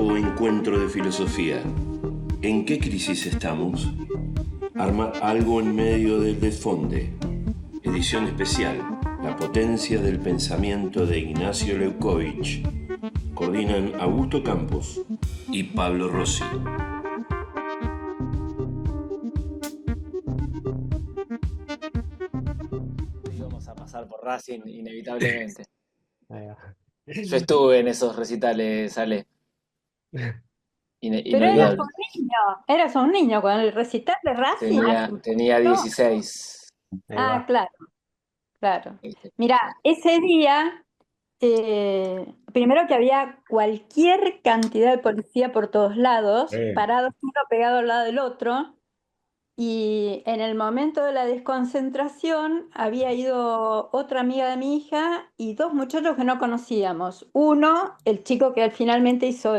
8º encuentro de filosofía. ¿En qué crisis estamos? Arma algo en medio del desfonde. Edición especial. La potencia del pensamiento de Ignacio Leucovich. Coordinan Augusto Campos y Pablo Rossi. Íbamos a pasar por Racing inevitablemente. Yo estuve en esos recitales, Ale. Pero Inolvidable. eras un niño con el recital de Racing. Tenía No. 16. Claro, claro. ¿Viste? Mira, ese día, primero que había cualquier cantidad de policía por todos lados, parados uno pegado al lado del otro, y en el momento de la desconcentración había ido otra amiga de mi hija y dos muchachos que no conocíamos. Uno, el chico que finalmente hizo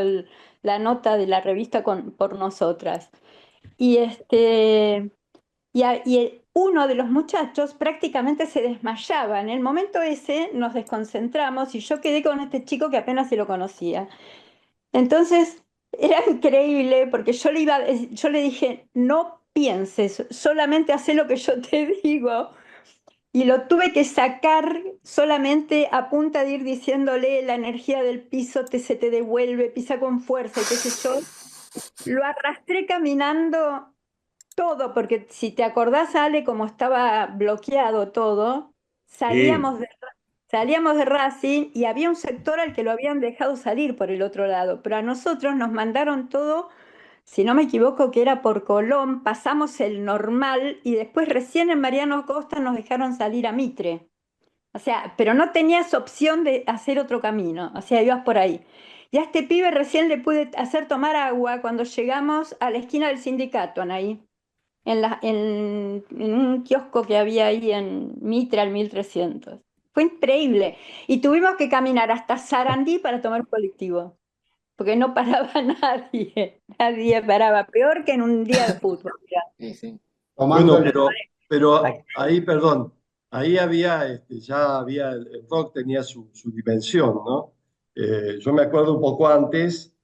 la nota de la revista por nosotras. Y uno de los muchachos prácticamente se desmayaba. En el momento ese nos desconcentramos y yo quedé con este chico que apenas se lo conocía. Entonces era increíble porque yo le dije, no pienses, solamente haz lo que yo te digo. Y lo tuve que sacar solamente a punta de ir diciéndole la energía del piso se te devuelve, pisa con fuerza y qué sé yo. Lo arrastré caminando todo, porque si te acordás, Ale, como estaba bloqueado todo, Sí. salíamos de Racing y había un sector al que lo habían dejado salir por el otro lado, pero a nosotros nos mandaron todo, si no me equivoco, que era por Colón, pasamos el Normal y después recién en Mariano Costa nos dejaron salir a Mitre. O sea, pero no tenías opción de hacer otro camino, o sea, ibas por ahí. Y a este pibe recién le pude hacer tomar agua cuando llegamos a la esquina del sindicato, Anaí en un kiosco que había ahí en Mitre al 1300. Fue increíble. Y tuvimos que caminar hasta Sarandí para tomar un colectivo, porque no paraba nadie paraba, peor que en un día de fútbol. Mirá. Sí, sí. Bueno, pero ahí, perdón, ahí había, ya había, el rock tenía su dimensión, ¿no? Yo me acuerdo un poco antes,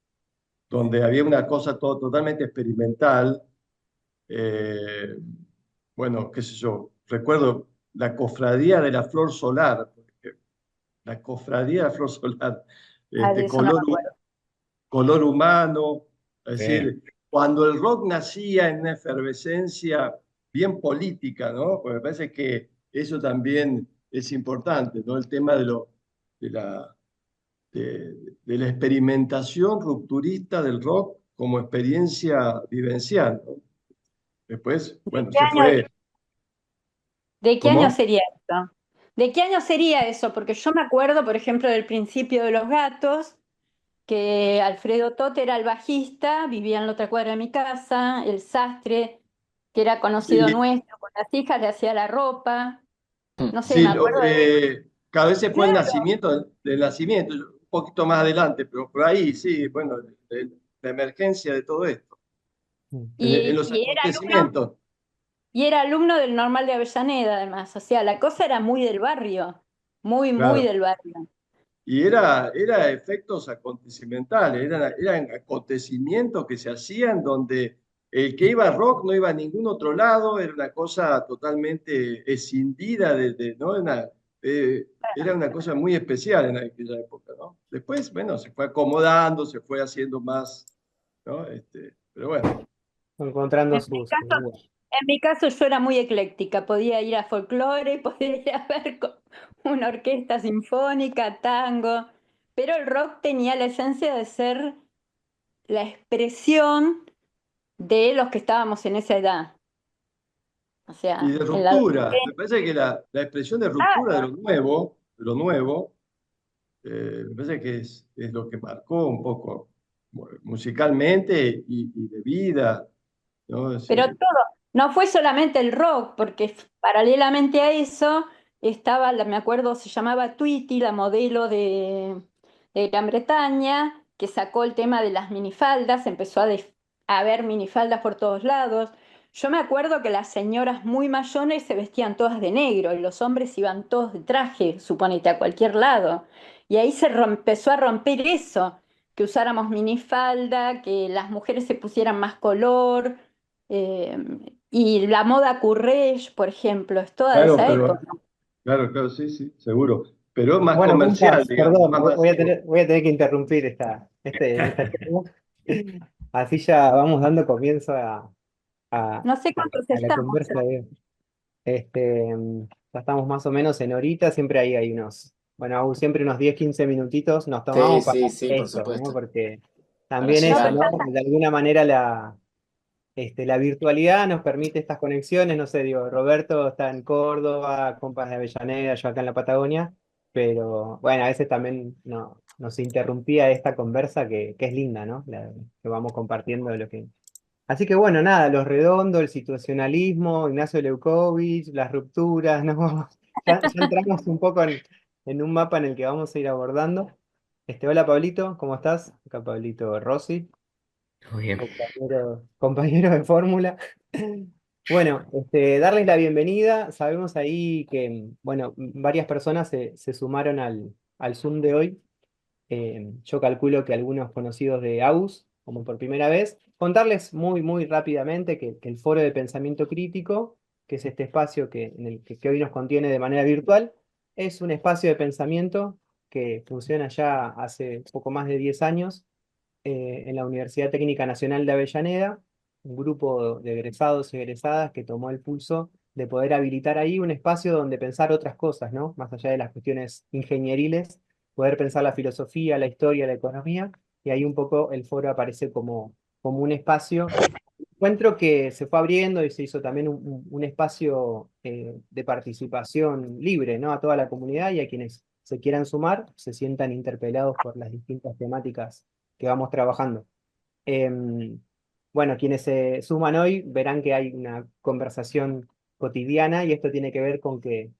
donde había una cosa totalmente experimental. eh, bueno, qué sé yo, recuerdo la cofradía de la flor solar, la cofradía de la flor solar, De eso no me color, acuerdo. color humano, es Sí. decir, cuando el rock nacía en una efervescencia bien política, ¿no? Porque me parece que eso también es importante, ¿no? El tema de la, de la experimentación rupturista del rock como experiencia vivencial, ¿no? Después, ¿De bueno, qué se año, fue. de qué año ¿Cómo? sería eso? ¿De qué año sería eso? Porque yo me acuerdo, por ejemplo, del principio de Los Gatos, que Alfredo Tote era el bajista, vivía en la otra cuadra de mi casa, el sastre, que era conocido Sí, nuestro, con las hijas le hacía la ropa, no sé, sí, me acuerdo de... cada vez se fue el Claro, nacimiento del nacimiento, un poquito más adelante, pero por ahí sí, bueno, la emergencia de todo esto, en y, los y era alumno, acontecimientos. y era alumno del Normal de Avellaneda, además, o sea, la cosa era muy del barrio, muy, muy Claro. del barrio. Y era efectos acontecimentales, eran acontecimientos que se hacían donde el que iba a rock no iba a ningún otro lado, era una cosa totalmente escindida ¿no? Era una cosa muy especial en aquella época, ¿no? Después, bueno, se fue acomodando, se fue haciendo más, ¿no? Pero bueno, Encontrando En mi sus caso, en mi caso yo era muy ecléctica, podía ir a folclore, podía ir a ver una orquesta sinfónica, tango, pero el rock tenía la esencia de ser la expresión de los que estábamos en esa edad. O y sea, de en la ruptura, me parece que la expresión de ruptura adolescencia. de lo nuevo, me parece que es lo que marcó un poco musicalmente y de vida, ¿no? Pero todo, no fue solamente el rock, porque paralelamente a eso estaba, me acuerdo, se llamaba Tweety, la modelo de Gran Bretaña, que sacó el tema de las minifaldas, empezó a ver minifaldas por todos lados. Yo me acuerdo que las señoras muy mayones se vestían todas de negro y los hombres iban todos de traje, suponete, a cualquier lado. Y ahí empezó a romper eso, que usáramos minifalda, que las mujeres se pusieran más color, eh, y la moda courrèges, por ejemplo, es toda de Claro, esa pero, época. claro, sí, sí, seguro. Pero es más Bueno, comercial, Puntas, digamos, perdón, más masivo. voy a tener que interrumpir esta charla. Así ya vamos dando comienzo a, No sé cuántos a la estamos. conversa de hoy. Ya estamos más o menos en horita, siempre ahí hay unos, bueno, aún siempre unos 10 15 minutitos nos Sí, tomamos para sí, sí, por esto, ¿no? supuesto. Porque Para también No, eso, llegar. ¿no? De alguna manera la virtualidad nos permite estas conexiones, no sé, digo, Roberto está en Córdoba, compas de Avellaneda, yo acá en la Patagonia, pero bueno, a veces también nos interrumpía esta conversa que es linda, ¿no? Que vamos compartiendo de lo que... Así que bueno, nada, los redondos, el situacionalismo, Ignacio Leucovich, las rupturas, ¿no? Ya entramos un poco en un mapa en el que vamos a ir abordando. Hola Pablito, ¿cómo estás? Acá Pablito Rossi, Muy bien. compañero de fórmula. Bueno, darles la bienvenida. Sabemos ahí que, bueno, varias personas se sumaron al Zoom de hoy. Yo calculo que algunos conocidos de AUS, como por primera vez. Contarles muy, muy rápidamente que el Foro de Pensamiento Crítico, que es este espacio en el que hoy nos contiene de manera virtual, es un espacio de pensamiento que funciona ya hace poco más de 10 años en la Universidad Técnica Nacional de Avellaneda, un grupo de egresados y egresadas que tomó el pulso de poder habilitar ahí un espacio donde pensar otras cosas, ¿no? Más allá de las cuestiones ingenieriles, poder pensar la filosofía, la historia, la economía, y ahí un poco el foro aparece como un espacio encuentro que se fue abriendo y se hizo también un espacio de participación libre, ¿no? A toda la comunidad y a quienes se quieran sumar, se sientan interpelados por las distintas temáticas que vamos trabajando. Em, bueno, quienes se suman hoy verán que hay una conversación cotidiana y esto tiene que ver con que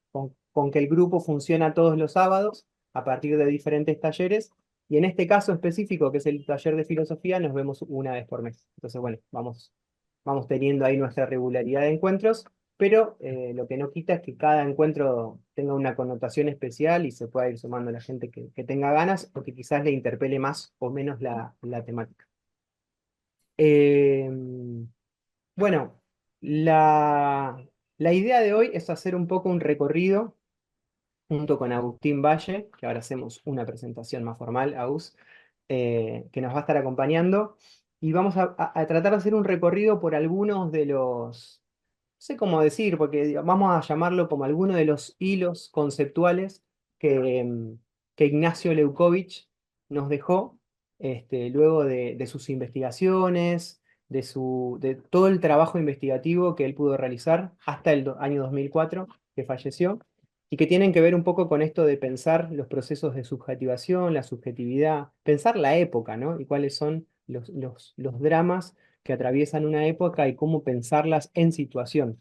el grupo funciona todos los sábados a partir de diferentes talleres y en este caso específico, que es el taller de filosofía, nos vemos una vez por mes. Entonces, bueno, vamos teniendo ahí nuestra regularidad de encuentros, pero lo que no quita es que cada encuentro tenga una connotación especial y se pueda ir sumando la gente que tenga ganas o que quizás le interpele más o menos la temática. Eh, bueno, la idea de hoy es hacer un poco un recorrido junto con Agustín Valle, que ahora hacemos una presentación más formal, Agus, que nos va a estar acompañando, y vamos a tratar de hacer un recorrido por algunos de los, no sé cómo decir, porque vamos a llamarlo como algunos de los hilos conceptuales que Ignacio Leucovich nos dejó luego de sus investigaciones, de todo el trabajo investigativo que él pudo realizar hasta el año 2004, que falleció, y que tienen que ver un poco con esto de pensar los procesos de subjetivación, la subjetividad, pensar la época, ¿no? Y cuáles son los dramas que atraviesan una época y cómo pensarlas en situación.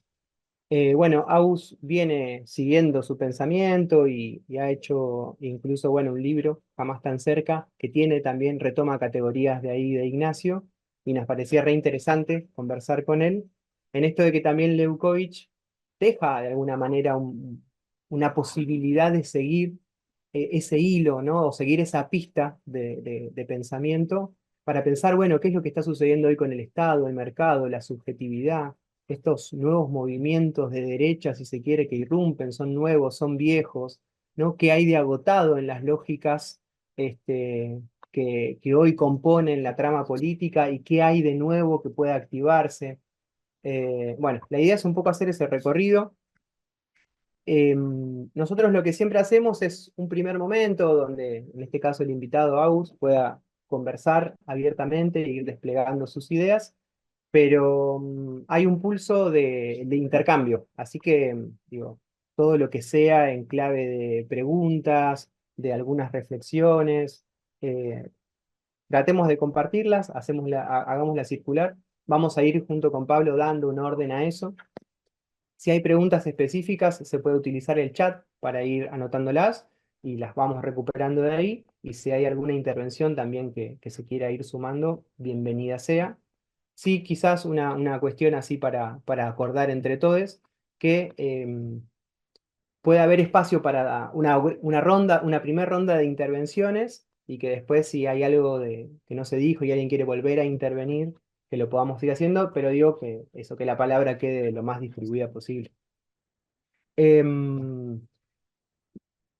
Bueno, Aus viene siguiendo su pensamiento y ha hecho incluso, bueno, un libro, Jamás tan cerca, que tiene también, retoma categorías de ahí de Ignacio, y nos parecía re interesante conversar con él, en esto de que también Leucovich deja de alguna manera una posibilidad de seguir ese hilo, ¿no? O seguir esa pista de pensamiento para pensar, bueno, qué es lo que está sucediendo hoy con el Estado, el mercado, la subjetividad, estos nuevos movimientos de derecha, si se quiere, que irrumpen, son nuevos, son viejos, ¿no? ¿Qué hay de agotado en las lógicas que hoy componen la trama política y qué hay de nuevo que pueda activarse? Bueno, la idea es un poco hacer ese recorrido. Nosotros lo que siempre hacemos es un primer momento donde, en este caso, el invitado Agus pueda conversar abiertamente e ir desplegando sus ideas, pero hay un pulso de intercambio, así que, digo, todo lo que sea en clave de preguntas, de algunas reflexiones, eh, tratemos de compartirlas, hagámosla circular, vamos a ir junto con Pablo dando un orden a eso. Si hay preguntas específicas, se puede utilizar el chat para ir anotándolas y las vamos recuperando de ahí. Y si hay alguna intervención también que se quiera ir sumando, bienvenida sea. Sí, quizás una cuestión así para acordar entre todos, que puede haber espacio para una primera ronda de intervenciones y que después si hay algo que no se dijo y alguien quiere volver a intervenir, que lo podamos ir haciendo, pero digo que eso, que la palabra quede lo más distribuida posible. Em,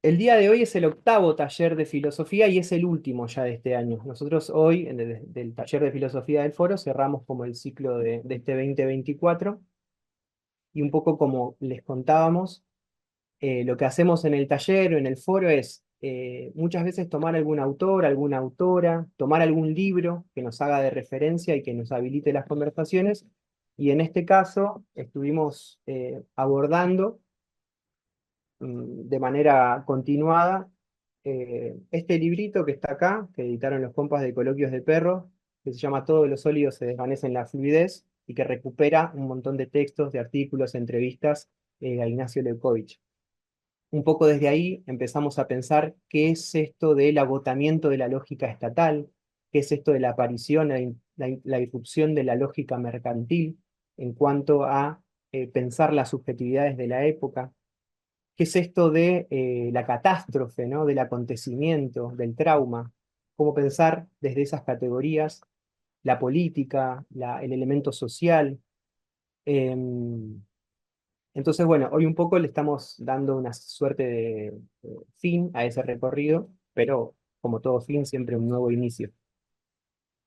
el día de hoy es el 8º taller de filosofía y es el último ya de este año. Nosotros hoy, del taller de filosofía del foro, cerramos como el ciclo de este 2024 y un poco como les contábamos, lo que hacemos en el taller o en el foro es muchas veces tomar algún autor, alguna autora, tomar algún libro que nos haga de referencia y que nos habilite las conversaciones. Y en este caso estuvimos abordando de manera continuada este librito que está acá, que editaron los compas de Coloquios de Perro, que se llama Todos los sólidos se desvanecen en la fluidez, y que recupera un montón de textos, de artículos, entrevistas a Ignacio Leucovich. Un poco desde ahí empezamos a pensar qué es esto del agotamiento de la lógica estatal, qué es esto de la aparición, la irrupción de la lógica mercantil en cuanto a pensar las subjetividades de la época, qué es esto de la catástrofe, ¿no? Del acontecimiento, del trauma, cómo pensar desde esas categorías la política, el elemento social. Entonces, bueno, hoy un poco le estamos dando una suerte de fin a ese recorrido, pero como todo fin, siempre un nuevo inicio.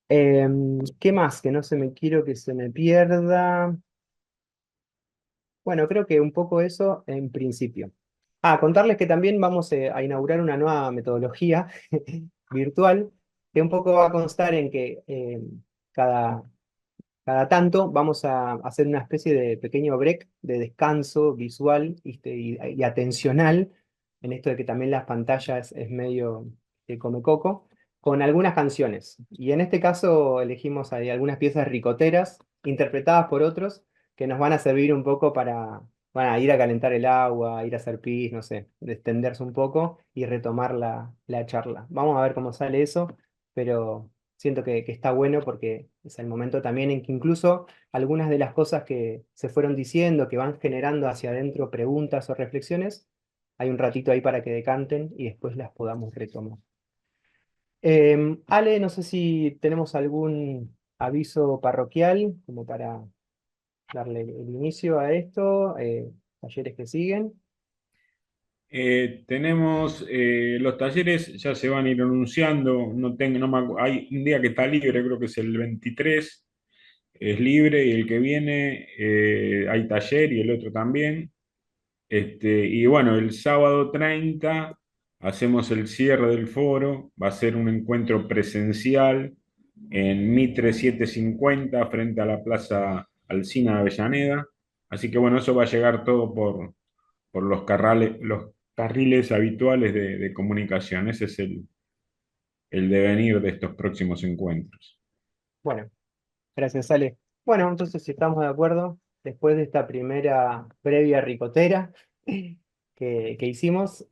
¿Qué más? Que no se me quiero que se me pierda. Bueno, creo que un poco eso en principio. Contarles que también vamos a inaugurar una nueva metodología virtual, que un poco va a constar en que cada cada tanto vamos a hacer una especie de pequeño break de descanso visual y atencional, en esto de que también las pantallas es medio que come coco, con algunas canciones. Y en este caso elegimos ahí algunas piezas ricoteras, interpretadas por otros, que nos van a servir un poco para ir a calentar el agua, ir a hacer pis, no sé, extenderse un poco y retomar la charla. Vamos a ver cómo sale eso, pero siento que está bueno porque es el momento también en que incluso algunas de las cosas que se fueron diciendo, que van generando hacia adentro preguntas o reflexiones, hay un ratito ahí para que decanten y después las podamos retomar. Ale, no sé si tenemos algún aviso parroquial como para darle el inicio a esto, talleres que siguen. Tenemos los talleres, ya se van a ir anunciando. Hay un día que está libre, creo que es el 23, es libre, y el que viene hay taller y el otro también. Y bueno, el sábado 30 hacemos el cierre del foro, va a ser un encuentro presencial en Mitre 750 frente a la Plaza Alsina de Avellaneda. Así que bueno, eso va a llegar todo por los carriles habituales de comunicación. Ese es el devenir de estos próximos encuentros. Bueno, gracias, Ale. Bueno, entonces si estamos de acuerdo, después de esta primera previa ricotera que hicimos,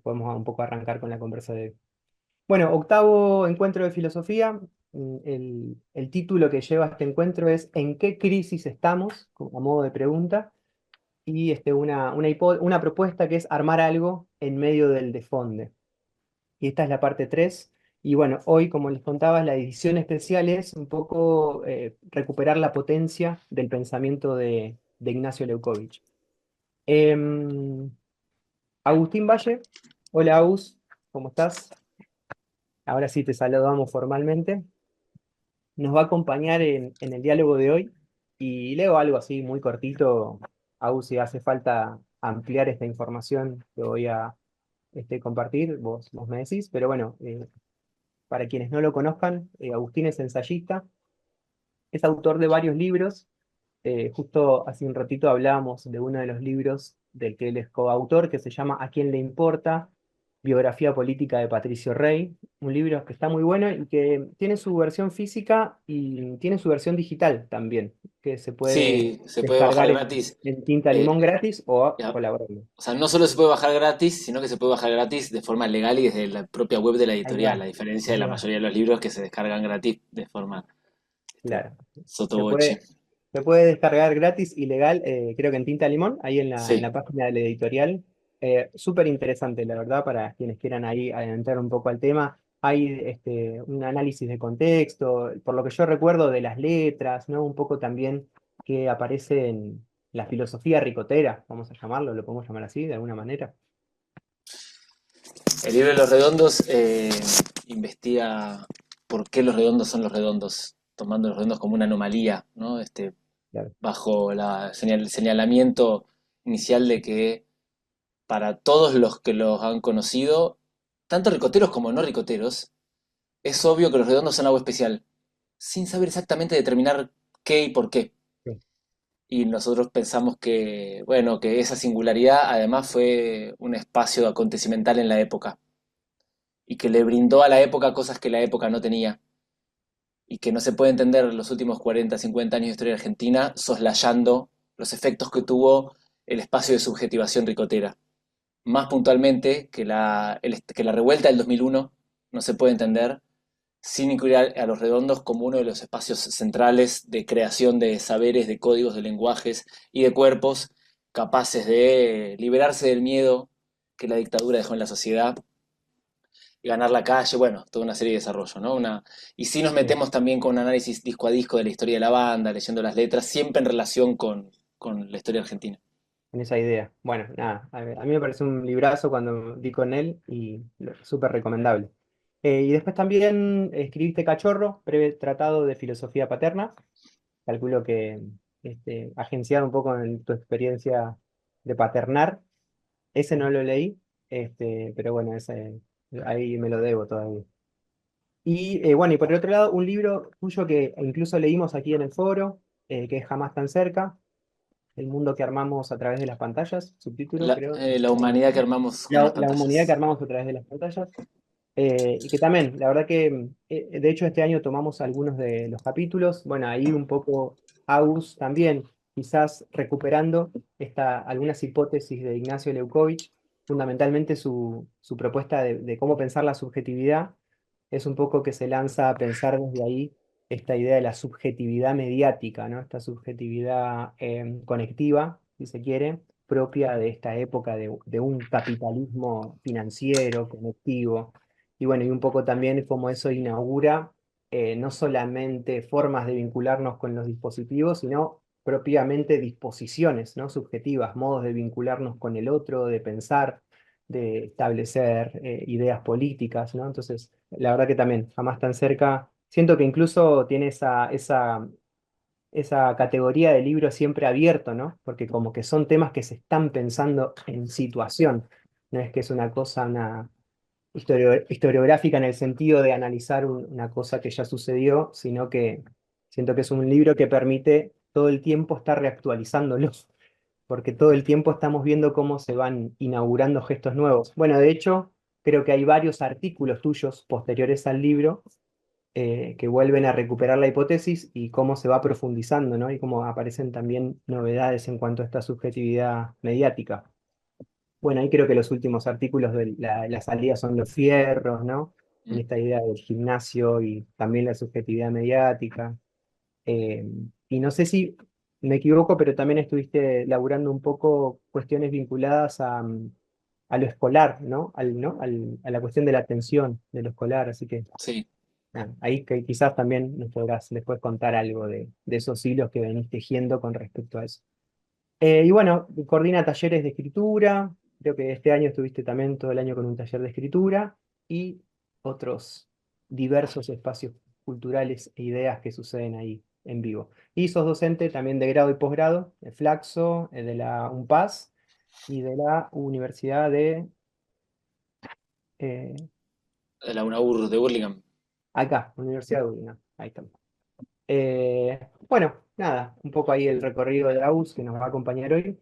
podemos un poco arrancar con la conversa de hoy. Bueno, 8º encuentro de filosofía. El título que lleva este encuentro es ¿En qué crisis estamos? A modo de pregunta. Y una propuesta que es armar algo en medio del desfonde. Y esta es la parte 3. Y bueno, hoy, como les contaba, la edición especial es un poco recuperar la potencia del pensamiento de Ignacio Leucovich. Agustín Valle, hola Agus, ¿cómo estás? Ahora sí te saludamos formalmente. Nos va a acompañar en el diálogo de hoy y leo algo así muy cortito, Agus, si hace falta ampliar esta información que voy a compartir, vos me decís, pero bueno, para quienes no lo conozcan, Agustín es ensayista, es autor de varios libros. Justo hace un ratito hablábamos de uno de los libros del que él es coautor, que se llama ¿A quién le importa? Biografía política de Patricio Rey, un libro que está muy bueno y que tiene su versión física y tiene su versión digital también, que se puede Sí, se puede bajar descargar gratis. en Tinta Eh, Limón gratis o ya- colaborando. o sea, no solo se puede bajar gratis, sino que se puede bajar gratis de forma legal y desde la propia web de la Ahí editorial, va, a diferencia de ahí la va, mayoría de los libros que se descargan gratis de forma este, claro. Se sotoboche. puede, se puede descargar gratis y legal, creo que en Tinta Limón, ahí en la Sí, página de la editorial. Súper interesante, la verdad, para quienes quieran ahí adentrar un poco al tema. hay un análisis de contexto, por lo que yo recuerdo de las letras, ¿no? Un poco también que aparece en la filosofía ricotera, vamos a llamarlo, lo podemos llamar así, de alguna manera. El libro de los redondos investiga por qué los redondos son los redondos, tomando los redondos como una anomalía, ¿no? Claro. Bajo el señalamiento inicial de que para todos los que los han conocido, tanto ricoteros como no ricoteros, es obvio que los redondos son algo especial, sin saber exactamente determinar qué y por qué. Sí. Y nosotros pensamos que, bueno, que esa singularidad además fue un espacio acontecimental en la época y que le brindó a la época cosas que la época no tenía y que no se puede entender los últimos 40, 50 años de historia argentina soslayando los efectos que tuvo el espacio de subjetivación ricotera. Más puntualmente que la revuelta del 2001 no se puede entender sin incluir a los redondos como uno de los espacios centrales de creación de saberes, de códigos, de lenguajes y de cuerpos capaces de liberarse del miedo que la dictadura dejó en la sociedad, ganar la calle, bueno, toda una serie de desarrollo, ¿no? Y sí nos metemos también con un análisis disco a disco de la historia de la banda, leyendo las letras, siempre en relación con la historia argentina. En esa idea. Bueno, nada, a mí me parece un librazo cuando di con él y súper recomendable. Y después también escribiste Cachorro, breve tratado de filosofía paterna. Calculo que agenciado un poco en tu experiencia de paternar. Ese no lo leí, pero bueno, ese, ahí me lo debo todavía. Y bueno, y por el otro lado, un libro tuyo que incluso leímos aquí en el foro, que es Jamás tan cerca, el mundo que armamos a través de las pantallas, subtítulo, creo. La humanidad que armamos con las La humanidad que pantallas. armamos a través de las pantallas. Y que también, la verdad que, de hecho, este año tomamos algunos de los capítulos. Bueno, ahí un poco Agus también, quizás recuperando algunas hipótesis de Ignacio Leukovich, fundamentalmente su propuesta de cómo pensar la subjetividad, es un poco que se lanza a pensar desde ahí esta idea de la subjetividad mediática, ¿no? Esta subjetividad conectiva, si se quiere, propia de esta época de un capitalismo financiero, conectivo. Y bueno, y un poco también cómo eso inaugura no solamente formas de vincularnos con los dispositivos, sino propiamente disposiciones, ¿no? Subjetivas, modos de vincularnos con el otro, de pensar, de establecer ideas políticas, ¿no? Entonces, la verdad que también, jamás tan cerca, siento que incluso tiene esa categoría de libro siempre abierto, ¿no? Porque como que son temas que se están pensando en situación, no es que es una cosa, una historiográfica en el sentido de analizar una cosa que ya sucedió, sino que siento que es un libro que permite todo el tiempo estar reactualizándolo, porque todo el tiempo estamos viendo cómo se van inaugurando gestos nuevos. Bueno, de hecho, creo que hay varios artículos tuyos posteriores al libro que vuelven a recuperar la hipótesis y cómo se va profundizando, ¿no? Y cómo aparecen también novedades en cuanto a esta subjetividad mediática. Bueno, ahí creo que los últimos artículos de la salida son los fierros, ¿no? En esta idea del gimnasio y también la subjetividad mediática. Eh, y no sé si me equivoco, pero también estuviste laburando un poco cuestiones vinculadas a lo escolar, ¿no? A la cuestión de la atención de lo escolar, así que Sí. ahí que quizás también les puedes contar algo de esos hilos que venís tejiendo con respecto a eso. Y bueno, coordina talleres de escritura, creo que este año estuviste también todo el año con un taller de escritura y otros diversos espacios culturales e ideas que suceden ahí en vivo. Y sos docente también de grado y posgrado, de Flaxo, de la UNPAS y de la Universidad eh, De la UNAUR de Burlingame. acá, Universidad de Urlingan, ahí estamos. Bueno, nada, un poco ahí el recorrido de AUS que nos va a acompañar hoy.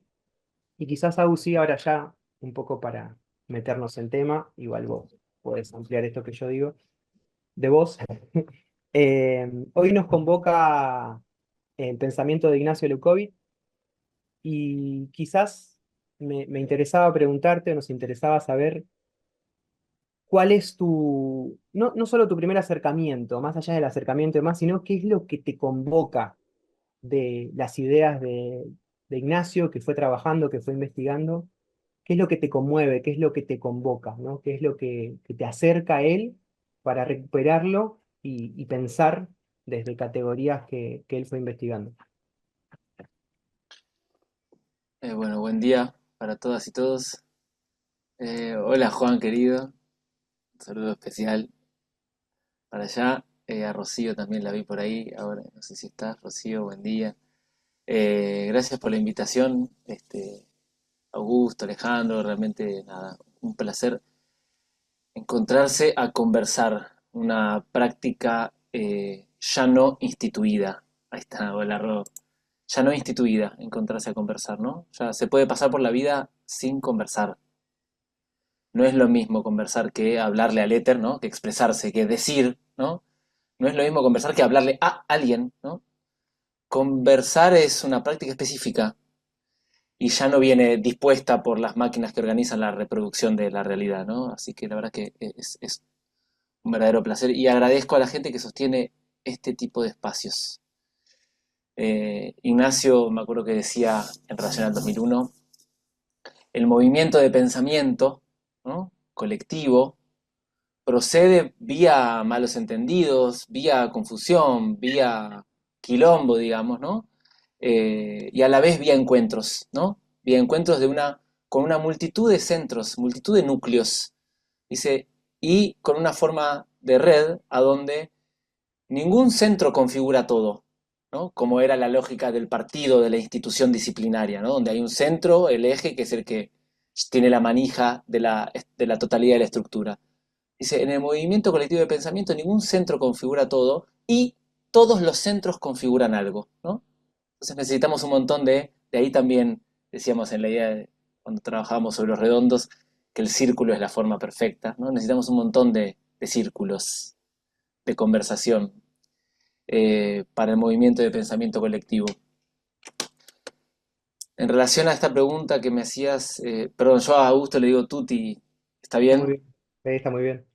Y quizás AUS sí, ahora ya, un poco para meternos en tema, igual vos podés ampliar esto que yo digo, de vos. Hoy nos convoca el pensamiento de Ignacio Lukovic y quizás me interesaba preguntarte, nos interesaba saber cuál es no solo tu primer acercamiento, más allá del acercamiento y demás, sino qué es lo que te convoca de las ideas de Ignacio, que fue trabajando, que fue investigando, qué es lo que te conmueve, qué es lo que te convoca, ¿no? ¿Qué es lo que te acerca a él para recuperarlo y pensar desde categorías que él fue investigando. Bueno, buen día para todas y todos. Hola Juan, querido. Un saludo especial para allá. A Rocío también la vi por ahí. Ahora no sé si está. Rocío, buen día. Gracias por la invitación, Augusto, Alejandro. Realmente, nada, un placer encontrarse a conversar. Una práctica ya no instituida. Ahí está, hola Ro. Ya no instituida, encontrarse a conversar, ¿no? Ya se puede pasar por la vida sin conversar. No es lo mismo conversar que hablarle al éter, ¿no? Que expresarse, que decir, ¿no? No es lo mismo conversar que hablarle a alguien, ¿no? Conversar es una práctica específica y ya no viene dispuesta por las máquinas que organizan la reproducción de la realidad, ¿no? Así que la verdad que es un verdadero placer y agradezco a la gente que sostiene este tipo de espacios. Ignacio, me acuerdo que decía en relación al 2001, el movimiento de pensamiento, ¿no? Colectivo procede vía malos entendidos, vía confusión, vía quilombo, digamos, ¿no? Y a la vez vía encuentros, ¿no? Vía encuentros con una multitud de centros, multitud de núcleos, dice, y con una forma de red a donde ningún centro configura todo, ¿no? Como era la lógica del partido, de la institución disciplinaria, ¿no? Donde hay un centro, el eje, que es el que tiene la manija de la totalidad de la estructura. Dice, en el movimiento colectivo de pensamiento ningún centro configura todo y todos los centros configuran algo, ¿no? Entonces necesitamos un montón de ahí también decíamos en la idea de cuando trabajábamos sobre los redondos, que el círculo es la forma perfecta, ¿no? Necesitamos un montón de círculos de conversación para el movimiento de pensamiento colectivo. En relación a esta pregunta que me hacías, perdón, yo a Augusto le digo Tuti, ¿está Está muy bien? bien. Ahí está muy bien.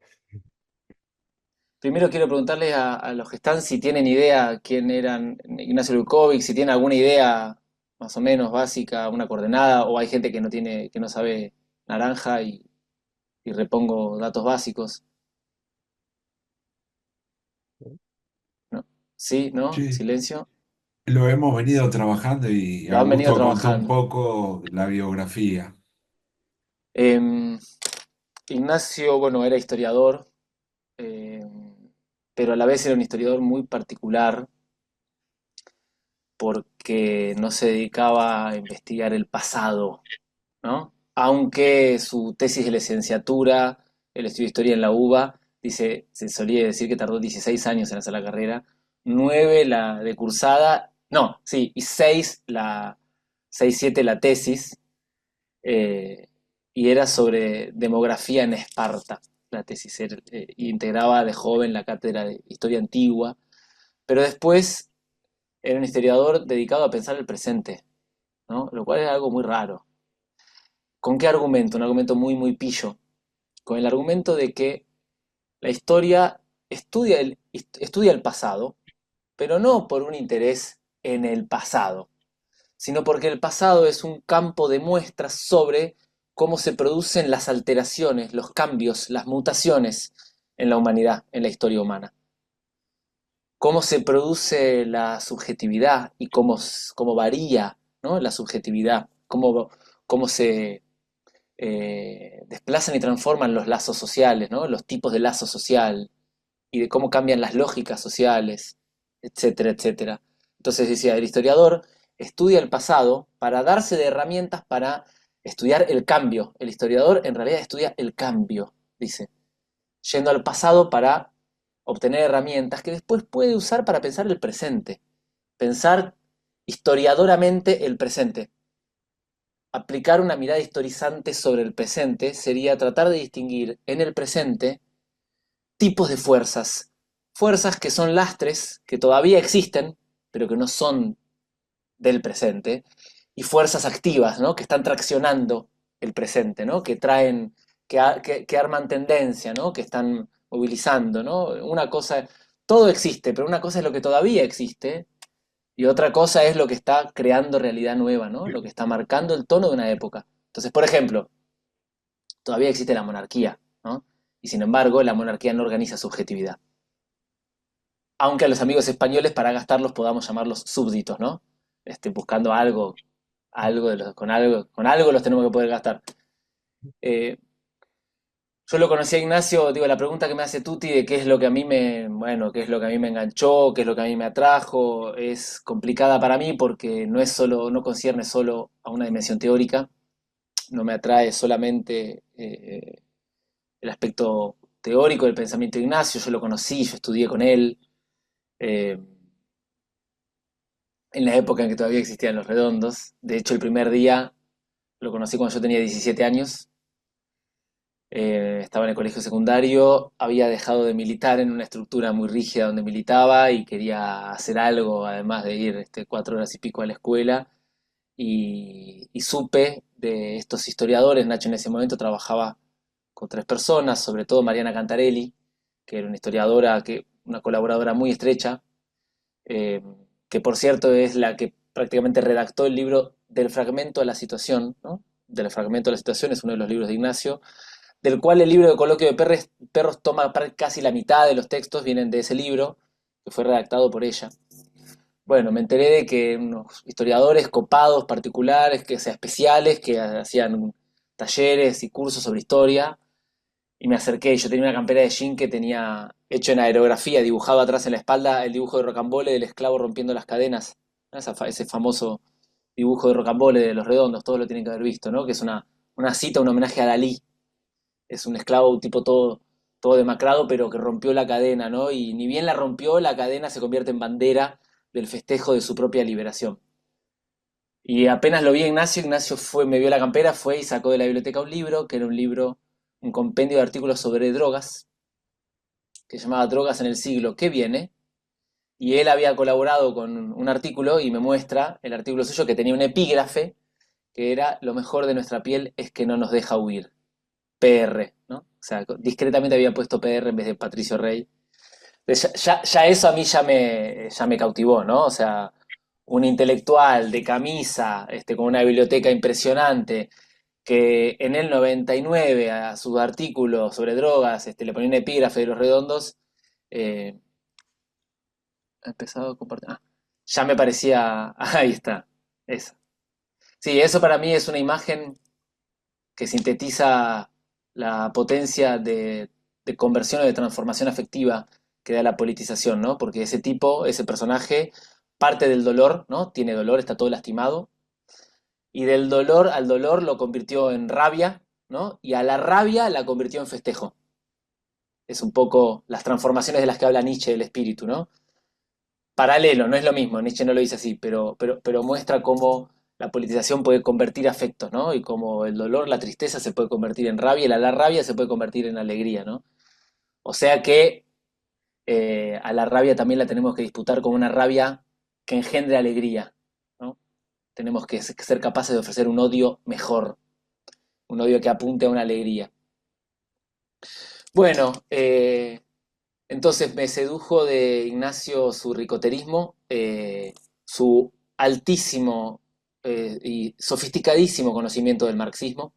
Primero quiero preguntarles a los que están si tienen idea quién eran Ignacio Lukovic, si tienen alguna idea más o menos básica, una coordenada, o hay gente que no tiene, que no sabe naranja y repongo datos básicos. ¿No? ¿Sí? ¿No? Sí, ¿Silencio? lo hemos venido trabajando y Lo han venido Augusto contó un trabajando. poco la biografía. Em, Ignacio, bueno, era historiador, em, pero a la vez era un historiador muy particular porque no se dedicaba a investigar el pasado, ¿no? Aunque su tesis de licenciatura, él estudió historia en la UBA, dice, se solía decir que tardó 16 años en hacer la carrera, 9 la de cursada, no, sí, y 6, 7 la tesis, eh, y era sobre demografía en Esparta, la tesis, integraba de joven la cátedra de historia antigua, pero después era un historiador dedicado a pensar el presente, ¿no? Lo cual es algo muy raro. ¿Con qué argumento? Un argumento muy, muy pillo. Con el argumento de que la historia estudia el pasado, pero no por un interés en el pasado, sino porque el pasado es un campo de muestras sobre cómo se producen las alteraciones, los cambios, las mutaciones en la humanidad, en la historia humana. Cómo se produce la subjetividad y cómo varía, ¿no? La subjetividad, cómo se desplazan y transforman los lazos sociales, ¿no? Los tipos de lazo social y de cómo cambian las lógicas sociales, etcétera, etcétera. Entonces decía, el historiador estudia el pasado para darse de herramientas para estudiar el cambio. El historiador en realidad estudia el cambio, dice, yendo al pasado para obtener herramientas que después puede usar para pensar el presente, pensar historiadoramente el presente. Aplicar una mirada historizante sobre el presente sería tratar de distinguir en el presente tipos de fuerzas. Fuerzas que son lastres, que todavía existen, pero que no son del presente, y fuerzas activas, ¿no? Que están traccionando el presente, ¿no? Que traen, que arman tendencia, ¿no? Que están movilizando, ¿no? Una cosa, todo existe, pero una cosa es lo que todavía existe, y otra cosa es lo que está creando realidad nueva, ¿no? Lo que está marcando el tono de una época. Entonces, por ejemplo, todavía existe la monarquía, ¿no? Y sin embargo, la monarquía no organiza subjetividad. Aunque a los amigos españoles, para gastarlos, podamos llamarlos súbditos, ¿no? Buscando con algo los tenemos que poder gastar. Eh, yo lo conocí a Ignacio, digo, la pregunta que me hace Tuti de qué es lo que a mí qué es lo que a mí me enganchó, qué es lo que a mí me atrajo, es complicada para mí porque no concierne solo a una dimensión teórica, no me atrae solamente el aspecto teórico del pensamiento de Ignacio, yo lo conocí, yo estudié con él, eh, en la época en que todavía existían los redondos. De hecho, el primer día lo conocí cuando yo tenía 17 años. Estaba en el colegio secundario, había dejado de militar en una estructura muy rígida donde militaba y quería hacer algo, además de ir 4 horas y pico a la escuela. Y supe de estos historiadores. Nacho en ese momento trabajaba con 3 personas, sobre todo Mariana Cantarelli, que era una historiadora, una colaboradora muy estrecha, eh, que por cierto es la que prácticamente redactó el libro Del fragmento a la situación, ¿no? Del fragmento a la situación es uno de los libros de Ignacio, del cual el libro de Coloquio de Perros toma casi la mitad de los textos, vienen de ese libro, que fue redactado por ella. Bueno, me enteré de que unos historiadores copados particulares, que sea especiales, que hacían talleres y cursos sobre historia, y me acerqué. Yo tenía una campera de jean que tenía hecho en aerografía, dibujado atrás en la espalda el dibujo de Rocambole del esclavo rompiendo las cadenas. Ese famoso dibujo de Rocambole de los redondos, todos lo tienen que haber visto, ¿no? Que es una cita, un homenaje a Dalí. Es un esclavo, un tipo todo demacrado, pero que rompió la cadena, ¿no? Y ni bien la rompió, la cadena se convierte en bandera del festejo de su propia liberación. Y apenas lo vi a Ignacio me vio la campera, fue y sacó de la biblioteca un libro, que era un compendio de artículos sobre drogas, que se llamaba Drogas en el siglo que viene, y él había colaborado con un artículo y me muestra el artículo suyo que tenía un epígrafe que era: lo mejor de nuestra piel es que no nos deja huir. PR, ¿no? O sea, discretamente había puesto PR en vez de Patricio Rey. Ya eso a mí ya me cautivó, ¿no? O sea, un intelectual de camisa, con una biblioteca impresionante, que en el 99 a su artículo sobre drogas le ponía un epígrafe de los redondos, eh, ha empezado a compartir. Ya me parecía, ahí está, eso. Sí, eso para mí es una imagen que sintetiza la potencia de conversión o de transformación afectiva que da la politización, ¿no? Porque ese personaje, parte del dolor, ¿no? Tiene dolor, está todo lastimado, y del dolor al dolor lo convirtió en rabia, ¿no? Y a la rabia la convirtió en festejo. Es un poco las transformaciones de las que habla Nietzsche del espíritu, ¿no? Paralelo, no es lo mismo, Nietzsche no lo dice así, pero muestra cómo la politización puede convertir afectos, ¿no? Y cómo el dolor, la tristeza se puede convertir en rabia y la rabia se puede convertir en alegría, ¿no? O sea que a la rabia también la tenemos que disputar como una rabia que engendre alegría, ¿no? Tenemos que ser capaces de ofrecer un odio mejor, un odio que apunte a una alegría. Bueno, entonces me sedujo de Ignacio su ricoterismo, su altísimo y sofisticadísimo conocimiento del marxismo,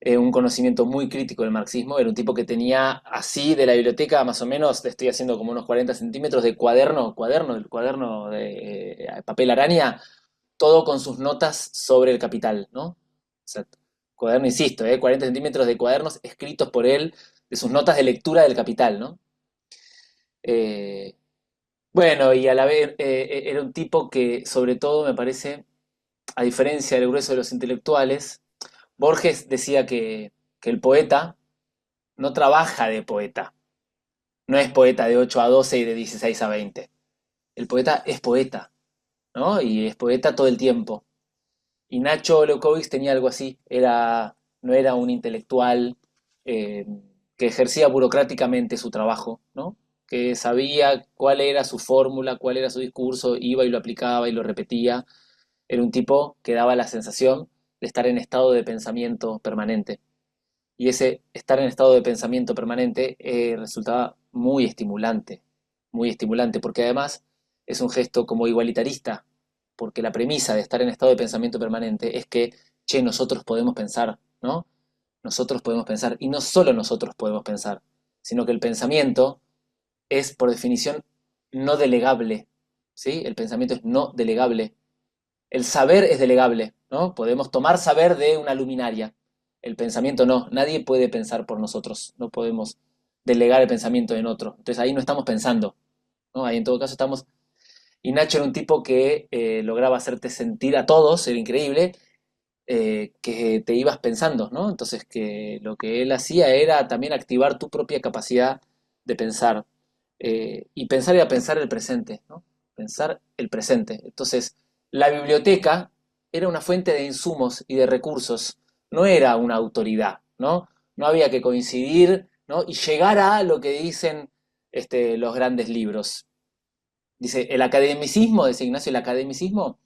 un conocimiento muy crítico del marxismo. Era un tipo que tenía así de la biblioteca, más o menos, estoy haciendo como unos 40 centímetros de cuaderno de papel araña, todo con sus notas sobre el Capital, ¿no? O sea, cuaderno, insisto, 40 centímetros de cuadernos escritos por él, de sus notas de lectura del Capital, ¿no? Bueno, y a la vez era un tipo que, sobre todo, me parece, a diferencia del grueso de los intelectuales, Borges decía que el poeta no trabaja de poeta, no es poeta de 8 a 12 y de 16 a 20. El poeta es poeta, ¿no? Y es poeta todo el tiempo. Y Nacho Leucovitz tenía algo así, no era un intelectual eh, que ejercía burocráticamente su trabajo, ¿no? Que sabía cuál era su fórmula, cuál era su discurso, iba y lo aplicaba y lo repetía. Era un tipo que daba la sensación de estar en estado de pensamiento permanente. Y ese estar en estado de pensamiento permanente resultaba muy estimulante, porque además es un gesto como igualitarista, porque la premisa de estar en estado de pensamiento permanente es que, che, nosotros podemos pensar, ¿no? nosotros podemos pensar, y no solo nosotros podemos pensar, sino que el pensamiento es, por definición, no delegable, ¿sí? El pensamiento es no delegable. El saber es delegable, ¿no? Podemos tomar saber de una luminaria. El pensamiento no. Nadie puede pensar por nosotros. No podemos delegar el pensamiento en otro. Entonces ahí no estamos pensando, ¿no? Ahí en todo caso estamos... Y Nacho era un tipo que lograba hacerte sentir a todos, era increíble, que te ibas pensando, ¿no? Entonces que lo que él hacía era también activar tu propia capacidad de pensar. Y pensar era pensar el presente, ¿no? Pensar el presente. Entonces, la biblioteca era una fuente de insumos y de recursos, no era una autoridad, ¿no? No había que coincidir, ¿no? Y llegar a lo que dicen los grandes libros. Dice, el academicismo, dice Ignacio, el academicismo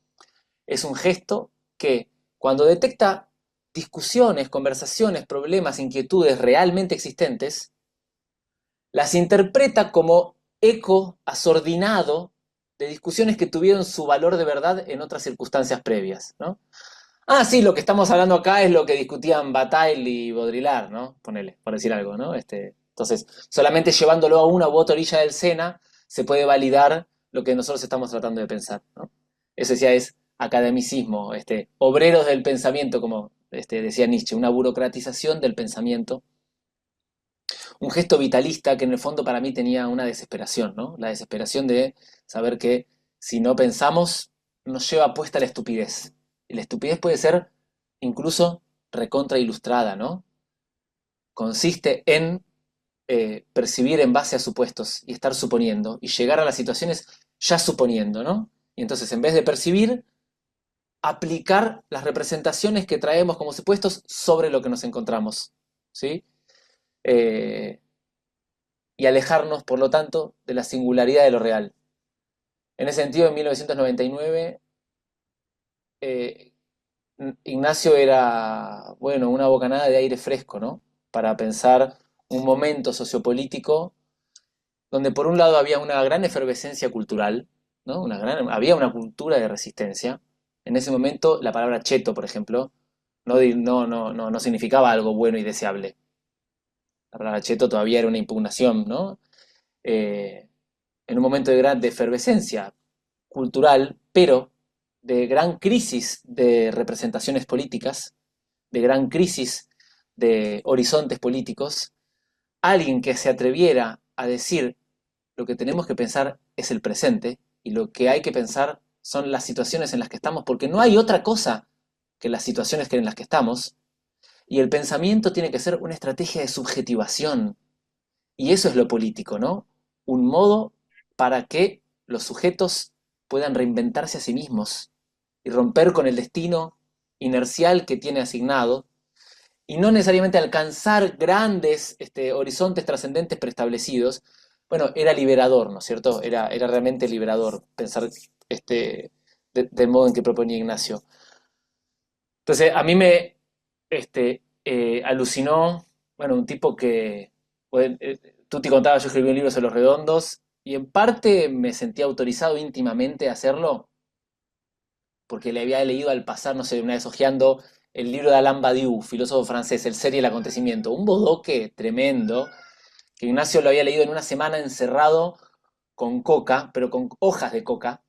es un gesto que cuando detecta discusiones, conversaciones, problemas, inquietudes realmente existentes, las interpreta como eco asordinado de discusiones que tuvieron su valor de verdad en otras circunstancias previas, ¿no? Ah, sí, lo que estamos hablando acá es lo que discutían Bataille y Baudrillard, ¿no? Ponele, por decir algo, ¿no? Entonces, solamente llevándolo a una u otra orilla del Sena se puede validar lo que nosotros estamos tratando de pensar, ¿no? Eso ya es academicismo, obreros del pensamiento, como decía Nietzsche, una burocratización del pensamiento, un gesto vitalista que en el fondo para mí tenía una desesperación, ¿no? La desesperación de saber que si no pensamos nos lleva puesta la estupidez. Y la estupidez puede ser incluso recontra ilustrada, ¿no? Consiste en percibir en base a supuestos y estar suponiendo y llegar a las situaciones ya suponiendo, ¿no? Y entonces en vez de percibir, aplicar las representaciones que traemos como supuestos sobre lo que nos encontramos, ¿sí? Eh, y alejarnos, por lo tanto, de la singularidad de lo real. En ese sentido, en 1999, eh, Ignacio era, bueno, una bocanada de aire fresco, ¿no? Para pensar un momento sociopolítico donde por un lado había una gran efervescencia cultural, ¿no? Había una cultura de resistencia. En ese momento la palabra cheto, por ejemplo, no significaba algo bueno y deseable. La palabra cheto todavía era una impugnación, ¿no? En un momento de gran efervescencia cultural, pero de gran crisis de representaciones políticas, de gran crisis de horizontes políticos, alguien que se atreviera a decir lo que tenemos que pensar es el presente y lo que hay que pensar son las situaciones en las que estamos, porque no hay otra cosa que las situaciones en las que estamos, y el pensamiento tiene que ser una estrategia de subjetivación, y eso es lo político, ¿no? Un modo para que los sujetos puedan reinventarse a sí mismos y romper con el destino inercial que tiene asignado y no necesariamente alcanzar grandes horizontes trascendentes preestablecidos. Bueno, era liberador, ¿no es cierto? Era realmente liberador pensar del modo en que proponía Ignacio. Entonces, a mí me alucinó, bueno, un tipo que, bueno, tú te contabas, yo escribí un libro sobre los redondos y en parte me sentía autorizado íntimamente a hacerlo porque le había leído al pasar, no sé, una vez hojeando el libro de Alain Badiou, filósofo francés, El ser y el acontecimiento, un bodoque tremendo, que Ignacio lo había leído en una semana encerrado con coca, pero con hojas de coca,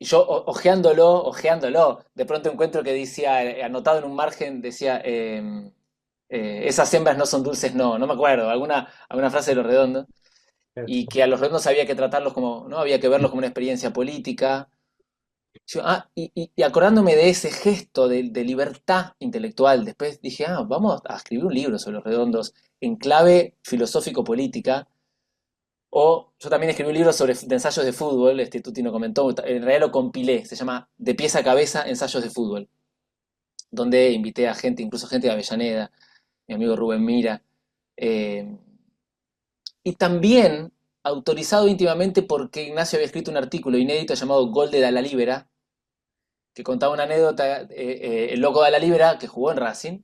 y yo ojeándolo, de pronto encuentro que decía, anotado en un margen, decía, esas hembras no son dulces, no me acuerdo, alguna frase de Los Redondos, y que a los redondos había que tratarlos como, ¿no? Había que verlos como una experiencia política. Y acordándome de ese gesto de libertad intelectual, después dije, vamos a escribir un libro sobre los redondos en clave filosófico-política. O yo también escribí un libro de ensayos de fútbol, Tuti nos comentó, en realidad lo compilé, se llama De pies a cabeza, ensayos de fútbol, donde invité a gente, incluso gente de Avellaneda, mi amigo Rubén Mira, eh, y también autorizado íntimamente porque Ignacio había escrito un artículo inédito llamado Gol de la Libera, que contaba una anécdota, el loco de la Libera, que jugó en Racing,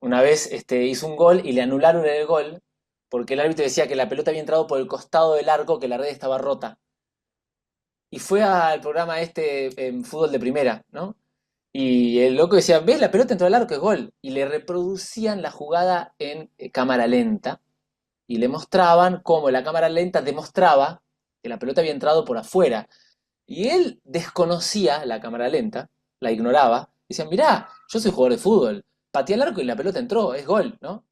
una vez hizo un gol y le anularon el gol porque el árbitro decía que la pelota había entrado por el costado del arco, que la red estaba rota. Y fue al programa en Fútbol de Primera, ¿no? Y el loco decía, ¿ves? La pelota entró al arco, es gol. Y le reproducían la jugada en cámara lenta y le mostraban cómo la cámara lenta demostraba que la pelota había entrado por afuera. Y él desconocía la cámara lenta, la ignoraba, y decía, mirá, yo soy jugador de fútbol, pateé al arco y la pelota entró, es gol, ¿no?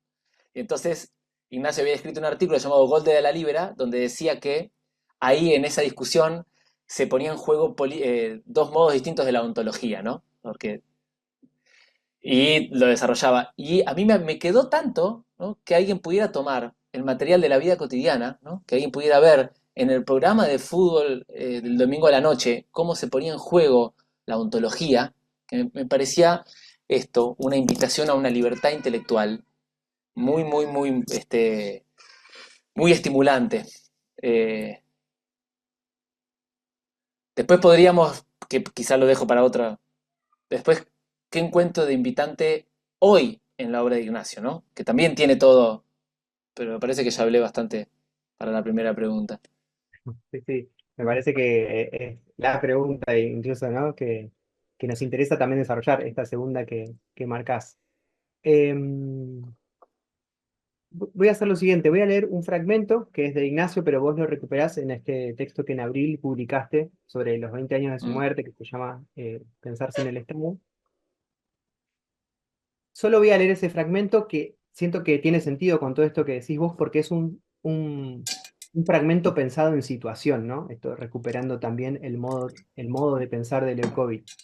Y entonces Ignacio había escrito un artículo llamado Gol de la Libera, donde decía que ahí en esa discusión se ponía en juego dos modos distintos de la ontología, ¿no? Y lo desarrollaba. Y a mí me quedó tanto, ¿no? Que alguien pudiera tomar el material de la vida cotidiana, ¿no? Que alguien pudiera ver en el programa de fútbol del domingo a la noche cómo se ponía en juego la ontología, que me parecía esto, una invitación a una libertad intelectual muy, muy, muy, muy estimulante. Después podríamos, que quizás lo dejo para otra, después, ¿qué encuentro de invitante hoy en la obra de Ignacio, ¿no? Que también tiene todo, pero me parece que ya hablé bastante para la primera pregunta. Sí, sí. Me parece que es la pregunta, incluso, ¿no? Que nos interesa también desarrollar esta segunda que marcás. Em, Voy a hacer lo siguiente, voy a leer un fragmento que es de Ignacio, pero vos lo recuperás en este texto que en abril publicaste sobre los 20 años de su Mm. muerte, que se llama Pensar sin el Estado. Solo voy a leer ese fragmento que siento que tiene sentido con todo esto que decís vos, porque es un fragmento pensado en situación, ¿no? Esto recuperando también el modo de pensar de Leucóvitch.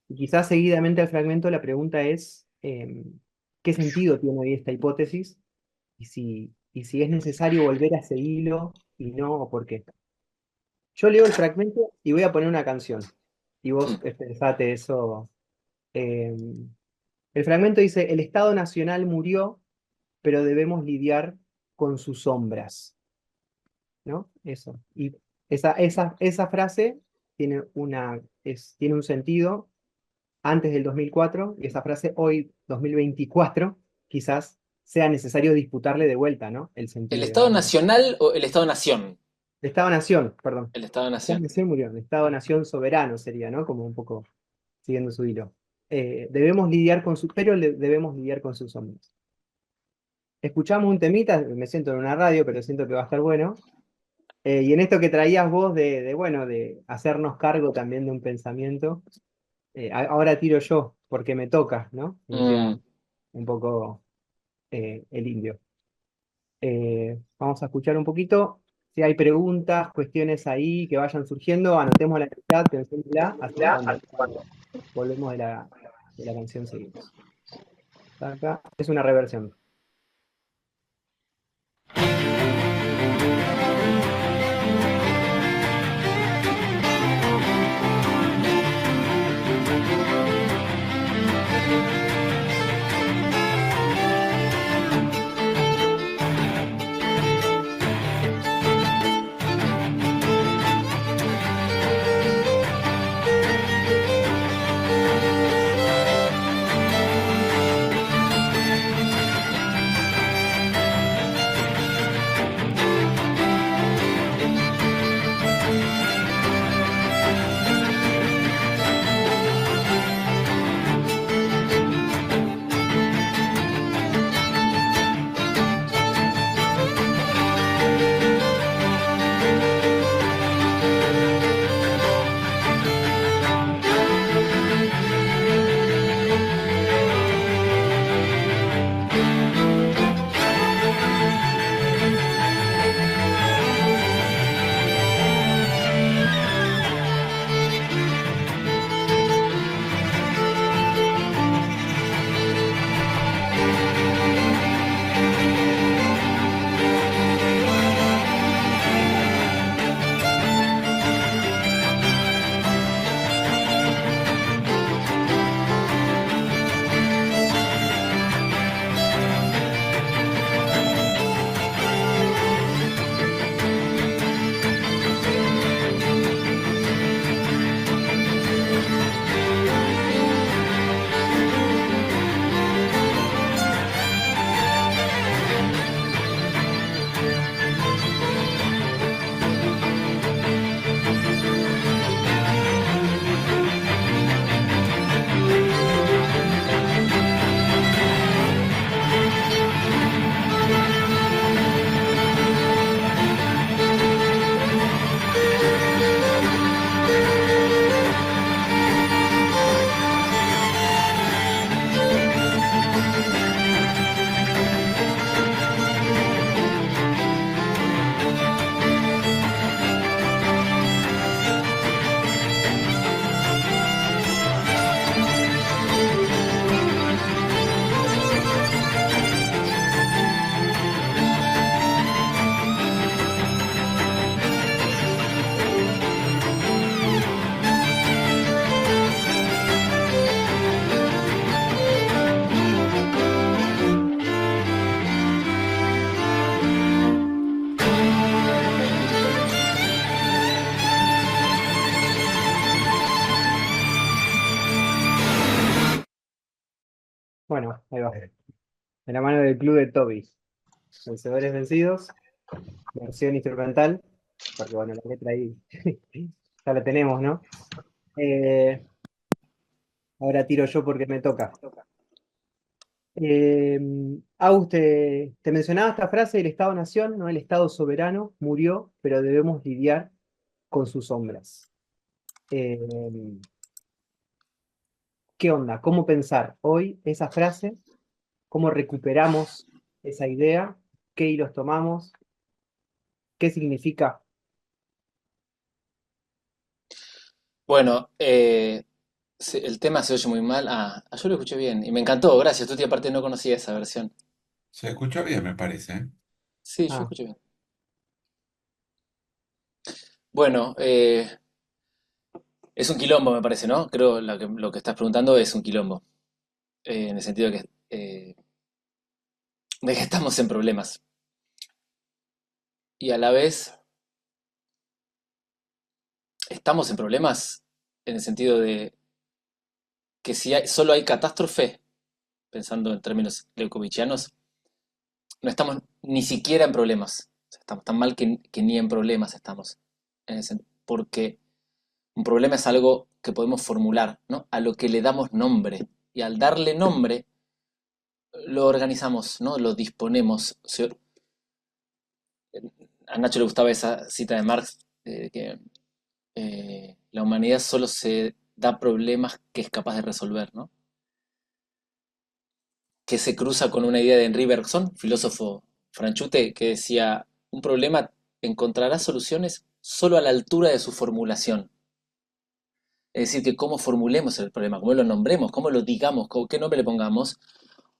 Y quizás seguidamente al fragmento la pregunta es, ¿qué sentido tiene hoy esta hipótesis? Y si es necesario volver a ese hilo y no, o por qué. Yo leo el fragmento y voy a poner una canción. Y vos pensate eso. El fragmento dice, el Estado Nacional murió, pero debemos lidiar con sus sombras. ¿No? Eso. Y esa frase tiene tiene un sentido antes del 2004, y esa frase hoy, 2024, quizás sea necesario disputarle de vuelta, ¿no? El ¿El sentido. Estado Nacional o el Estado-Nación? El Estado-Nación, perdón. El El Estado-Nación. Estado-Nación murió. El Estado-Nación soberano sería, ¿no? Como un poco siguiendo su hilo. Debemos lidiar con debemos lidiar con sus hombres. Escuchamos un temita, me siento en una radio, pero siento que va a estar bueno. Y en esto que traías vos bueno, de hacernos cargo también de un pensamiento, ahora tiro yo, porque me toca, ¿no? Me decía un poco el indio. Vamos a escuchar un poquito. Si hay preguntas, cuestiones ahí que vayan surgiendo, anotemos la chat, pensémosla, así cuando volvemos de la canción seguimos. Acá es una reversión. Bueno, ahí va. De la mano del Club de Toby. Vencedores vencidos, versión instrumental, porque bueno, la letra ahí ya la tenemos, ¿no? Eh, ahora tiro yo porque me toca. Eh, Agus, te mencionaba esta frase: el Estado-Nación, no el Estado soberano, murió, pero debemos lidiar con sus sombras. Eh, ¿Qué onda? ¿Cómo pensar hoy esa frase? ¿Cómo recuperamos esa idea? ¿Qué hilos tomamos? ¿Qué significa? Bueno, el tema se oye muy mal. Yo lo escuché bien y me encantó, gracias. Tuti, aparte no conocía esa versión. Se escucha bien, me parece, ¿eh? Sí, yo Ah, escuché bien. Bueno, es un quilombo, me parece, ¿no? Creo lo que estás preguntando es un quilombo, en el sentido de que estamos en problemas. Y a la vez estamos en problemas en el sentido de que si solo hay catástrofe, pensando en términos leucovichianos, no estamos ni siquiera en problemas. O sea, estamos tan mal que ni en problemas estamos. Porque un problema es algo que podemos formular, ¿no? A lo que le damos nombre. Y al darle nombre, lo organizamos, ¿no? Lo disponemos. A Nacho le gustaba esa cita de Marx, que la humanidad solo se da problemas que es capaz de resolver, ¿no? Que se cruza con una idea de Henri Bergson, filósofo franchute, que decía: un problema encontrará soluciones solo a la altura de su formulación. Es decir, que cómo formulemos el problema, cómo lo nombremos, cómo lo digamos, qué nombre le pongamos,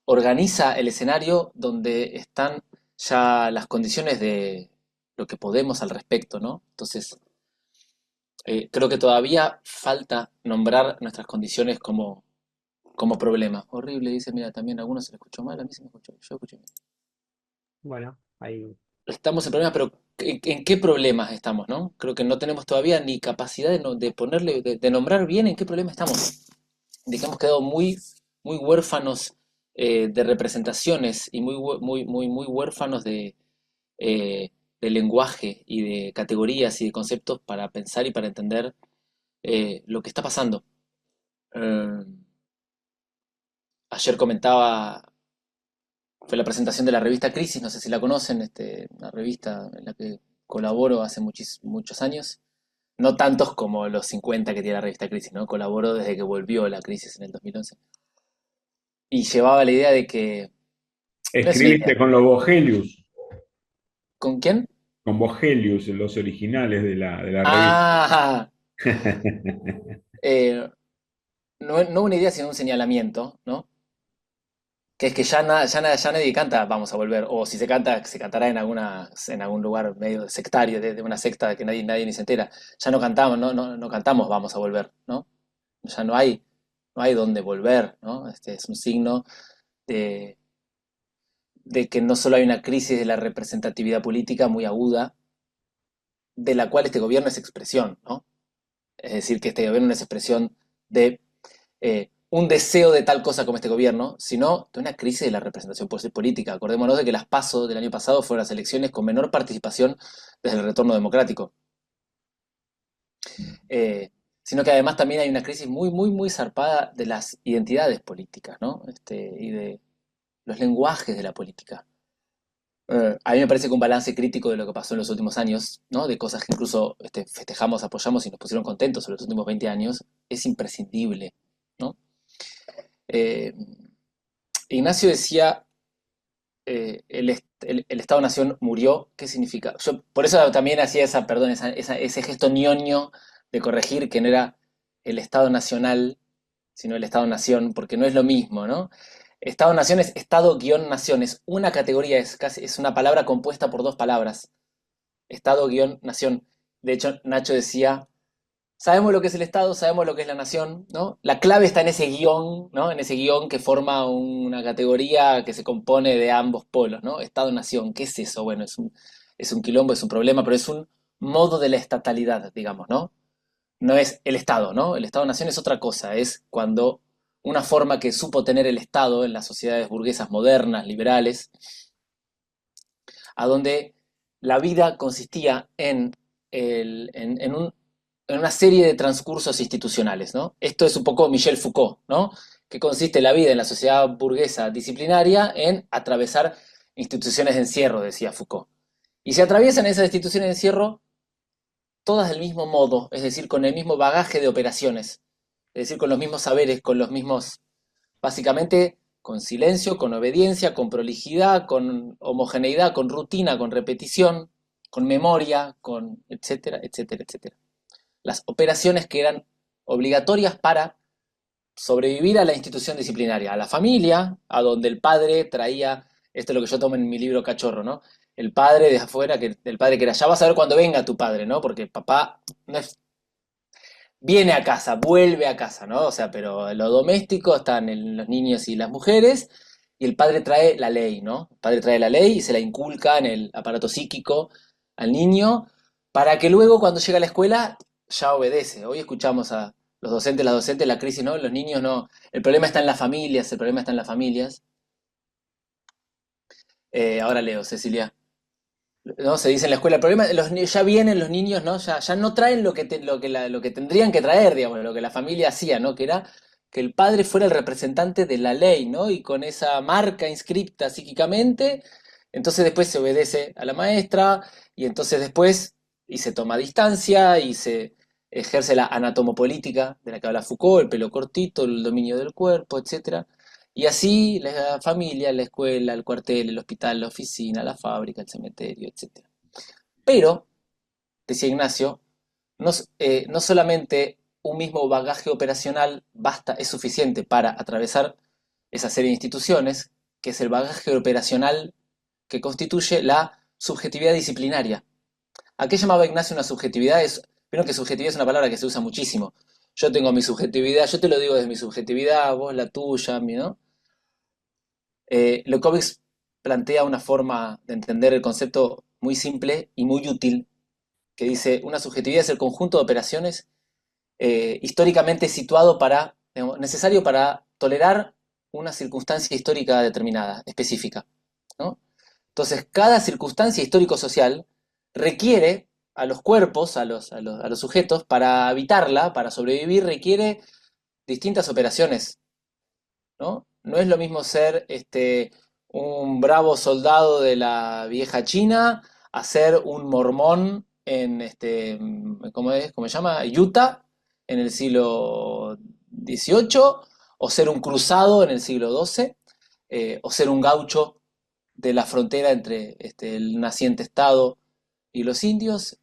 organiza el escenario donde están ya las condiciones de lo que podemos al respecto, ¿no? Entonces, creo que todavía falta nombrar nuestras condiciones como problema. Horrible, dice, mira, también a algunos se le escuchó mal, a mí se me escuchó, yo escuché bien. bueno, ahí. Estamos en problemas, pero ¿en qué problemas estamos, no? Creo que no tenemos todavía ni capacidad de ponerle, de nombrar bien en qué problema estamos. De que hemos quedado muy huérfanos de representaciones y muy huérfanos de lenguaje y de categorías y de conceptos para pensar y para entender lo que está pasando. Eh, Ayer comentaba, fue la presentación de la revista Crisis, no sé si la conocen, una revista en la que colaboro hace muchos años. No tantos como los 50 que tiene la revista Crisis, ¿no? Colaboro desde que volvió la crisis en el 2011. Y llevaba la idea de que... No es una idea. Escribiste con los Vogelius, ¿Con quién? con Vogelius, los originales de la revista. Ah, eh, no una idea, sino un señalamiento, ¿no? Que es que ya nadie canta Vamos a volver, o si se canta, se cantará en algún lugar medio sectario, de una secta que nadie ni se entera. Ya no cantamos, no cantamos Vamos a volver, ¿no? Ya no hay dónde volver, ¿no? Este es un signo de, de que no solo hay una crisis de la representatividad política muy aguda, de la cual este gobierno es expresión, ¿no? Es decir, que este gobierno no es expresión de un deseo de tal cosa como este gobierno, sino de una crisis de la representación política. Acordémonos de que las PASO del año pasado fueron las elecciones con menor participación desde el retorno democrático. Sino que además también hay una crisis muy zarpada de las identidades políticas, ¿no? Y de los lenguajes de la política. A mí me parece que un balance crítico de lo que pasó en los últimos años, ¿no? De cosas que incluso festejamos, apoyamos y nos pusieron contentos sobre los últimos 20 años, es imprescindible, ¿no? Eh, Ignacio decía, el Estado-Nación murió, ¿qué significa? Yo por eso también hacía ese gesto ñoño de corregir que no era el Estado Nacional, sino el Estado-Nación, porque no es lo mismo, ¿no? Estado-Nación es Estado-Nación, es una categoría, es una palabra compuesta por dos palabras. Estado-Nación. De hecho, Nacho decía, sabemos lo que es el Estado, sabemos lo que es la nación, ¿no? La clave está en ese guión, ¿no? En ese guión que forma una categoría que se compone de ambos polos, ¿no? Estado-nación, ¿qué es eso? Bueno, es un quilombo, es un problema, pero es un modo de la estatalidad, digamos, ¿no? No es el Estado, ¿no? El Estado-nación es otra cosa, es cuando una forma que supo tener el Estado en las sociedades burguesas modernas, liberales, a donde la vida consistía en una serie de transcursos institucionales, ¿no? Esto es un poco Michel Foucault, ¿no? Que consiste la vida en la sociedad burguesa disciplinaria en atravesar instituciones de encierro, decía Foucault. Y se atraviesan esas instituciones de encierro todas del mismo modo, es decir, con el mismo bagaje de operaciones, es decir, con los mismos saberes, con los mismos, básicamente, con silencio, con obediencia, con prolijidad, con homogeneidad, con rutina, con repetición, con memoria, con etcétera, etcétera, etcétera. Las operaciones que eran obligatorias para sobrevivir a la institución disciplinaria, a la familia, a donde el padre traía, esto es lo que yo tomo en mi libro Cachorro, ¿no? El padre de afuera, el padre que era, ya vas a ver cuando venga tu padre, ¿no? Porque papá no es, viene a casa, vuelve a casa, ¿no? O sea, pero lo doméstico están en los niños y las mujeres, y el padre trae la ley, ¿no? El padre trae la ley y se la inculca en el aparato psíquico al niño, para que luego cuando llega a la escuela ya obedece. Hoy escuchamos a los docentes, las docentes, la crisis, ¿no? Los niños no. El problema está en las familias, el problema está en las familias. Ahora leo, Cecilia. ¿No? Se dice en la escuela, el problema, ya vienen los niños, ¿no? Ya no traen lo que tendrían que traer, digamos, lo que la familia hacía, ¿no? Que era que el padre fuera el representante de la ley, ¿no? Y con esa marca inscripta psíquicamente, entonces después se obedece a la maestra, y entonces después, y se toma distancia, y se ejerce la anatomopolítica de la que habla Foucault, el pelo cortito, el dominio del cuerpo, etcétera. Y así la familia, la escuela, el cuartel, el hospital, la oficina, la fábrica, el cementerio, etc. Pero, decía Ignacio, no solamente un mismo bagaje operacional basta, es suficiente para atravesar esa serie de instituciones, que es el bagaje operacional que constituye la subjetividad disciplinaria. ¿A qué llamaba Ignacio una subjetividad? Vieron que subjetividad es una palabra que se usa muchísimo. Yo tengo mi subjetividad, yo te lo digo desde mi subjetividad, vos la tuya, ¿no? Lukács plantea una forma de entender el concepto muy simple y muy útil, que dice, una subjetividad es el conjunto de operaciones históricamente situado necesario para tolerar una circunstancia histórica determinada, específica, ¿no? Entonces, cada circunstancia histórico-social requiere a los cuerpos, a los sujetos, para habitarla, para sobrevivir, requiere distintas operaciones, ¿no? No es lo mismo ser un bravo soldado de la vieja China a ser un mormón en ¿cómo se llama? Utah en el siglo XVIII, o ser un cruzado en el siglo XII, o ser un gaucho de la frontera entre el naciente Estado y los indios,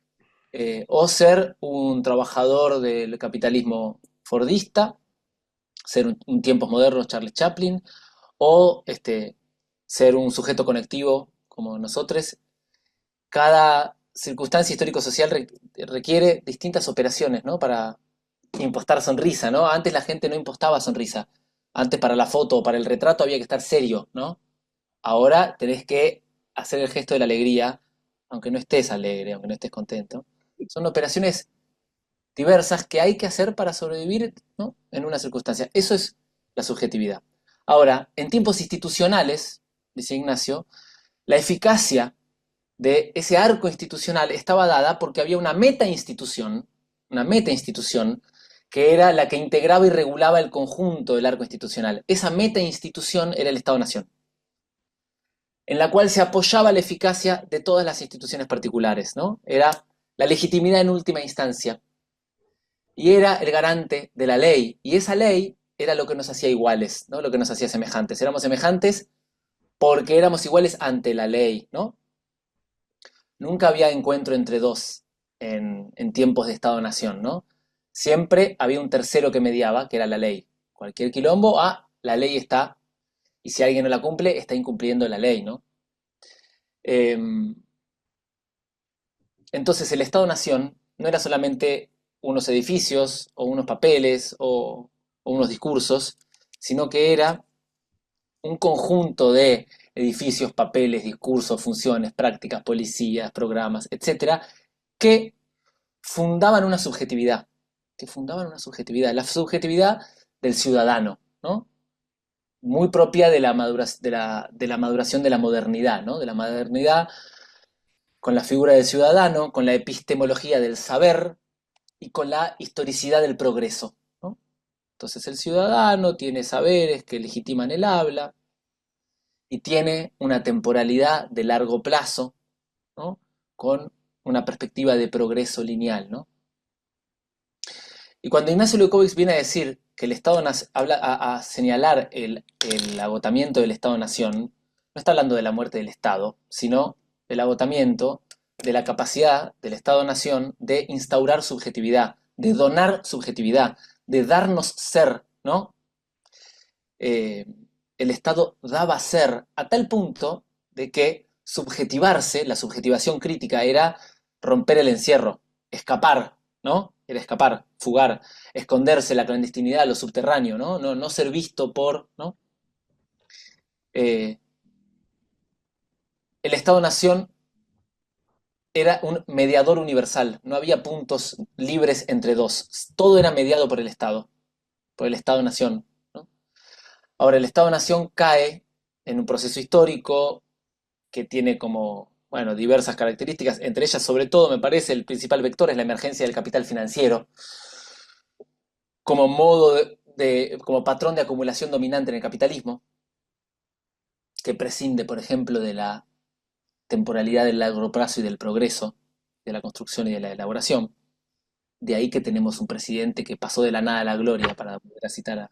o ser un trabajador del capitalismo fordista, ser en tiempos modernos Charles Chaplin, o ser un sujeto conectivo como nosotros. Cada circunstancia histórico-social requiere distintas operaciones, ¿no? Para impostar sonrisa, ¿no? Antes la gente no impostaba sonrisa. Antes para la foto o para el retrato había que estar serio, ¿no? Ahora tenés que hacer el gesto de la alegría, aunque no estés alegre, aunque no estés contento. Son operaciones diversas que hay que hacer para sobrevivir, ¿no? En una circunstancia. Eso es la subjetividad. Ahora, en tiempos institucionales, dice Ignacio, la eficacia de ese arco institucional estaba dada porque había una meta-institución que era la que integraba y regulaba el conjunto del arco institucional. Esa meta-institución era el Estado-Nación, en la cual se apoyaba la eficacia de todas las instituciones particulares, ¿no? Era la legitimidad en última instancia, y era el garante de la ley, y esa ley era lo que nos hacía iguales, ¿no? Lo que nos hacía semejantes. Éramos semejantes porque éramos iguales ante la ley, ¿no? Nunca había encuentro entre dos en tiempos de Estado-Nación, ¿no? Siempre había un tercero que mediaba, que era la ley. Cualquier quilombo, la ley está, y si alguien no la cumple, está incumpliendo la ley, ¿no? Entonces el Estado-Nación no era solamente unos edificios o unos papeles o unos discursos, sino que era un conjunto de edificios, papeles, discursos, funciones, prácticas, policías, programas, etcétera, que fundaban una subjetividad, la subjetividad del ciudadano, ¿no? Muy propia de la maduración de la modernidad, ¿no? De la modernidad con la figura del ciudadano, con la epistemología del saber y con la historicidad del progreso, ¿no? Entonces el ciudadano tiene saberes que legitiman el habla y tiene una temporalidad de largo plazo, ¿no? Con una perspectiva de progreso lineal, ¿no? Y cuando Ignacio Leucovitz viene a decir que el Estado habla a señalar el agotamiento del Estado-Nación, no está hablando de la muerte del Estado, sino del agotamiento de la capacidad del Estado-Nación de instaurar subjetividad, de donar subjetividad, de darnos ser, ¿no? El Estado daba ser a tal punto de que subjetivarse, la subjetivación crítica era romper el encierro, escapar, ¿no? Era escapar, fugar, esconderse, la clandestinidad, lo subterráneo, ¿no? No ser visto por, ¿no? El Estado-Nación era un mediador universal, no había puntos libres entre dos, todo era mediado por el Estado-Nación, ¿no? Ahora, el Estado-Nación cae en un proceso histórico que tiene como, bueno, diversas características, entre ellas, sobre todo, me parece, el principal vector es la emergencia del capital financiero, como modo como patrón de acumulación dominante en el capitalismo, que prescinde, por ejemplo, de la temporalidad del largo plazo y del progreso, de la construcción y de la elaboración. De ahí que tenemos un presidente que pasó de la nada a la gloria, para volver a citar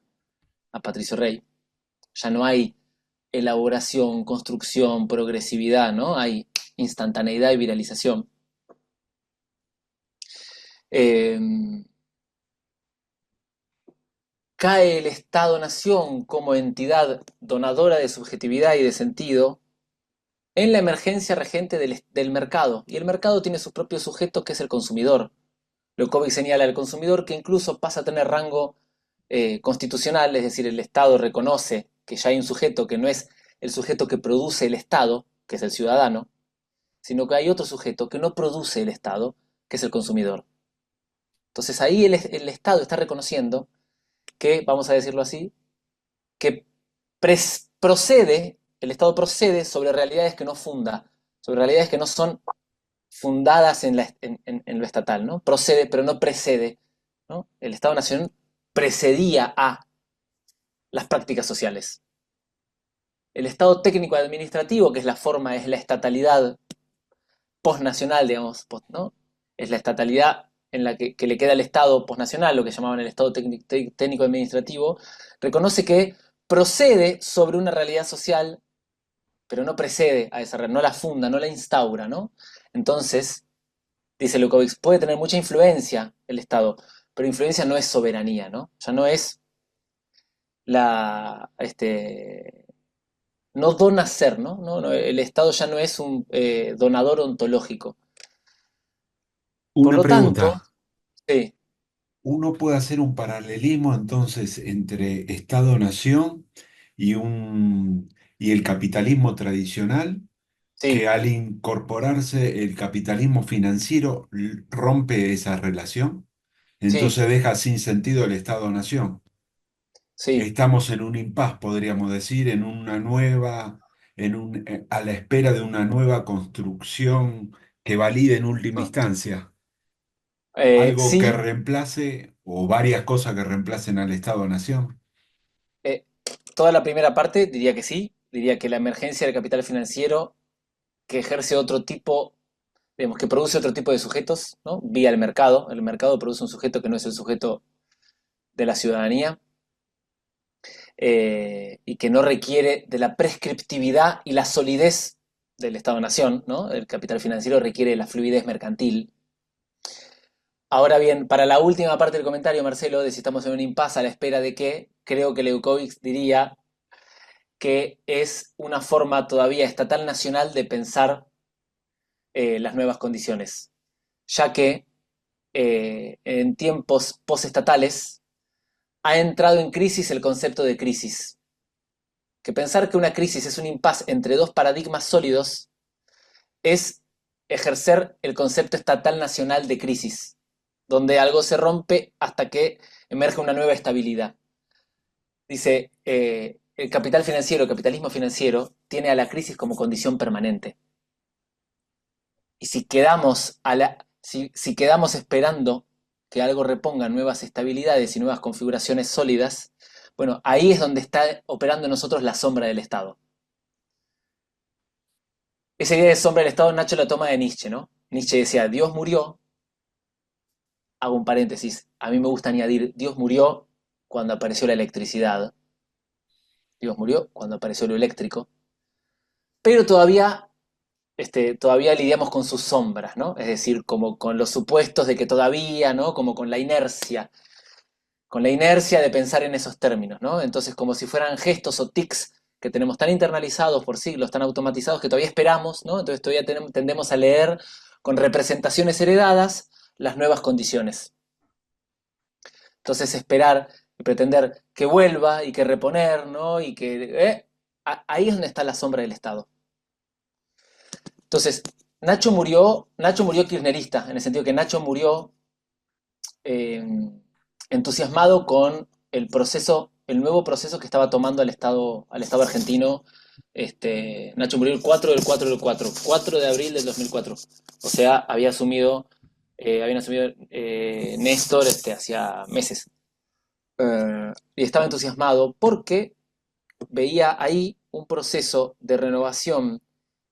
a Patricio Rey. Ya no hay elaboración, construcción, progresividad, ¿no? Hay instantaneidad y viralización. Cae el Estado-Nación como entidad donadora de subjetividad y de sentido en la emergencia regente del mercado. Y el mercado tiene su propio sujeto, que es el consumidor. Leucovitz señala al consumidor que incluso pasa a tener rango constitucional, es decir, el Estado reconoce que ya hay un sujeto que no es el sujeto que produce el Estado, que es el ciudadano, sino que hay otro sujeto que no produce el Estado, que es el consumidor. Entonces ahí el Estado está reconociendo que, vamos a decirlo así, que el Estado procede sobre realidades que no funda, sobre realidades que no son fundadas en lo estatal, ¿no? Procede, pero no precede, ¿no? El Estado-Nación precedía a las prácticas sociales. El Estado técnico administrativo, que es la forma, es la estatalidad postnacional, digamos, ¿no? Es la estatalidad en la que le queda al Estado postnacional, lo que llamaban el Estado técnico administrativo, reconoce que procede sobre una realidad social, pero no precede a esa realidad, no la funda, no la instaura, ¿no? Entonces, dice Leucovitz, puede tener mucha influencia el Estado, pero influencia no es soberanía, ¿no? Ya no es no dona ser, ¿no? No, el Estado ya no es un donador ontológico. Por Una lo tanto, pregunta. sí, Uno puede hacer un paralelismo entonces entre Estado-nación y el capitalismo tradicional, que sí, al incorporarse el capitalismo financiero rompe esa relación, sí, entonces deja sin sentido el Estado-nación. sí. Estamos en un impasse, podríamos decir, a la espera de una nueva construcción que valide en última instancia algo que Sí, reemplace o varias cosas que reemplacen al Estado-nación. eh, toda la primera parte diría que sí, diría que la emergencia del capital financiero que ejerce otro tipo, digamos, que produce otro tipo de sujetos, ¿no? Vía el mercado produce un sujeto que no es el sujeto de la ciudadanía, y que no requiere de la prescriptividad y la solidez del Estado-Nación, ¿no? El capital financiero requiere la fluidez mercantil. Ahora bien, para la última parte del comentario, Marcelo, de si estamos en un impasse a la espera de qué, creo que Leucovitz diría que es una forma todavía estatal nacional de pensar las nuevas condiciones, ya que en tiempos postestatales ha entrado en crisis el concepto de crisis. Que pensar que una crisis es un impasse entre dos paradigmas sólidos es ejercer el concepto estatal nacional de crisis, donde algo se rompe hasta que emerge una nueva estabilidad. Dice, el capital financiero, el capitalismo financiero, tiene a la crisis como condición permanente. Y si quedamos, si quedamos esperando que algo reponga nuevas estabilidades y nuevas configuraciones sólidas, bueno, ahí es donde está operando en nosotros la sombra del Estado. Esa idea de sombra del Estado, Nacho la toma de Nietzsche, ¿no? Nietzsche decía, Dios murió, hago un paréntesis, a mí me gusta añadir, Dios murió cuando apareció la electricidad, Dios murió cuando apareció lo eléctrico, pero todavía lidiamos con sus sombras, ¿no? Es decir, como con los supuestos de que todavía, ¿no? Como con la inercia de pensar en esos términos, ¿no? Entonces, como si fueran gestos o tics que tenemos tan internalizados por siglos, tan automatizados, que todavía esperamos, ¿no? Entonces todavía tendemos a leer con representaciones heredadas las nuevas condiciones. Entonces, esperar y pretender que vuelva y que reponer, ¿no? Y que... ahí es donde está la sombra del Estado. Entonces, Nacho murió kirchnerista, en el sentido que Nacho murió entusiasmado con el nuevo proceso que estaba tomando al Estado argentino. Nacho murió el 4 del 4 del 4 de abril del 2004. O sea, habían asumido Néstor hacía meses. Y estaba entusiasmado porque veía ahí un proceso de renovación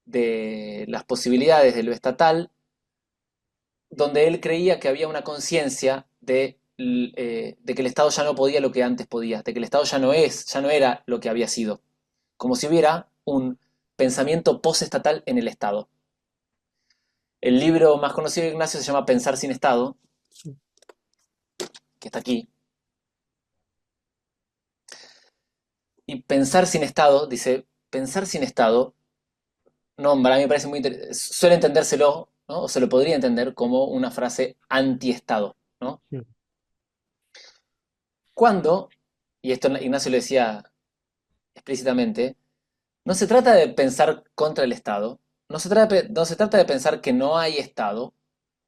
de las posibilidades de lo estatal, donde él creía que había una conciencia de que el Estado ya no podía lo que antes podía, de que el Estado ya no era lo que había sido, como si hubiera un pensamiento postestatal en el Estado. El libro más conocido de Ignacio se llama Pensar sin Estado, que está aquí. Y pensar sin Estado, dice, pensar sin Estado, no, para mí me parece muy interesante, suele entendérselo, ¿no? O se lo podría entender como una frase anti-Estado, ¿no? Sí. Cuando, y esto Ignacio lo decía explícitamente, no se trata de pensar contra el Estado, no se trata de pensar que no hay Estado,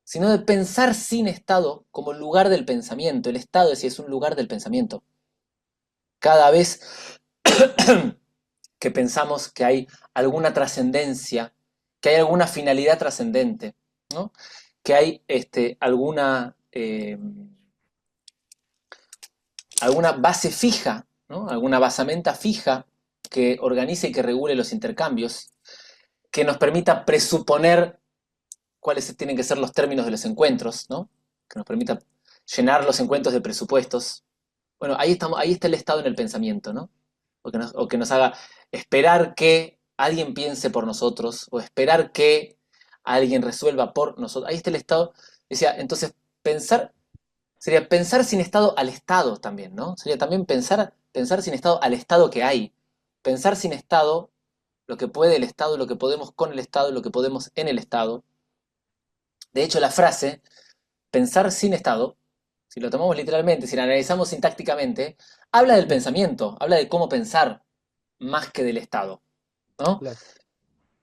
sino de pensar sin Estado como lugar del pensamiento. El Estado es un lugar del pensamiento. Cada vez que pensamos que hay alguna trascendencia, que hay alguna finalidad trascendente, ¿no? Que hay alguna base fija, ¿no? Alguna basamenta fija que organice y que regule los intercambios, que nos permita presuponer cuáles tienen que ser los términos de los encuentros, ¿no? Que nos permita llenar los encuentros de presupuestos. Bueno, ahí está el Estado en el pensamiento, ¿no? O que nos haga esperar que alguien piense por nosotros, o esperar que alguien resuelva por nosotros. Ahí está el Estado. Decía, entonces, sería pensar sin Estado al Estado también, ¿no? Sería también pensar sin Estado al Estado que hay. Pensar sin Estado lo que puede el Estado, lo que podemos con el Estado, lo que podemos en el Estado. De hecho, la frase, pensar sin Estado, si lo tomamos literalmente, si lo analizamos sintácticamente, habla del pensamiento, habla de cómo pensar, más que del Estado, ¿no? Claro.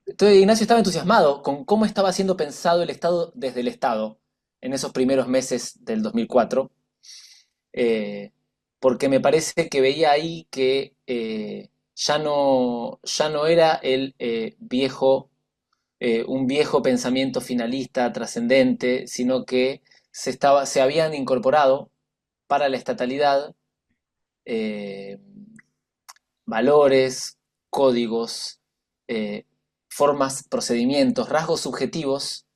Entonces Ignacio estaba entusiasmado con cómo estaba siendo pensado el Estado desde el Estado en esos primeros meses del 2004, porque me parece que veía ahí que ya no era el un viejo pensamiento finalista, trascendente, sino que se habían incorporado para la estatalidad valores, códigos, formas, procedimientos, rasgos subjetivos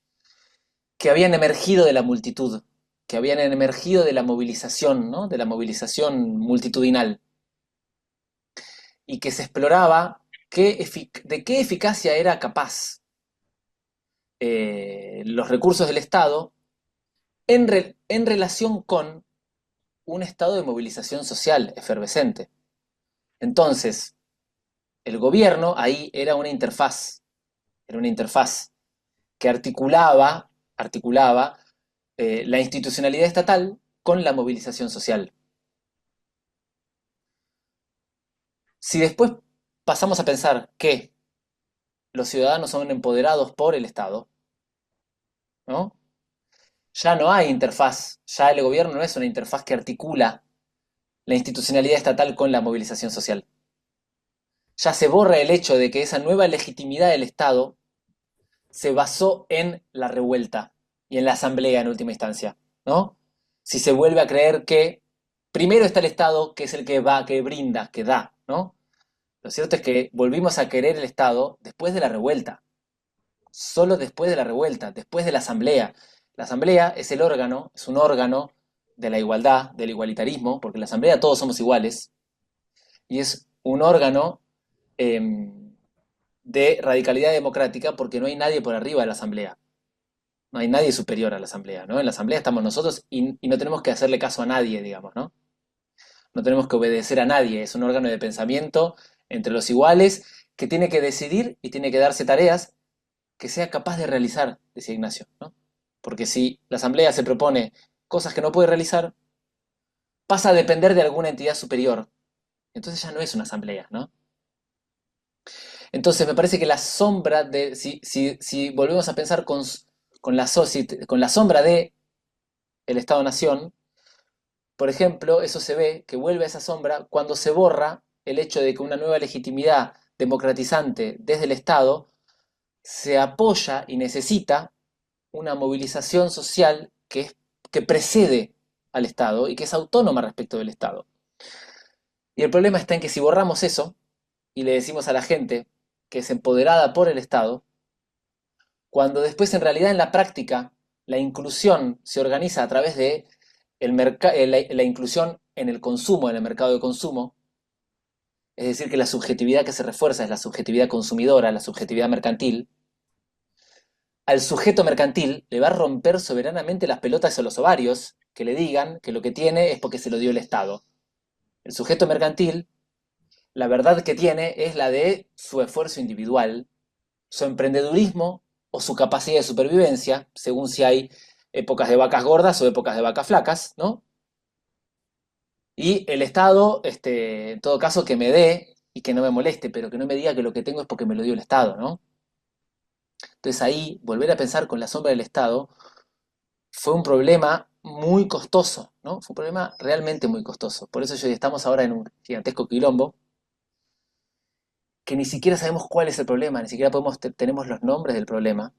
que habían emergido de la multitud, que habían emergido de la movilización, ¿no? De la movilización multitudinal, y que se exploraba de qué eficacia era capaz los recursos del Estado en relación con un estado de movilización social efervescente. Entonces, el gobierno ahí era una interfaz que articulaba la institucionalidad estatal con la movilización social. Si después pasamos a pensar que los ciudadanos son empoderados por el Estado, ¿no? Ya no hay interfaz, ya el gobierno no es una interfaz que articula la institucionalidad estatal con la movilización social. Ya se borra el hecho de que esa nueva legitimidad del Estado se basó en la revuelta y en la asamblea en última instancia, ¿no? Si se vuelve a creer que primero está el Estado, que es el que va, que brinda, que da, ¿no? Lo cierto es que volvimos a querer el Estado después de la revuelta, solo después de la revuelta, después de la asamblea. La asamblea es el órgano, es un órgano de la igualdad, del igualitarismo, porque en la asamblea todos somos iguales, y es un órgano de radicalidad democrática porque no hay nadie por arriba de la asamblea. No hay nadie superior a la asamblea, ¿no? En la asamblea estamos nosotros y no tenemos que hacerle caso a nadie, digamos, ¿no? No tenemos que obedecer a nadie. Es un órgano de pensamiento entre los iguales que tiene que decidir y tiene que darse tareas que sea capaz de realizar, decía Ignacio, ¿no? Porque si la asamblea se propone cosas que no puede realizar, pasa a depender de alguna entidad superior. Entonces ya no es una asamblea, ¿no? Entonces me parece que la sombra de, si volvemos a pensar con la sombra de el Estado-Nación, por ejemplo, eso se ve que vuelve a esa sombra cuando se borra el hecho de que una nueva legitimidad democratizante desde el Estado se apoya y necesita una movilización social que precede al Estado y que es autónoma respecto del Estado. Y el problema está en que si borramos eso y le decimos a la gente que es empoderada por el Estado, cuando después en realidad en la práctica la inclusión se organiza a través de la inclusión en el consumo, en el mercado de consumo, es decir, que la subjetividad que se refuerza es la subjetividad consumidora, la subjetividad mercantil, al sujeto mercantil le va a romper soberanamente las pelotas o los ovarios que le digan que lo que tiene es porque se lo dio el Estado. El sujeto mercantil, la verdad que tiene es la de su esfuerzo individual, su emprendedurismo o su capacidad de supervivencia, según si hay épocas de vacas gordas o épocas de vacas flacas, ¿no? Y el Estado, en todo caso, que me dé y que no me moleste, pero que no me diga que lo que tengo es porque me lo dio el Estado, ¿no? Entonces ahí, volver a pensar con la sombra del Estado fue un problema muy costoso, ¿no? Fue un problema realmente muy costoso. Por eso estamos ahora en un gigantesco quilombo, que ni siquiera sabemos cuál es el problema, ni siquiera tenemos los nombres del problema,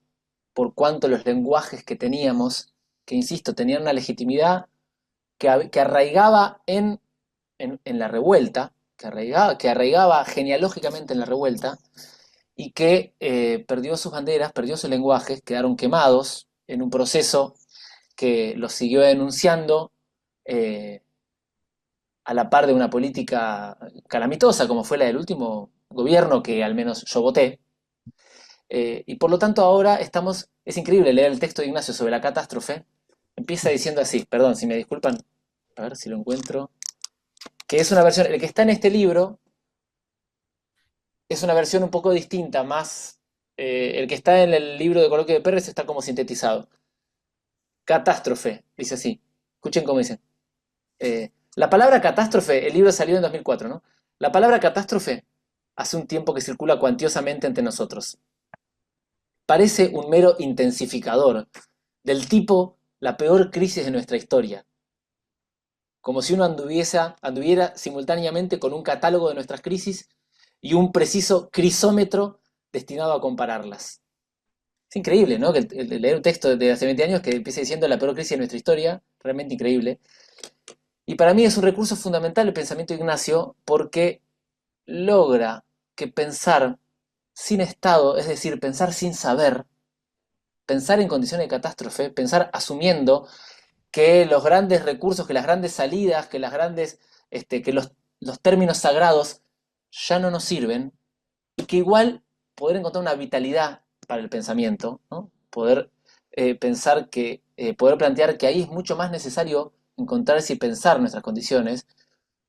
por cuanto los lenguajes que teníamos, que insisto, tenían una legitimidad que arraigaba en la revuelta, que arraigaba genealógicamente en la revuelta, y que perdió sus banderas, perdió sus lenguajes, quedaron quemados en un proceso que los siguió denunciando a la par de una política calamitosa, como fue la del último gobierno que al menos yo voté. Y por lo tanto ahora es increíble leer el texto de Ignacio sobre la catástrofe. Empieza diciendo así, perdón, si me disculpan, a ver si lo encuentro, que es una versión, el que está en este libro es una versión un poco distinta, más, el que está en el libro de Coloquio de Perres está como sintetizado. Catástrofe, dice así, escuchen cómo dice. La palabra catástrofe, el libro salió en 2004, ¿no? La palabra catástrofe hace un tiempo que circula cuantiosamente entre nosotros. Parece un mero intensificador, del tipo la peor crisis de nuestra historia. Como si uno anduviera simultáneamente con un catálogo de nuestras crisis y un preciso crisómetro destinado a compararlas. Es increíble, ¿no? Que leer un texto de hace 20 años que empiece diciendo la peor crisis de nuestra historia, realmente increíble. Y para mí es un recurso fundamental el pensamiento de Ignacio porque logra que pensar sin estado, es decir, pensar sin saber, pensar en condiciones de catástrofe, pensar asumiendo que los grandes recursos, que las grandes salidas, que que los términos sagrados ya no nos sirven, y que igual poder encontrar una vitalidad para el pensamiento, ¿no? Poder pensar poder plantear que ahí es mucho más necesario encontrarse y pensar nuestras condiciones.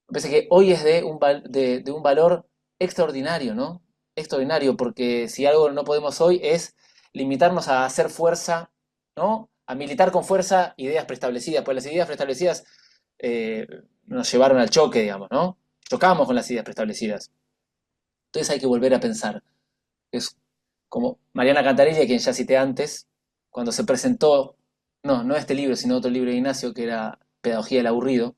Me parece que hoy es de un valor extraordinario, ¿no? Extraordinario, porque si algo no podemos hoy es limitarnos a hacer fuerza, ¿no? A militar con fuerza ideas preestablecidas, pues las ideas preestablecidas nos llevaron al choque, digamos, ¿no? Chocamos con las ideas preestablecidas. Entonces hay que volver a pensar. Es como Mariana Cantarelli, a quien ya cité antes, cuando se presentó, no este libro, sino otro libro de Ignacio, que era Pedagogía del Aburrido,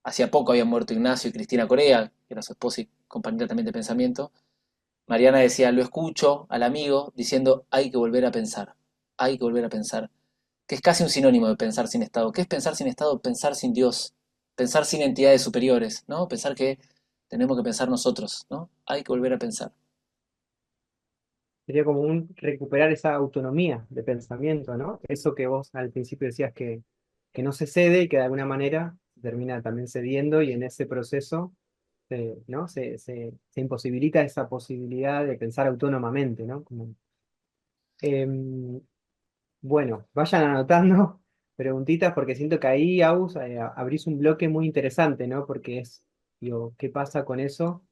hacía poco habían muerto Ignacio y Cristina Corea, que era su esposa y compañera también de pensamiento. Mariana decía, lo escucho al amigo diciendo, hay que volver a pensar, hay que volver a pensar, que es casi un sinónimo de pensar sin Estado. ¿Qué es pensar sin Estado? Pensar sin Dios, pensar sin entidades superiores, ¿no? Pensar que tenemos que pensar nosotros, ¿no? Hay que volver a pensar. Sería como un recuperar esa autonomía de pensamiento, ¿no? Eso que vos al principio decías que no se cede y que de alguna manera termina también cediendo y en ese proceso ¿no? Se imposibilita esa posibilidad de pensar autónomamente, ¿no? Em, bueno, vayan anotando preguntitas porque siento que ahí, Agus, abrís un bloque muy interesante, ¿no? Porque es, digo, ¿qué pasa con eso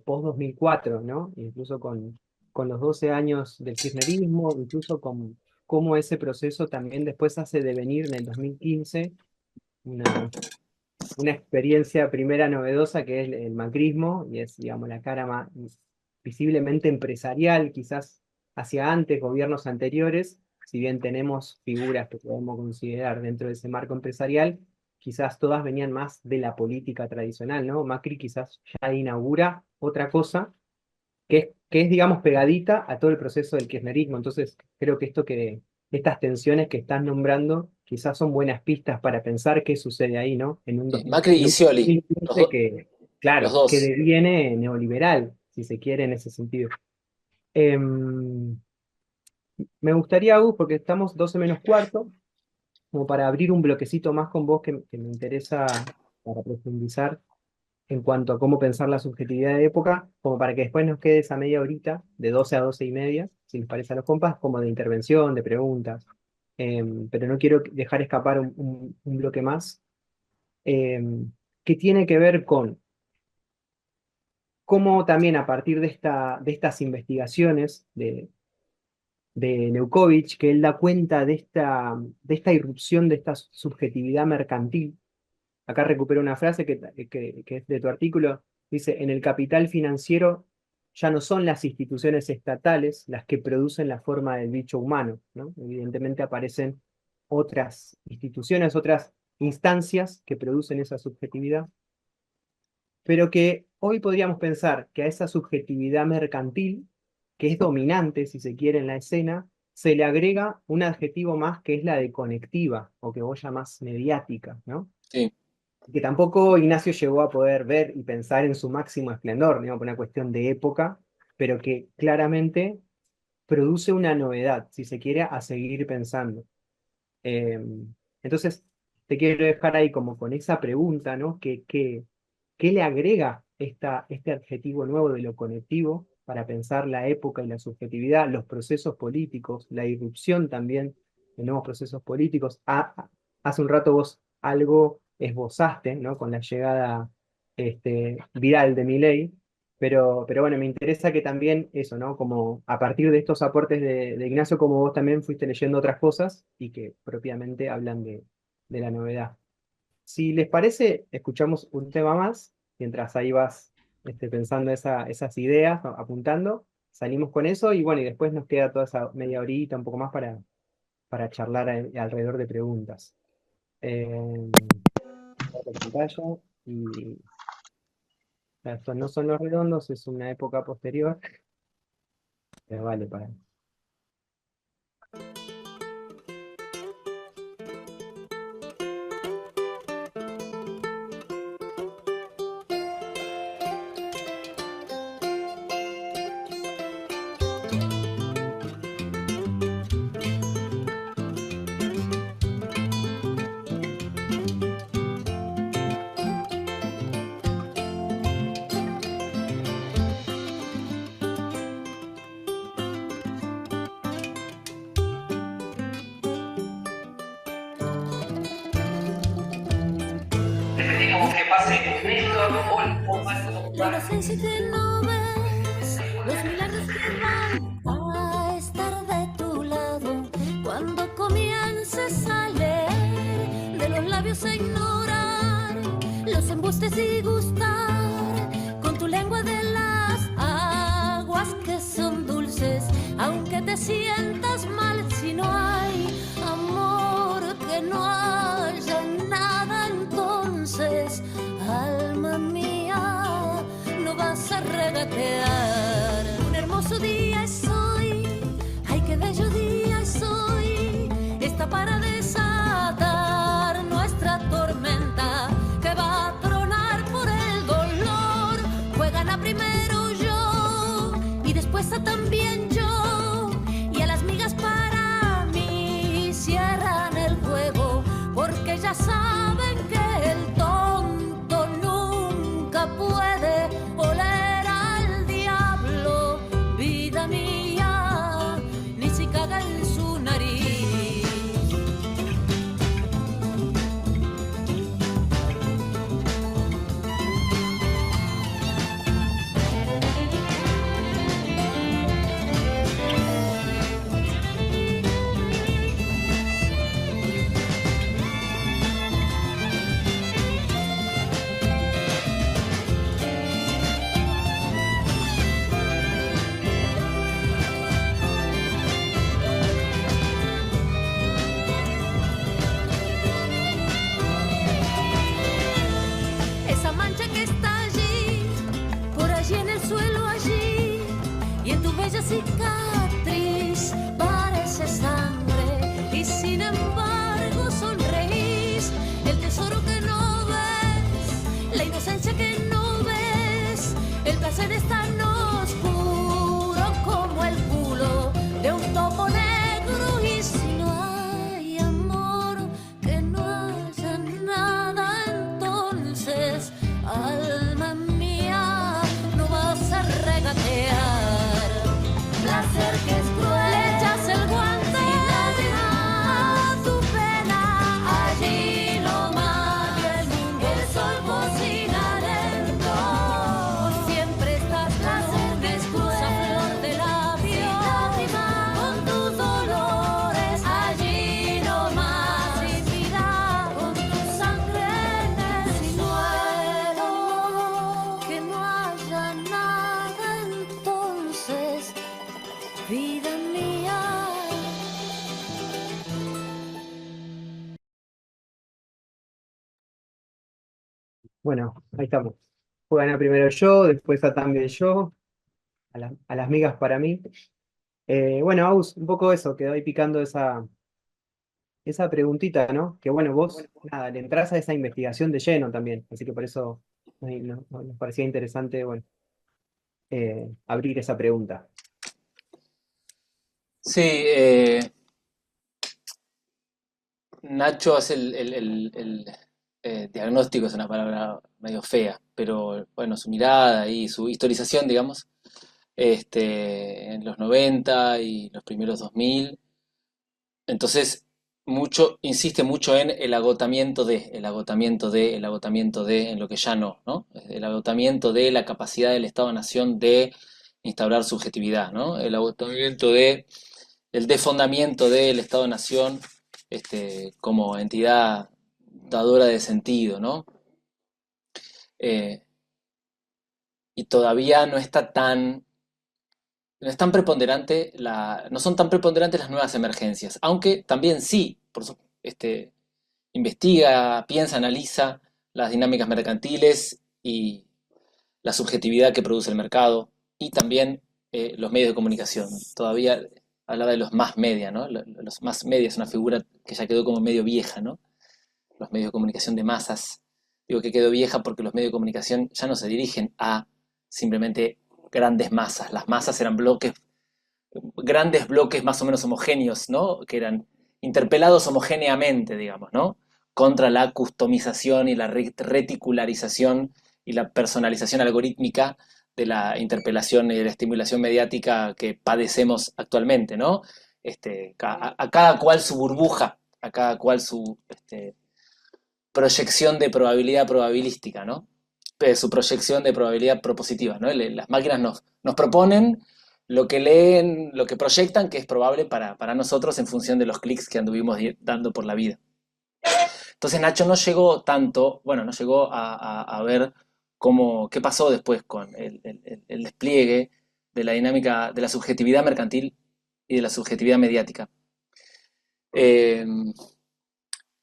post 2004, ¿no? Incluso con los 12 años del kirchnerismo, incluso con cómo ese proceso también después hace devenir en el 2015 una, una experiencia primera novedosa que es el macrismo, y es, digamos, la cara más visiblemente empresarial, quizás hacia antes, gobiernos anteriores, si bien tenemos figuras que podemos considerar dentro de ese marco empresarial, quizás todas venían más de la política tradicional, ¿no? Macri quizás ya inaugura otra cosa que es, digamos, pegadita a todo el proceso del kirchnerismo. Entonces, creo que estas tensiones que estás nombrando quizás son buenas pistas para pensar qué sucede ahí, ¿no? Macri En y un Scioli, 2015 que, los claro, que dos. deviene neoliberal, si se quiere, en ese sentido. Em, Me gustaría, Agus, porque estamos 12 menos cuarto, como para abrir un bloquecito más con vos que me interesa para profundizar en cuanto a cómo pensar la subjetividad de época, como para que después nos quede esa media horita, de 12 a 12 y media, si les parece a los compas, como de intervención, de preguntas. Pero no quiero dejar escapar un bloque más, que tiene que ver con cómo también a partir de estas investigaciones de Leukovich, que él da cuenta de esta irrupción de esta subjetividad mercantil. Acá recupero una frase que es de tu artículo. Dice, en el capital financiero ya no son las instituciones estatales las que producen la forma del bicho humano, ¿no? Evidentemente aparecen otras instituciones, otras instancias que producen esa subjetividad, pero que hoy podríamos pensar que a esa subjetividad mercantil, que es dominante, si se quiere, en la escena, se le agrega un adjetivo más que es la de conectiva, o que vos llamás mediática, ¿no? Sí. Que tampoco Ignacio llegó a poder ver y pensar en su máximo esplendor, digamos, por una cuestión de época, pero que claramente produce una novedad, si se quiere, a seguir pensando. Eh, entonces, te quiero dejar ahí como con esa pregunta, ¿no? ¿Qué le agrega este adjetivo nuevo de lo conectivo para pensar la época y la subjetividad, los procesos políticos, la irrupción también de nuevos procesos políticos? Hace un rato vos algo esbozaste, ¿no? Con la llegada viral de Milei, pero bueno, me interesa que también eso, ¿no? Como a partir de estos aportes de Ignacio, como vos también fuiste leyendo otras cosas y que propiamente hablan de la novedad. Si les parece, escuchamos un tema más, mientras ahí vas pensando esas ideas, apuntando, salimos con eso y bueno, y después nos queda toda esa media horita, un poco más para charlar alrededor de preguntas. La pantalla y estos no son los redondos, es una época posterior, pero vale para... La inocencia que no ves, los milagros que van a estar de tu lado cuando comiences a leer de los labios a ignorar los embustes y gustar con tu lengua de las aguas que son dulces, aunque te sientas mal si no hay amor, que no haya nada entonces. entonces, alma mía, no vas a regatear. Un hermoso día es hoy, ay, qué bello día es hoy, está para desatar nuestra tormenta que va a tronar por el dolor. Juegan a primero yo y después a también yo, y a las migas para mí cierran el juego, porque ya saben que el tonto nunca puede oler al diablo, vida mía, ni si caga en su nariz. Esa mancha que está allí, por allí en el suelo allí, y en tu bella cicatriz parece sangre, y sin embargo sonreís. El tesoro que no ves, la inocencia que no ves, el placer es tan oscuro como el culo de un topo negro, y si no hay amor, que no haya nada, entonces, alma mía, no vas a regatear. Placer que es cruel, le echas el guante a tu pena, allí nomás, el sol cocina adentro. Hoy siempre estás placer que es cruel, flor de labio, con tus dolores, allí nomás, sin vida, con tu sangre en el suelo, que no haya nada, entonces, vida mía. Bueno, ahí estamos. Juegan a primero yo, después a también yo, a las migas para mí. Bueno, Aus, un poco eso, quedó ahí picando esa preguntita, ¿no? Que bueno, vos, nada, le entrás a esa investigación de lleno también, así que por eso nos parecía interesante, bueno, abrir esa pregunta. Sí, Nacho hace el diagnóstico, es una palabra medio fea, pero bueno, su mirada y su historización, digamos, en los 90 y los primeros 2000. Entonces, insiste mucho en el agotamiento en lo que ya no, el agotamiento de la capacidad del Estado-Nación de instaurar subjetividad, ¿no? El agotamiento el desfondamiento del Estado-Nación como entidad dadora de sentido, ¿no? Y todavía no es tan preponderante no son tan preponderantes las nuevas emergencias, aunque también sí, investiga, piensa, analiza las dinámicas mercantiles y la subjetividad que produce el mercado, y también los medios de comunicación. Todavía hablaba de los más media, ¿no? Los más media es una figura que ya quedó como medio vieja, ¿no? Los medios de comunicación de masas. Digo que quedó vieja porque los medios de comunicación ya no se dirigen a simplemente grandes masas. Las masas eran grandes bloques más o menos homogéneos, ¿no? Que eran interpelados homogéneamente, digamos, ¿no? Contra la customización y la reticularización y la personalización algorítmica de la interpelación y de la estimulación mediática que padecemos actualmente, ¿no? A cada cual su burbuja, a cada cual su proyección de probabilidad probabilística, ¿no? Su proyección de probabilidad propositiva, ¿no? Las máquinas nos proponen lo que leen, lo que proyectan, que es probable para nosotros en función de los clics que anduvimos dando por la vida. Entonces Nacho no llegó a ver qué pasó después con el despliegue de la dinámica de la subjetividad mercantil y de la subjetividad mediática.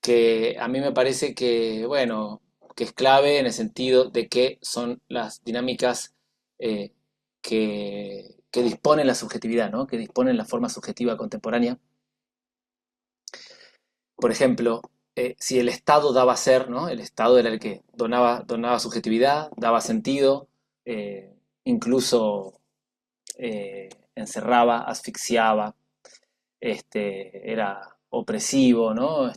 Que a mí me parece que, bueno, que es clave en el sentido de que son las dinámicas que disponen la subjetividad, ¿no? Que disponen la forma subjetiva contemporánea. Por ejemplo, si el Estado daba ser, ¿no? El Estado era el que donaba subjetividad, daba sentido, incluso encerraba, asfixiaba, era opresivo, ¿no?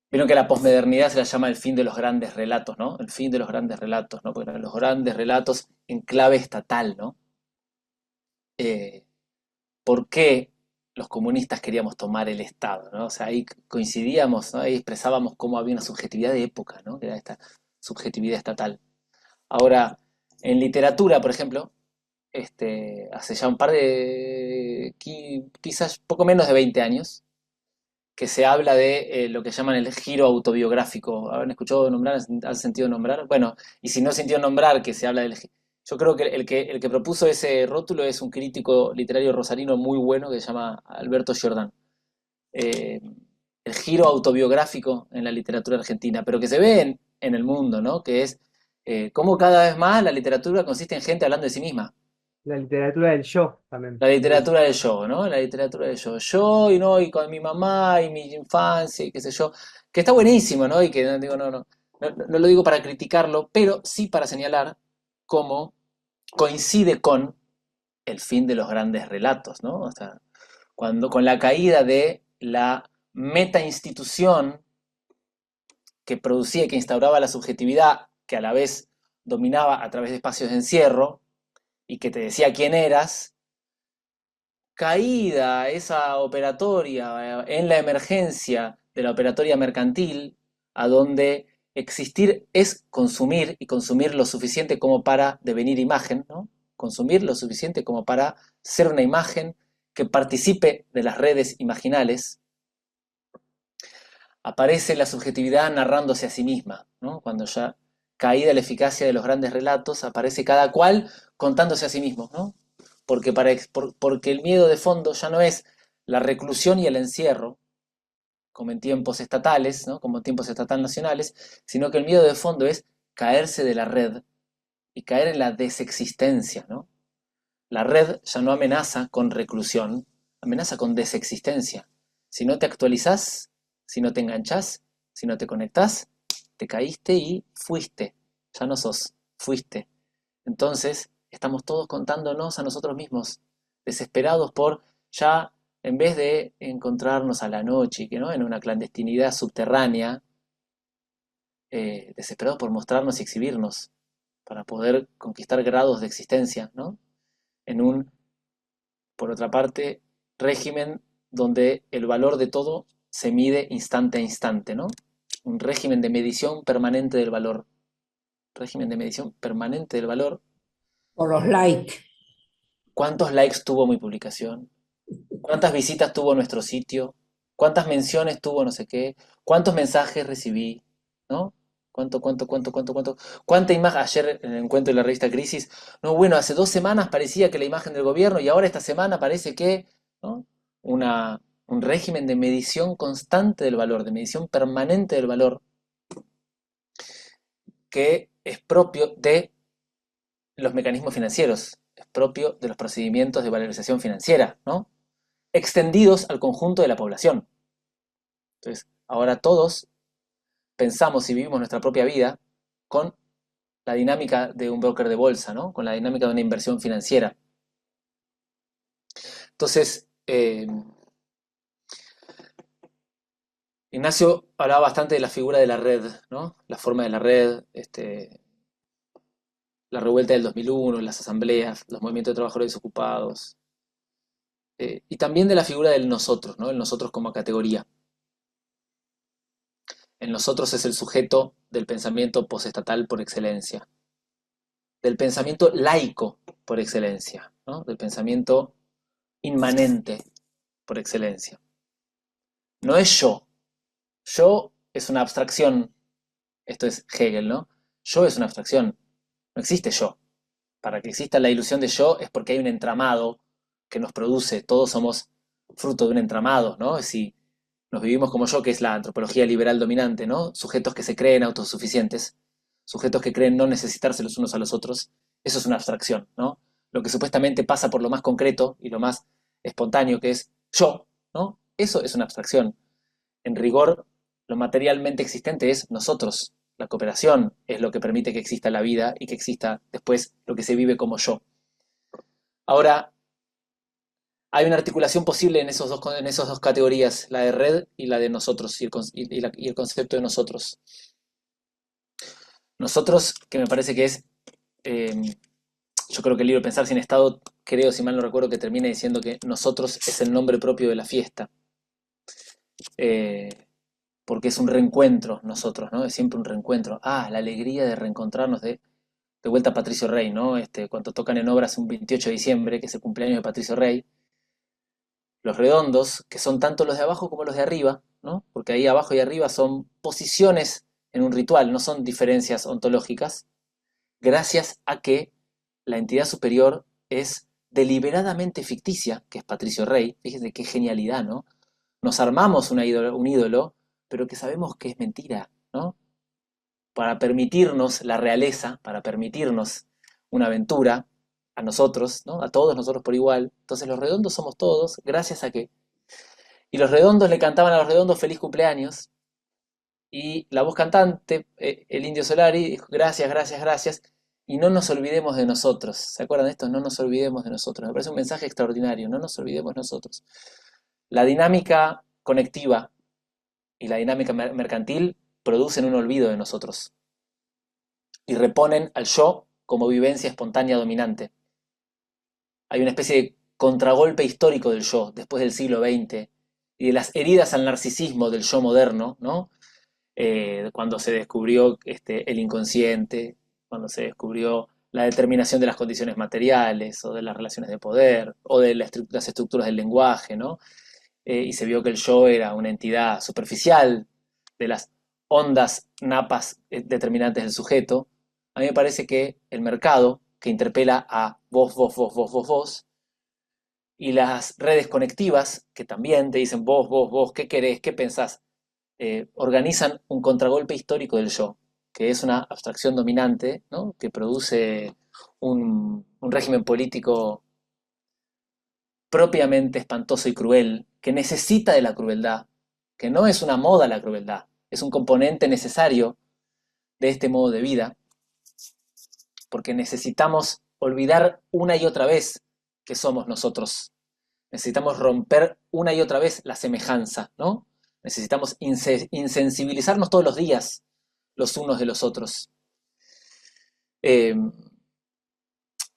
Vieron que a la posmodernidad se la llama el fin de los grandes relatos, ¿no? El fin de los grandes relatos, ¿no? Porque eran los grandes relatos en clave estatal, ¿no? ¿Por qué los comunistas queríamos tomar el Estado, ¿no? O sea, ahí coincidíamos, ¿no? Ahí expresábamos cómo había una subjetividad de época, ¿no? Que era esta subjetividad estatal. Ahora, en literatura, por ejemplo, hace ya un par de, quizás poco menos de 20 años, que se habla de lo que llaman el giro autobiográfico. ¿Habrán escuchado nombrar? ¿Han sentido nombrar? Bueno, y si no sintió nombrar, que se habla del... Yo creo que el que propuso ese rótulo es un crítico literario rosarino muy bueno que se llama Alberto Giordán. El giro autobiográfico en la literatura argentina, pero que se ve en el mundo, ¿no? Que es cómo cada vez más la literatura consiste en gente hablando de sí misma. La literatura del yo también. La literatura del yo, ¿no? La literatura del yo. Yo y con mi mamá y mi infancia y qué sé yo. Que está buenísimo, ¿no? Y que digo, no lo digo para criticarlo, pero sí para señalar cómo coincide con el fin de los grandes relatos, ¿no? O sea, con la caída de la meta-institución que producía y que instauraba la subjetividad, que a la vez dominaba a través de espacios de encierro y que te decía quién eras, caída esa operatoria en la emergencia de la operatoria mercantil, a donde existir es consumir y consumir lo suficiente como para devenir imagen, ¿no? Consumir lo suficiente como para ser una imagen que participe de las redes imaginales. Aparece la subjetividad narrándose a sí misma, ¿no? Cuando ya caída la eficacia de los grandes relatos, aparece cada cual contándose a sí mismo, ¿no? Porque el miedo de fondo ya no es la reclusión y el encierro, como en tiempos estatales, ¿no? Como en tiempos estatal nacionales, sino que el miedo de fondo es caerse de la red y caer en la desexistencia, ¿no? La red ya no amenaza con reclusión, amenaza con desexistencia. Si no te actualizás, si no te enganchás, si no te conectás, te caíste y fuiste. Ya no sos, fuiste. Entonces, estamos todos contándonos a nosotros mismos, desesperados por ya, en vez de encontrarnos a la noche, ¿no? En una clandestinidad subterránea, desesperados por mostrarnos y exhibirnos, para poder conquistar grados de existencia, ¿no? En un, por otra parte, régimen donde el valor de todo se mide instante a instante, ¿no? Un régimen de medición permanente del valor. Régimen de medición permanente del valor. Por los likes. ¿Cuántos likes tuvo mi publicación? ¿Cuántas visitas tuvo nuestro sitio? ¿Cuántas menciones tuvo no sé qué? ¿Cuántos mensajes recibí? ¿No? ¿Cuánta imagen? Ayer en el encuentro de la revista Crisis, no, bueno, hace 2 semanas parecía que la imagen del gobierno y ahora esta semana parece que, ¿no? Un régimen de medición constante del valor, de medición permanente del valor, que es propio de los mecanismos financieros, es propio de los procedimientos de valorización financiera, ¿no? Extendidos al conjunto de la población. Entonces, ahora todos pensamos y vivimos nuestra propia vida con la dinámica de un broker de bolsa, ¿no? Con la dinámica de una inversión financiera. Entonces, Ignacio hablaba bastante de la figura de la red, ¿no? La forma de la red, la revuelta del 2001, las asambleas, los movimientos de trabajadores desocupados, y también de la figura del nosotros, ¿no? El nosotros como categoría. El nosotros es el sujeto del pensamiento posestatal por excelencia, del pensamiento laico por excelencia, ¿no? Del pensamiento inmanente por excelencia. No es yo. Yo es una abstracción. Esto es Hegel, ¿no? Yo es una abstracción. No existe yo. Para que exista la ilusión de yo es porque hay un entramado que nos produce. Todos somos fruto de un entramado, ¿no? Si nos vivimos como yo, que es la antropología liberal dominante, ¿no? Sujetos que se creen autosuficientes, sujetos que creen no necesitarse los unos a los otros, eso es una abstracción, ¿no? Lo que supuestamente pasa por lo más concreto y lo más espontáneo, que es yo, ¿no? Eso es una abstracción. En rigor, lo materialmente existente es nosotros. La cooperación es lo que permite que exista la vida y que exista después lo que se vive como yo. Ahora, hay una articulación posible en esas dos categorías, la de red y la de nosotros, y el concepto de nosotros. Nosotros, que me parece que es, yo creo que el libro Pensar sin Estado, creo, si mal no recuerdo, que termina diciendo que nosotros es el nombre propio de la fiesta. Porque es un reencuentro nosotros, ¿no? Es siempre un reencuentro. Ah, la alegría de reencontrarnos de vuelta a Patricio Rey, ¿no? Cuando tocan en obras un 28 de diciembre, que es el cumpleaños de Patricio Rey, los redondos, que son tanto los de abajo como los de arriba, ¿no? Porque ahí abajo y arriba son posiciones en un ritual, no son diferencias ontológicas, gracias a que la entidad superior es deliberadamente ficticia, que es Patricio Rey. Fíjense qué genialidad, ¿no? Nos armamos un ídolo, pero que sabemos que es mentira, ¿no? Para permitirnos la realeza, para permitirnos una aventura, a nosotros, ¿no? A todos nosotros por igual. Entonces los redondos somos todos, gracias a que... Y los redondos le cantaban a los redondos feliz cumpleaños, y la voz cantante, el Indio Solari, dijo gracias, gracias, gracias, y no nos olvidemos de nosotros. ¿Se acuerdan de esto? No nos olvidemos de nosotros. Me parece un mensaje extraordinario, no nos olvidemos de nosotros. La dinámica conectiva y la dinámica mercantil producen un olvido de nosotros y reponen al yo como vivencia espontánea dominante. Hay una especie de contragolpe histórico del yo después del siglo XX y de las heridas al narcisismo del yo moderno, ¿no? Cuando se descubrió el inconsciente, cuando se descubrió la determinación de las condiciones materiales o de las relaciones de poder o de las estructuras del lenguaje, ¿no? Y se vio que el yo era una entidad superficial de las ondas napas determinantes del sujeto. A mí me parece que el mercado, que interpela a vos, y las redes conectivas, que también te dicen vos, ¿qué querés? ¿Qué pensás? Organizan un contragolpe histórico del yo, que es una abstracción dominante, ¿no? Que produce un régimen político propiamente espantoso y cruel, que necesita de la crueldad, que no es una moda la crueldad, es un componente necesario de este modo de vida, porque necesitamos olvidar una y otra vez que somos nosotros. Necesitamos romper una y otra vez la semejanza, ¿no? Necesitamos insensibilizarnos todos los días los unos de los otros.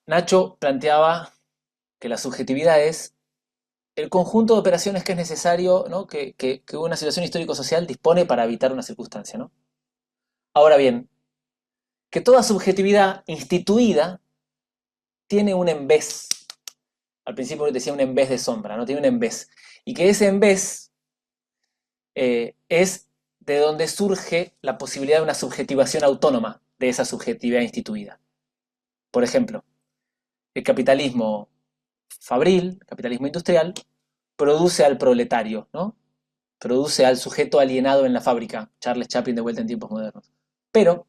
Nacho planteaba que la subjetividad es el conjunto de operaciones que es necesario, ¿no? que una situación histórico-social dispone para evitar una circunstancia, ¿no? Ahora bien, que toda subjetividad instituida tiene un embés. Al principio decía un embés de sombra, ¿no? Tiene un embés. Y que ese embés es de donde surge la posibilidad de una subjetivación autónoma de esa subjetividad instituida. Por ejemplo, el capitalismo fabril, el capitalismo industrial, produce al proletario, ¿no? Produce al sujeto alienado en la fábrica, Charles Chaplin de vuelta en tiempos modernos. Pero,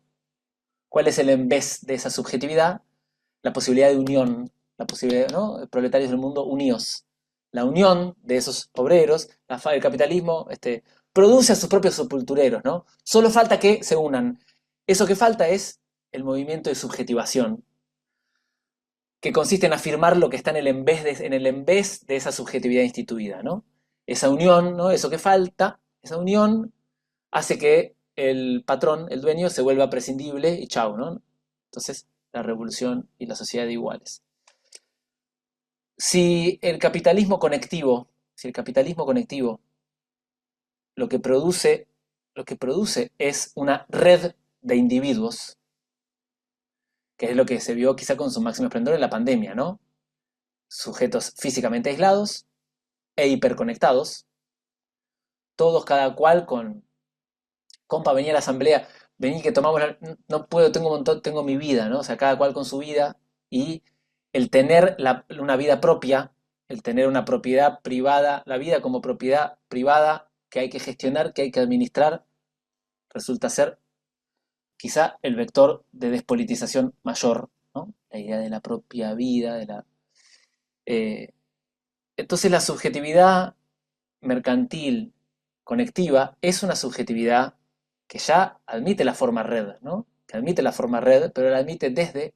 ¿cuál es el embés de esa subjetividad? La posibilidad de unión, la posibilidad, ¿no? Proletarios del mundo unidos. La unión de esos obreros, el capitalismo produce a sus propios sepultureros, ¿no? Solo falta que se unan. Eso que falta es el movimiento de subjetivación, que consiste en afirmar lo que está en el embés de esa subjetividad instituida, ¿no? Esa unión, ¿no? Eso que falta, esa unión hace que el patrón, el dueño, se vuelva prescindible y chau, ¿no? Entonces, la revolución y la sociedad de iguales. Si el capitalismo conectivo lo que produce es una red de individuos, que es lo que se vio quizá con su máximo esplendor en la pandemia, ¿no? Sujetos físicamente aislados e hiperconectados, todos cada cual con, compa, vení a la asamblea, vení que tomamos, no puedo, tengo mi vida, ¿no? O sea, cada cual con su vida, y el tener una vida propia, el tener una propiedad privada, la vida como propiedad privada que hay que gestionar, que hay que administrar, resulta ser quizá el vector de despolitización mayor, ¿no? La idea de la propia vida, entonces la subjetividad mercantil conectiva es una subjetividad que ya admite la forma red, ¿no? Que admite la forma red, pero la admite desde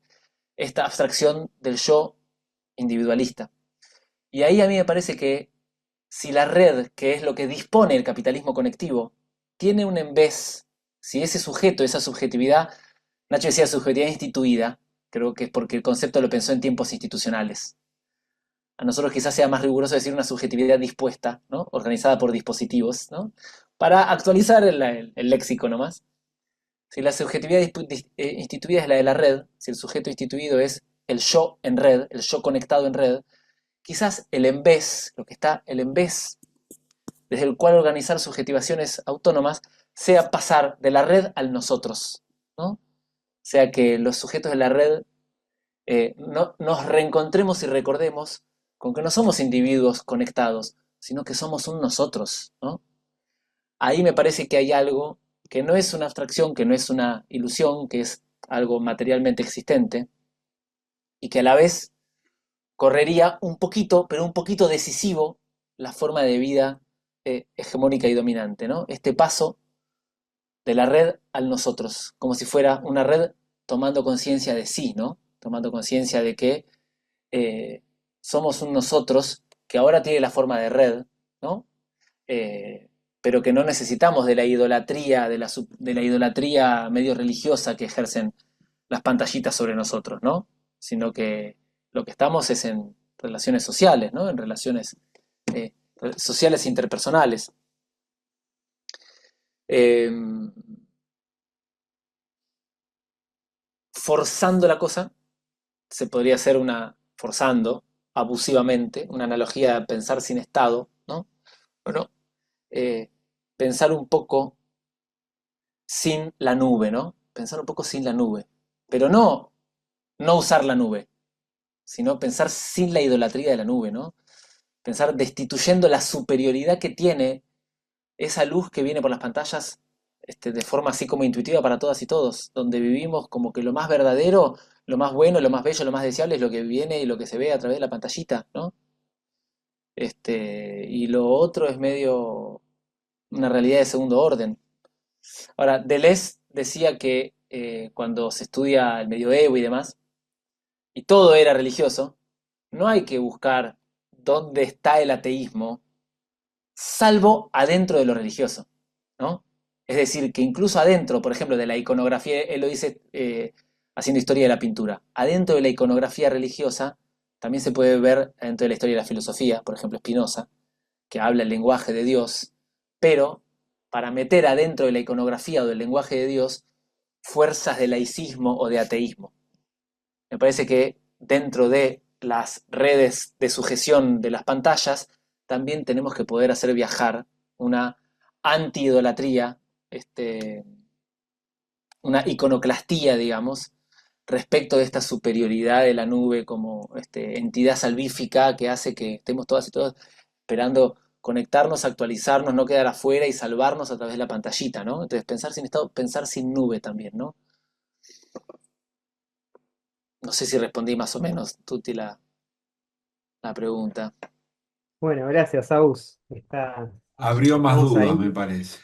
esta abstracción del yo individualista. Y ahí a mí me parece que si la red, que es lo que dispone el capitalismo conectivo, tiene un embés, si ese sujeto, esa subjetividad, Nacho decía subjetividad instituida, creo que es porque el concepto lo pensó en tiempos institucionales. A nosotros quizás sea más riguroso decir una subjetividad dispuesta, ¿no? Organizada por dispositivos, ¿no? Para actualizar el léxico nomás. Si la subjetividad instituida es la de la red, si el sujeto instituido es el yo en red, el yo conectado en red, quizás el embés, lo que está el embés desde el cual organizar subjetivaciones autónomas, sea pasar de la red al nosotros, ¿no? O sea que los sujetos de la red nos reencontremos y recordemos con que no somos individuos conectados, sino que somos un nosotros, ¿no? Ahí me parece que hay algo que no es una abstracción, que no es una ilusión, que es algo materialmente existente, y que a la vez correría un poquito, pero un poquito decisivo, la forma de vida hegemónica y dominante, ¿no? Este paso de la red al nosotros, como si fuera una red tomando conciencia de sí, ¿no? Tomando conciencia de que somos un nosotros que ahora tiene la forma de red, ¿no? Pero que no necesitamos de la idolatría, de la idolatría medio religiosa que ejercen las pantallitas sobre nosotros, ¿no? Sino que lo que estamos es en relaciones sociales, ¿no? En relaciones sociales e interpersonales. Forzando la cosa, se podría hacer forzando abusivamente, una analogía de pensar sin Estado, ¿no? Bueno, pensar un poco sin la nube, ¿no? Pensar un poco sin la nube. Pero no usar la nube, sino pensar sin la idolatría de la nube, ¿no? Pensar destituyendo la superioridad que tiene esa luz que viene por las pantallas de forma así como intuitiva para todas y todos, donde vivimos como que lo más verdadero, lo más bueno, lo más bello, lo más deseable es lo que viene y lo que se ve a través de la pantallita, ¿no? Y lo otro es medio una realidad de segundo orden. Ahora, Deleuze decía que cuando se estudia el medioevo y demás, y todo era religioso, no hay que buscar dónde está el ateísmo, salvo adentro de lo religioso, ¿no? Es decir, que incluso adentro, por ejemplo, de la iconografía, él lo dice haciendo historia de la pintura, adentro de la iconografía religiosa también se puede ver dentro de la historia de la filosofía, por ejemplo, Spinoza, que habla el lenguaje de Dios, pero para meter adentro de la iconografía o del lenguaje de Dios fuerzas de laicismo o de ateísmo. Me parece que dentro de las redes de sujeción de las pantallas también tenemos que poder hacer viajar una anti-idolatría, una iconoclastía, digamos, respecto de esta superioridad de la nube como entidad salvífica que hace que estemos todas y todos esperando conectarnos, actualizarnos, no quedar afuera y salvarnos a través de la pantallita, ¿no? Entonces pensar sin estado, pensar sin nube también, ¿no? No sé si respondí más o menos, Tuti, la pregunta. Bueno, gracias, Aus. Abrió más Estamos dudas, ahí. me parece.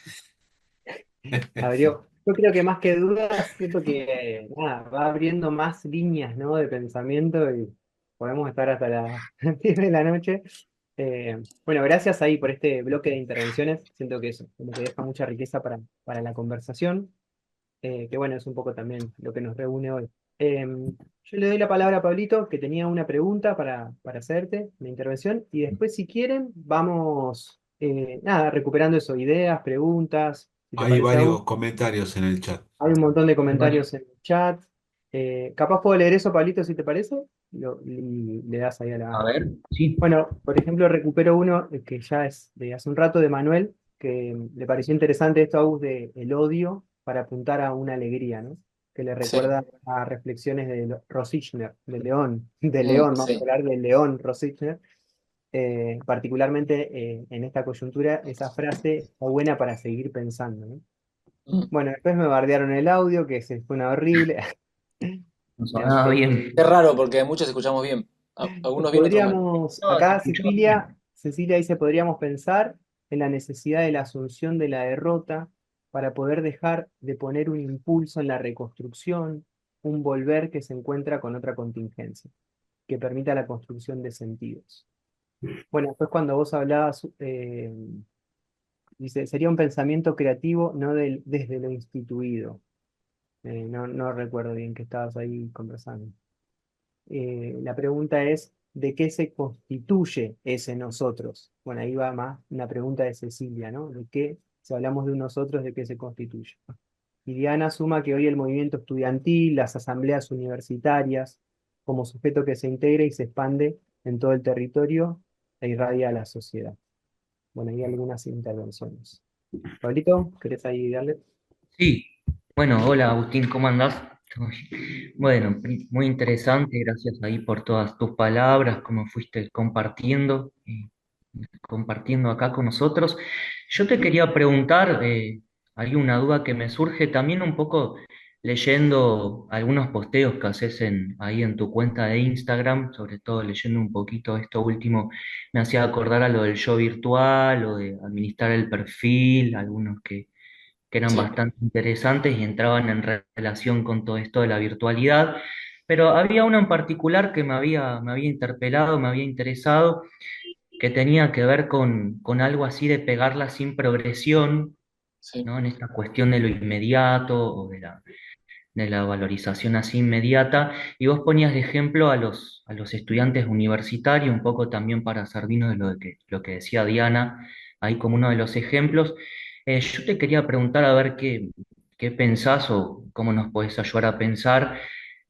Abrió. Yo creo que más que dudas, siento que nada, va abriendo más líneas, ¿no? De pensamiento y podemos estar hasta las 10 de la noche. Bueno, gracias ahí por este bloque de intervenciones. Siento que eso como que deja mucha riqueza para la conversación, que bueno, es un poco también lo que nos reúne hoy. Yo le doy la palabra a Pablito, que tenía una pregunta para hacerte, una intervención, y después, si quieren, vamos, nada, recuperando eso, ideas, preguntas, si te Hay parece, Agus. varios comentarios en el chat. Hay un montón de comentarios en el chat. Capaz puedo leer eso, Pablito, si te parece, y le das ahí a la... A ver, sí. Bueno, por ejemplo, recupero uno que ya es de hace un rato, de Manuel, que le pareció interesante esto, Agus, de el odio para apuntar a una alegría, ¿no? Que le Sí. recuerda a reflexiones de Rosichner, de León, vamos Sí. a hablar de León Rosichner. particularmente en esta coyuntura, esa frase está buena para seguir pensando, ¿no? Mm. Bueno, después me bardearon el audio, que se suena horrible. No sonaba Este, bien. Es raro porque muchos escuchamos bien. Algunos bien, otros mal. podríamos, No, se acá escuchaba bien. Cecilia dice, podríamos pensar en la necesidad de la asunción de la derrota para poder dejar de poner un impulso en la reconstrucción, un volver que se encuentra con otra contingencia, que permita la construcción de sentidos. Bueno, después cuando vos hablabas, dice, sería un pensamiento creativo, no desde lo instituido. No recuerdo bien que estabas ahí conversando. La pregunta es, ¿de qué se constituye ese nosotros? Bueno, ahí va más una pregunta de Cecilia, ¿no? ¿De qué, si hablamos de un nosotros, de qué se constituye? Y Diana suma que hoy el movimiento estudiantil, las asambleas universitarias, como sujeto que se integra y se expande en todo el territorio e irradia a la sociedad. Bueno, hay algunas intervenciones. Pablito, ¿querés ahí darle? Sí, bueno, hola Agustín, ¿cómo andás? Bueno, muy interesante, gracias ahí por todas tus palabras, cómo fuiste compartiendo acá con nosotros. Yo te quería preguntar, hay una duda que me surge también un poco leyendo algunos posteos que haces ahí en tu cuenta de Instagram, sobre todo leyendo un poquito esto último, me hacía acordar a lo del yo virtual o de administrar el perfil, algunos que eran Sí. bastante interesantes y entraban en relación con todo esto de la virtualidad. Pero había uno en particular que me había interpelado, me había interesado, que tenía que ver con algo así de pegarla sin progresión, Sí. ¿no? En esta cuestión de lo inmediato o de la valorización así inmediata. Y vos ponías de ejemplo a los estudiantes universitarios, un poco también para servir de lo que decía Diana, ahí como uno de los ejemplos. Yo te quería preguntar a ver qué pensás o cómo nos podés ayudar a pensar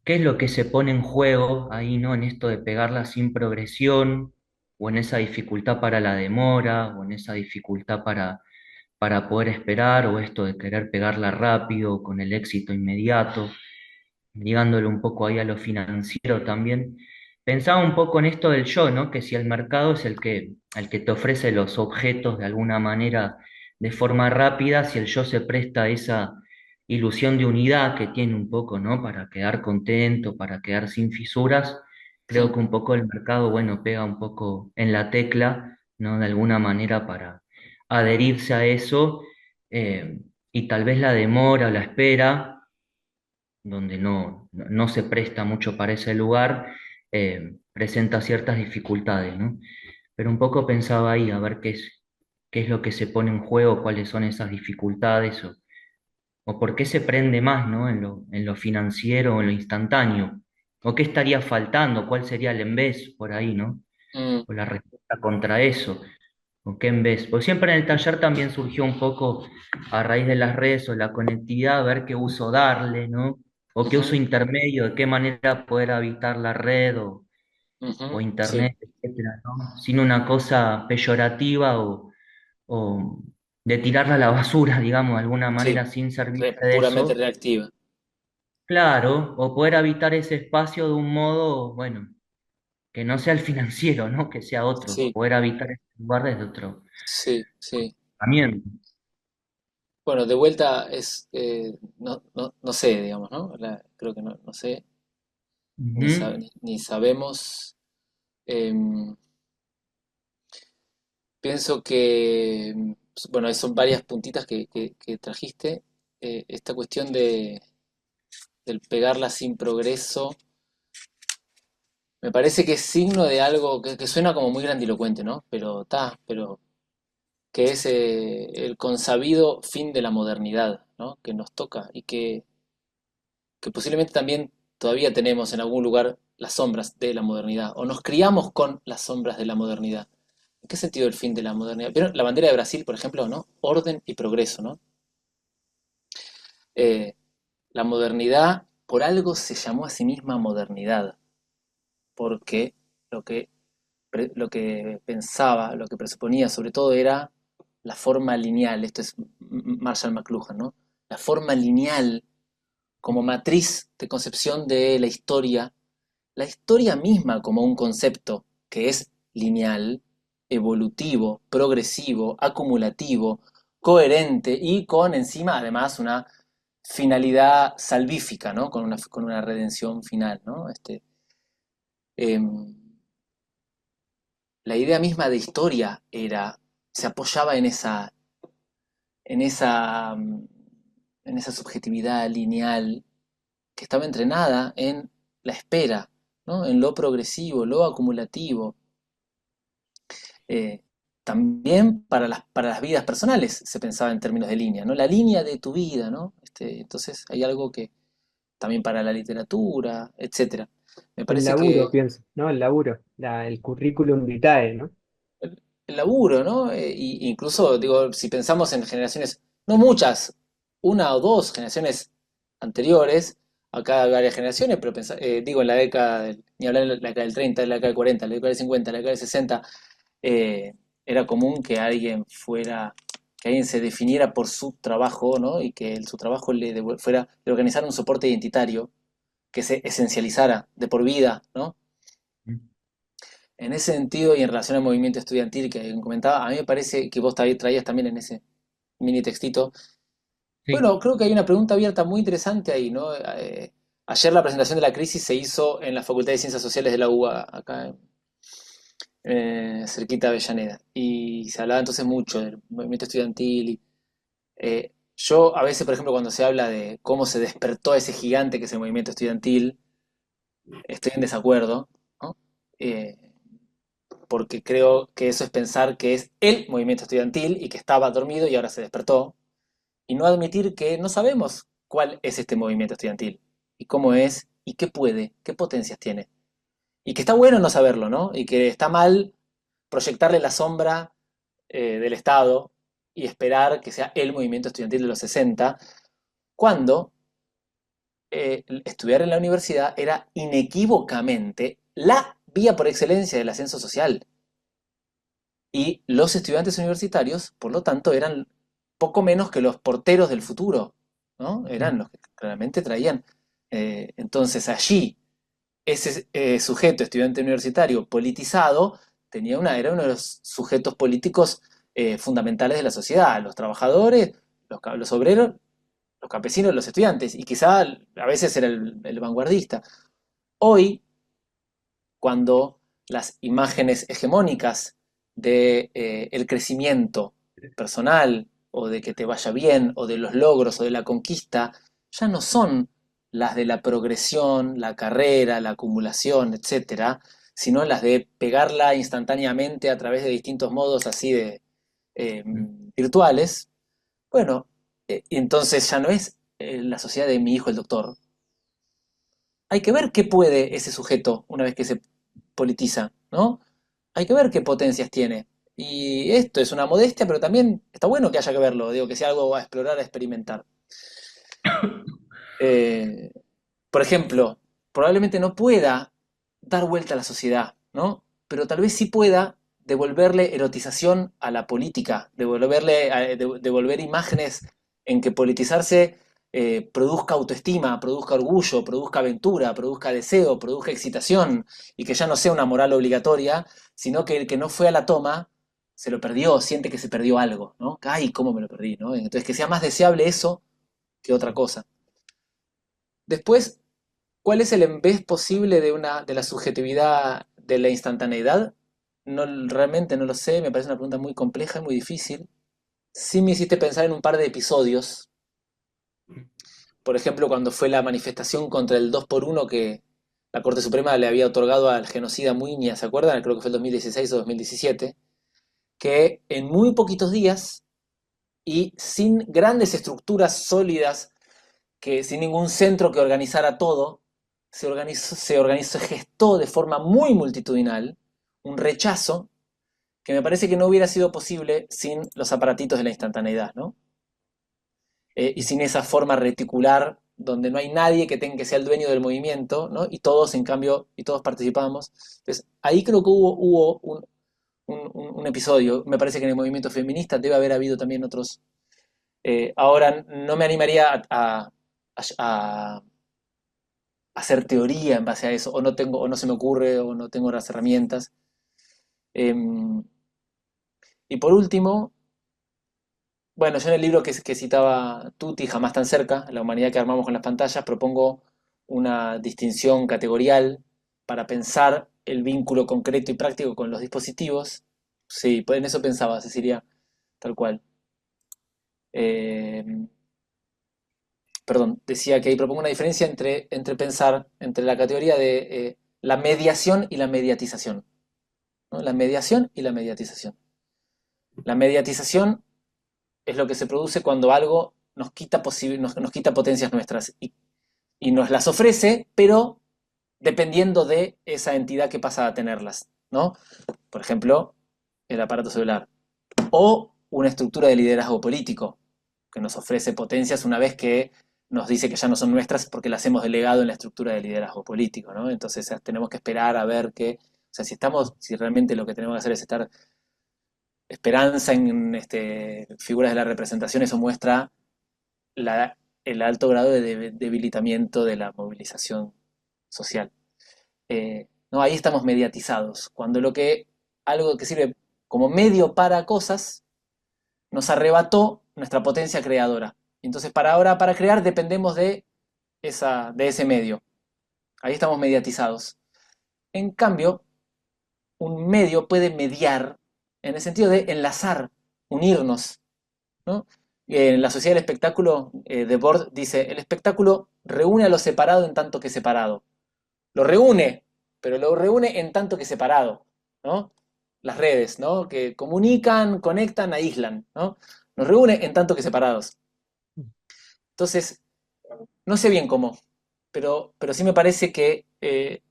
qué es lo que se pone en juego ahí, ¿no? En esto de pegarla sin progresión, o en esa dificultad para la demora, o en esa dificultad para poder esperar, o esto de querer pegarla rápido, con el éxito inmediato, ligándolo un poco ahí a lo financiero también. Pensaba un poco en esto del yo, ¿no? Que si el mercado es el que te ofrece los objetos de alguna manera de forma rápida, si el yo se presta a esa ilusión de unidad que tiene un poco, ¿no? Para quedar contento, para quedar sin fisuras, creo que un poco el mercado, bueno, pega un poco en la tecla, ¿no? De alguna manera para adherirse a eso, y tal vez la demora, la espera donde no se presta mucho para ese lugar, presenta ciertas dificultades, ¿no? Pero un poco pensaba ahí a ver qué es lo que se pone en juego, cuáles son esas dificultades, o por qué se prende más, ¿no? En lo financiero o en lo instantáneo, o qué estaría faltando, cuál sería el en vez por ahí, ¿no? Mm. O la respuesta contra eso. ¿O qué en vez? Porque siempre en el taller también surgió un poco a raíz de las redes o la conectividad, ver qué uso darle, ¿no? O qué uso Ujú. intermedio, de qué manera poder habitar la red o Ujú. Sí. internet, etcétera, ¿no? Sin una cosa peyorativa o de tirarla a la basura, digamos, de alguna Sí. manera, sin servirse de Puramente eso. reactiva. Claro, o poder habitar ese espacio de un modo, bueno, que no sea el financiero, ¿no? Que sea otro, Sí, poder habitar ese lugar desde otro sí, sí. también. Bueno, de vuelta es, no sé, digamos, ¿no? Creo que no sé, Ujú. ni sabemos. Em, Pienso que, bueno, son varias puntitas que trajiste. Esta cuestión del pegarla sin progreso, me parece que es signo de algo que suena como muy grandilocuente, ¿no? Pero que es el consabido fin de la modernidad, ¿no? Que nos toca y que posiblemente también todavía tenemos en algún lugar las sombras de la modernidad, o nos criamos con las sombras de la modernidad. ¿En qué sentido el fin de la modernidad? Pero la bandera de Brasil, por ejemplo, ¿no? Orden y progreso, ¿no? Eh, la modernidad por algo se llamó a sí misma modernidad, porque lo que, lo que pensaba, lo que presuponía sobre todo era la forma lineal, esto es Marshall McLuhan, ¿no? La forma lineal como matriz de concepción de la historia misma como un concepto que es lineal, evolutivo, progresivo, acumulativo, coherente y con encima además una finalidad salvífica, ¿no? Con una redención final, ¿no? Em, la idea misma de historia se apoyaba en esa, mm, en esa subjetividad lineal que estaba entrenada en la espera, ¿no? En lo progresivo, lo acumulativo. Eh, También para las vidas personales se pensaba en términos de línea, ¿no? La línea de tu vida, ¿no? Entonces hay algo que también para la literatura, etcétera. Me El parece laburo, que pienso, ¿no? El laburo, el currículum vitae, ¿no? el laburo, ¿no? Incluso, digo, si pensamos en generaciones, no muchas, una o dos generaciones anteriores, acá hay varias generaciones, pero digo, en la década, ni hablar de la década del 30, la década del 40, la década del 50, la década del 60, eh, era común que alguien se definiera por su trabajo, ¿no? Y que su trabajo fuera de organizar un soporte identitario que se esencializara de por vida, ¿no? En ese sentido y en relación al movimiento estudiantil que comentaba, a mí me parece que vos traías también en ese mini textito. Sí, Bueno, creo que hay una pregunta abierta muy interesante ahí, ¿no? Ayer la presentación de la crisis se hizo en la Facultad de Ciencias Sociales de la UBA, acá cerquita de Avellaneda, y se hablaba entonces mucho del movimiento estudiantil. Yo a veces, por ejemplo, cuando se habla de cómo se despertó ese gigante que es el movimiento estudiantil, estoy en desacuerdo, ¿no? Eh, Porque creo que eso es pensar que es el movimiento estudiantil y que estaba dormido y ahora se despertó, y no admitir que no sabemos cuál es este movimiento estudiantil, y cómo es, y qué puede, qué potencias tiene. Y que está bueno no saberlo, ¿no? Y que está mal proyectarle la sombra del Estado y esperar que sea el movimiento estudiantil de los 60, cuando estudiar en la universidad era inequívocamente la vía por excelencia del ascenso social. Y los estudiantes universitarios, por lo tanto, eran poco menos que los porteros del futuro, ¿no? Eran los que claramente traían. Entonces allí, ese sujeto, estudiante universitario, politizado, era uno de los sujetos políticos fundamentales de la sociedad, los trabajadores, los obreros, los campesinos, los estudiantes, y quizá a veces era el vanguardista. Hoy, cuando las imágenes hegemónicas de el crecimiento personal o de que te vaya bien o de los logros o de la conquista ya no son las de la progresión, la carrera, la acumulación, etcétera, sino las de pegarla instantáneamente a través de distintos modos así de virtuales. Bueno, y entonces ya no es la sociedad de mi hijo el doctor. Hay que ver qué puede ese sujeto una vez que se politiza, ¿no? Hay que ver qué potencias tiene. Y esto es una modestia, pero también está bueno que haya que verlo, digo, que sea algo a explorar, a experimentar. Eh, por ejemplo, probablemente no pueda dar vuelta a la sociedad, ¿no? Pero tal vez sí pueda devolverle erotización a la política, devolver imágenes en que politizarse produzca autoestima, produzca orgullo, produzca aventura, produzca deseo, produzca excitación, y que ya no sea una moral obligatoria, sino que el que no fue a la toma se lo perdió, siente que se perdió algo, ¿no? Ay, ¿cómo me lo perdí, ¿no? Entonces que sea más deseable eso que otra cosa. Después, ¿cuál es el embés posible de la subjetividad de la instantaneidad? No, realmente no lo sé, me parece una pregunta muy compleja y muy difícil. Sí me hiciste pensar en un par de episodios. Por ejemplo, cuando fue la manifestación contra el 2x1 que la Corte Suprema le había otorgado al genocida Muiña, ¿se acuerdan? Creo que fue el 2016 o 2017, que en muy poquitos días y sin grandes estructuras sólidas, que sin ningún centro que organizara todo, se gestó de forma muy multitudinal un rechazo que me parece que no hubiera sido posible sin los aparatitos de la instantaneidad, ¿no? Y sin esa forma reticular donde no hay nadie que tenga que sea el dueño del movimiento, ¿no? Y todos, en cambio, y todos participamos. Entonces, ahí creo que hubo un episodio. Me parece que en el movimiento feminista debe haber habido también otros. Ahora no me animaría a hacer teoría en base a eso, o no se me ocurre, o no tengo las herramientas. Y por último, bueno, yo en el libro que citaba Tutti, Jamás tan cerca, la humanidad que armamos con las pantallas, propongo una distinción categorial para pensar el vínculo concreto y práctico con los dispositivos. Sí, pues en eso pensaba, Cecilia, tal cual. Eh, Perdón, decía que ahí propongo una diferencia entre pensar, entre la categoría de la mediación y la mediatización, ¿no? La mediación y la mediatización. La mediatización es lo que se produce cuando algo nos quita, nos quita potencias nuestras y nos las ofrece, pero dependiendo de esa entidad que pasa a tenerlas, ¿no? Por ejemplo, el aparato celular. O una estructura de liderazgo político que nos ofrece potencias una vez que nos dice que ya no son nuestras porque las hemos delegado en la estructura de liderazgo político, ¿no? Entonces tenemos que esperar a ver que, o sea, si realmente lo que tenemos que hacer es estar esperanza en figuras de la representación, eso muestra el alto grado de debilitamiento de la movilización social. No, ahí estamos mediatizados, cuando algo que sirve como medio para cosas nos arrebató nuestra potencia creadora. Entonces, para crear dependemos de ese medio. Ahí estamos mediatizados. En cambio, un medio puede mediar en el sentido de enlazar, unirnos, ¿no? En la sociedad del espectáculo, Debord dice, el espectáculo reúne a lo separado en tanto que separado. Lo reúne, pero lo reúne en tanto que separado, ¿no? Las redes, ¿no? Que comunican, conectan, aíslan, ¿no? Nos reúne en tanto que separados. Entonces, no sé bien cómo, pero sí me parece que,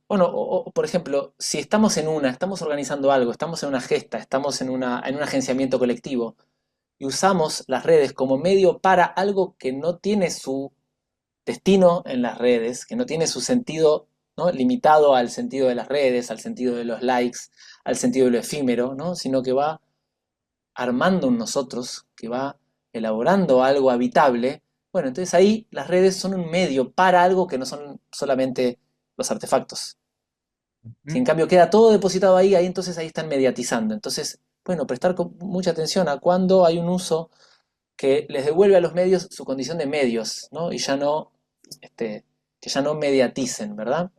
por ejemplo, si estamos organizando algo, estamos en una gesta, estamos en un agenciamiento colectivo y usamos las redes como medio para algo que no tiene su destino en las redes, que no tiene su sentido, ¿no? Limitado al sentido de las redes, al sentido de los likes, al sentido de lo efímero, ¿no? Sino que va armando en nosotros, que va elaborando algo habitable. Bueno, entonces ahí las redes son un medio para algo que no son solamente los artefactos. Si en cambio queda todo depositado ahí entonces ahí están mediatizando. Entonces, bueno, prestar mucha atención a cuando hay un uso que les devuelve a los medios su condición de medios, ¿no? Y que ya no mediaticen, ¿verdad?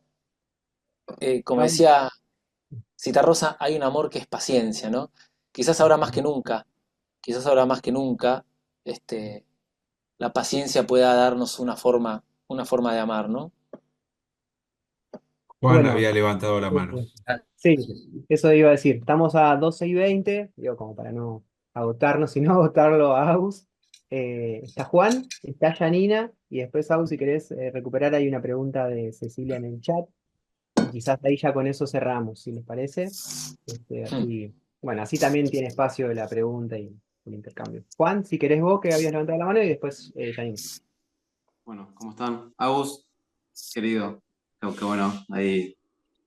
Como decía Citarrosa, hay un amor que es paciencia, ¿no? Quizás ahora más que nunca, la paciencia pueda darnos una forma de amar, ¿no? Juan Bueno, había levantado la mano. sí, eso iba a decir. Estamos a 12:20, digo, como para no agotarnos y no agotarlo a Agus. Está Juan, está Janina, y después, Agus, si querés recuperar, hay una pregunta de Cecilia en el chat. Y quizás ahí ya con eso cerramos, si les parece. Así, bueno, así también tiene espacio la pregunta y el intercambio. Juan, si querés vos, que habías levantado la mano, y después Janina. Bueno, ¿cómo están? Agus, querido, qué bueno ahí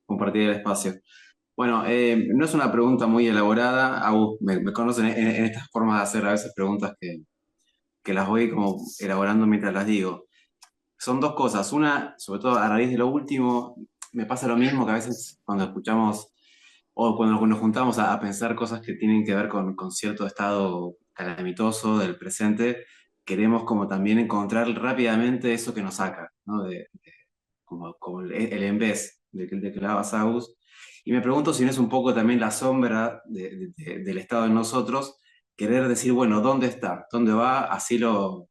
compartir el espacio. Bueno, no es una pregunta muy elaborada. Agus, me conocen en estas formas de hacer a veces preguntas que las voy como elaborando mientras las digo. Son dos cosas. Una, sobre todo a raíz de lo último, me pasa lo mismo que a veces cuando escuchamos o cuando nos juntamos a pensar cosas que tienen que ver con cierto estado calamitoso del presente, queremos como también encontrar rápidamente eso que nos saca, ¿no? Como el en vez de que hablaba Agus. Y me pregunto si no es un poco también la sombra del estado de nosotros, querer decir, bueno, ¿dónde está? ¿Dónde va? Así lo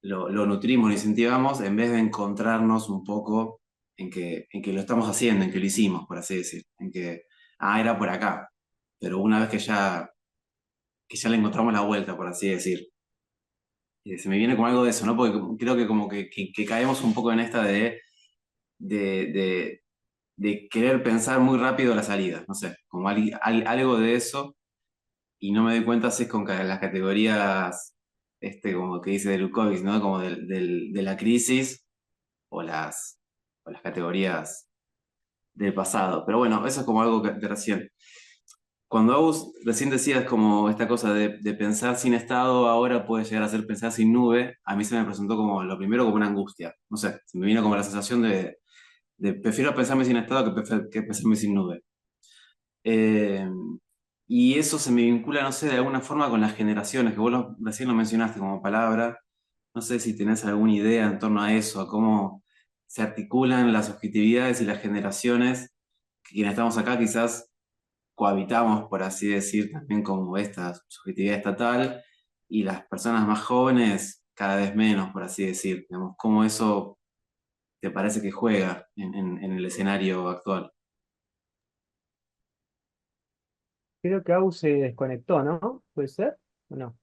nutrimos, lo incentivamos, en vez de encontrarnos un poco en que lo estamos haciendo, en que lo hicimos, por así decir, en que, era por acá, pero una vez que ya le encontramos la vuelta, por así decir. Se me viene como algo de eso, ¿no? Porque creo que como que caemos un poco en esta de querer pensar muy rápido la salida, no sé, como algo de eso, y no me doy cuenta si es con las categorías, como que dice de Lukács, ¿no? Como de la crisis o las categorías del pasado. Pero bueno, eso es como algo de recién. Cuando Agus recién decías como esta cosa de pensar sin estado, ahora puede llegar a ser pensar sin nube, a mí se me presentó como lo primero como una angustia. No sé, se me vino como la sensación de prefiero pensarme sin estado que pensarme sin nube. Y eso se me vincula, no sé, de alguna forma con las generaciones, que vos recién lo mencionaste como palabra. No sé si tenés alguna idea en torno a eso, a cómo se articulan las subjetividades y las generaciones, que quienes estamos acá quizás cohabitamos, por así decir, también como esta subjetividad estatal, y las personas más jóvenes cada vez menos, por así decir. Digamos, cómo eso te parece que juega en el escenario actual. Creo que Au se desconectó, ¿no? ¿Puede ser? ¿O no?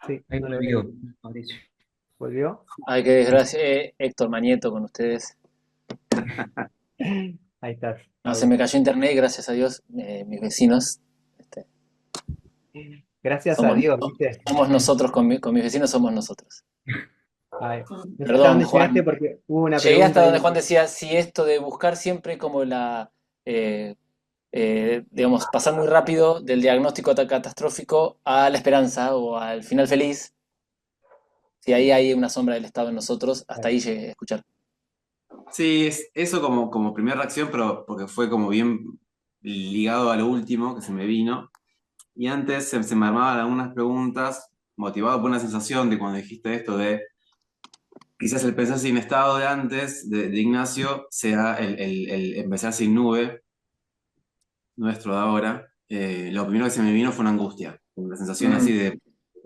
Sí, Ahí no lo volvió, veo. me parece. ¿Volvió? Ay, qué desgracia. Héctor Manieto con ustedes. Ahí estás, No, se Au. me cayó internet y gracias a Dios, mis vecinos, este, Gracias a somos, Dios, ¿viste? somos nosotros, con mis vecinos somos nosotros. Ay, no sé hasta Perdón, dónde llegaste Juan. porque hubo una Llegué hasta pregunta donde ahí. Juan decía, si esto de buscar siempre como eh, digamos, pasar muy rápido del diagnóstico catastrófico a la esperanza o al final feliz, si ahí hay una sombra del Estado en nosotros, hasta ahí llegué a escuchar. Sí, es eso como primera reacción, pero porque fue como bien ligado a lo último que se me vino. Y antes se me armaban algunas preguntas motivado por una sensación de cuando dijiste esto de quizás el pensar sin estado de antes, de Ignacio, sea el empezar sin nube, nuestro de ahora. Lo primero que se me vino fue una angustia, una sensación así Mm, de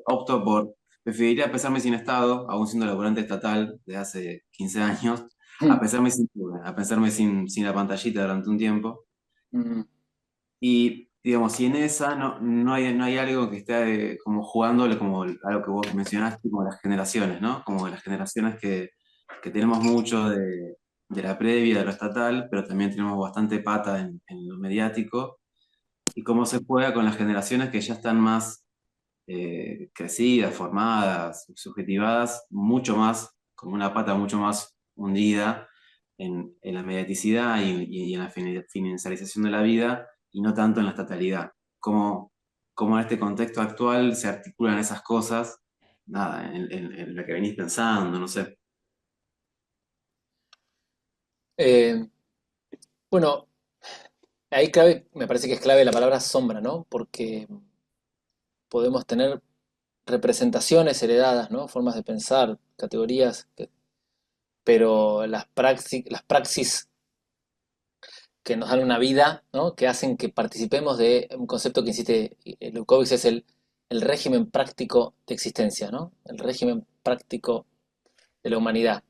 opto por, preferiría pensarme sin estado, aún siendo laborante estatal de hace 15 años, a mm, pensarme sin nube, a pensarme sin la pantallita durante un tiempo. mm. Y, digamos, si en esa no hay algo que esté como jugándole como algo que vos mencionaste, como las generaciones, ¿no? Como las generaciones que tenemos mucho de la previa, de lo estatal, pero también tenemos bastante pata en lo mediático, y cómo se juega con las generaciones que ya están más crecidas, formadas, subjetivadas, mucho más, con una pata mucho más hundida en la mediaticidad y en la financiarización de la vida, y no tanto en la estatalidad. Cómo en este contexto actual se articulan esas cosas, nada, en lo que venís pensando, no sé. Eh, bueno, ahí clave, me parece que es clave la palabra sombra, ¿no? Porque podemos tener representaciones heredadas, ¿no? Formas de pensar, categorías, pero las praxis que nos dan una vida, ¿no? Que hacen que participemos de un concepto que insiste Lukács, es el régimen práctico de existencia, ¿no? El régimen práctico de la humanidad.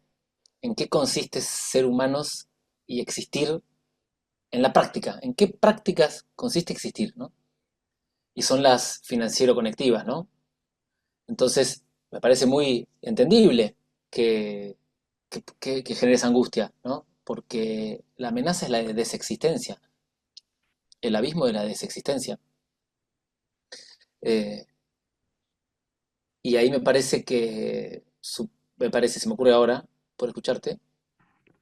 ¿En qué consiste ser humanos y existir en la práctica? ¿En qué prácticas consiste existir, ¿no? Y son las financiero-conectivas, ¿no? Entonces, me parece muy entendible que, que genere esa angustia, ¿no? Porque la amenaza es la de desexistencia, el abismo de la desexistencia. Eh, y ahí me parece se me ocurre ahora, por escucharte,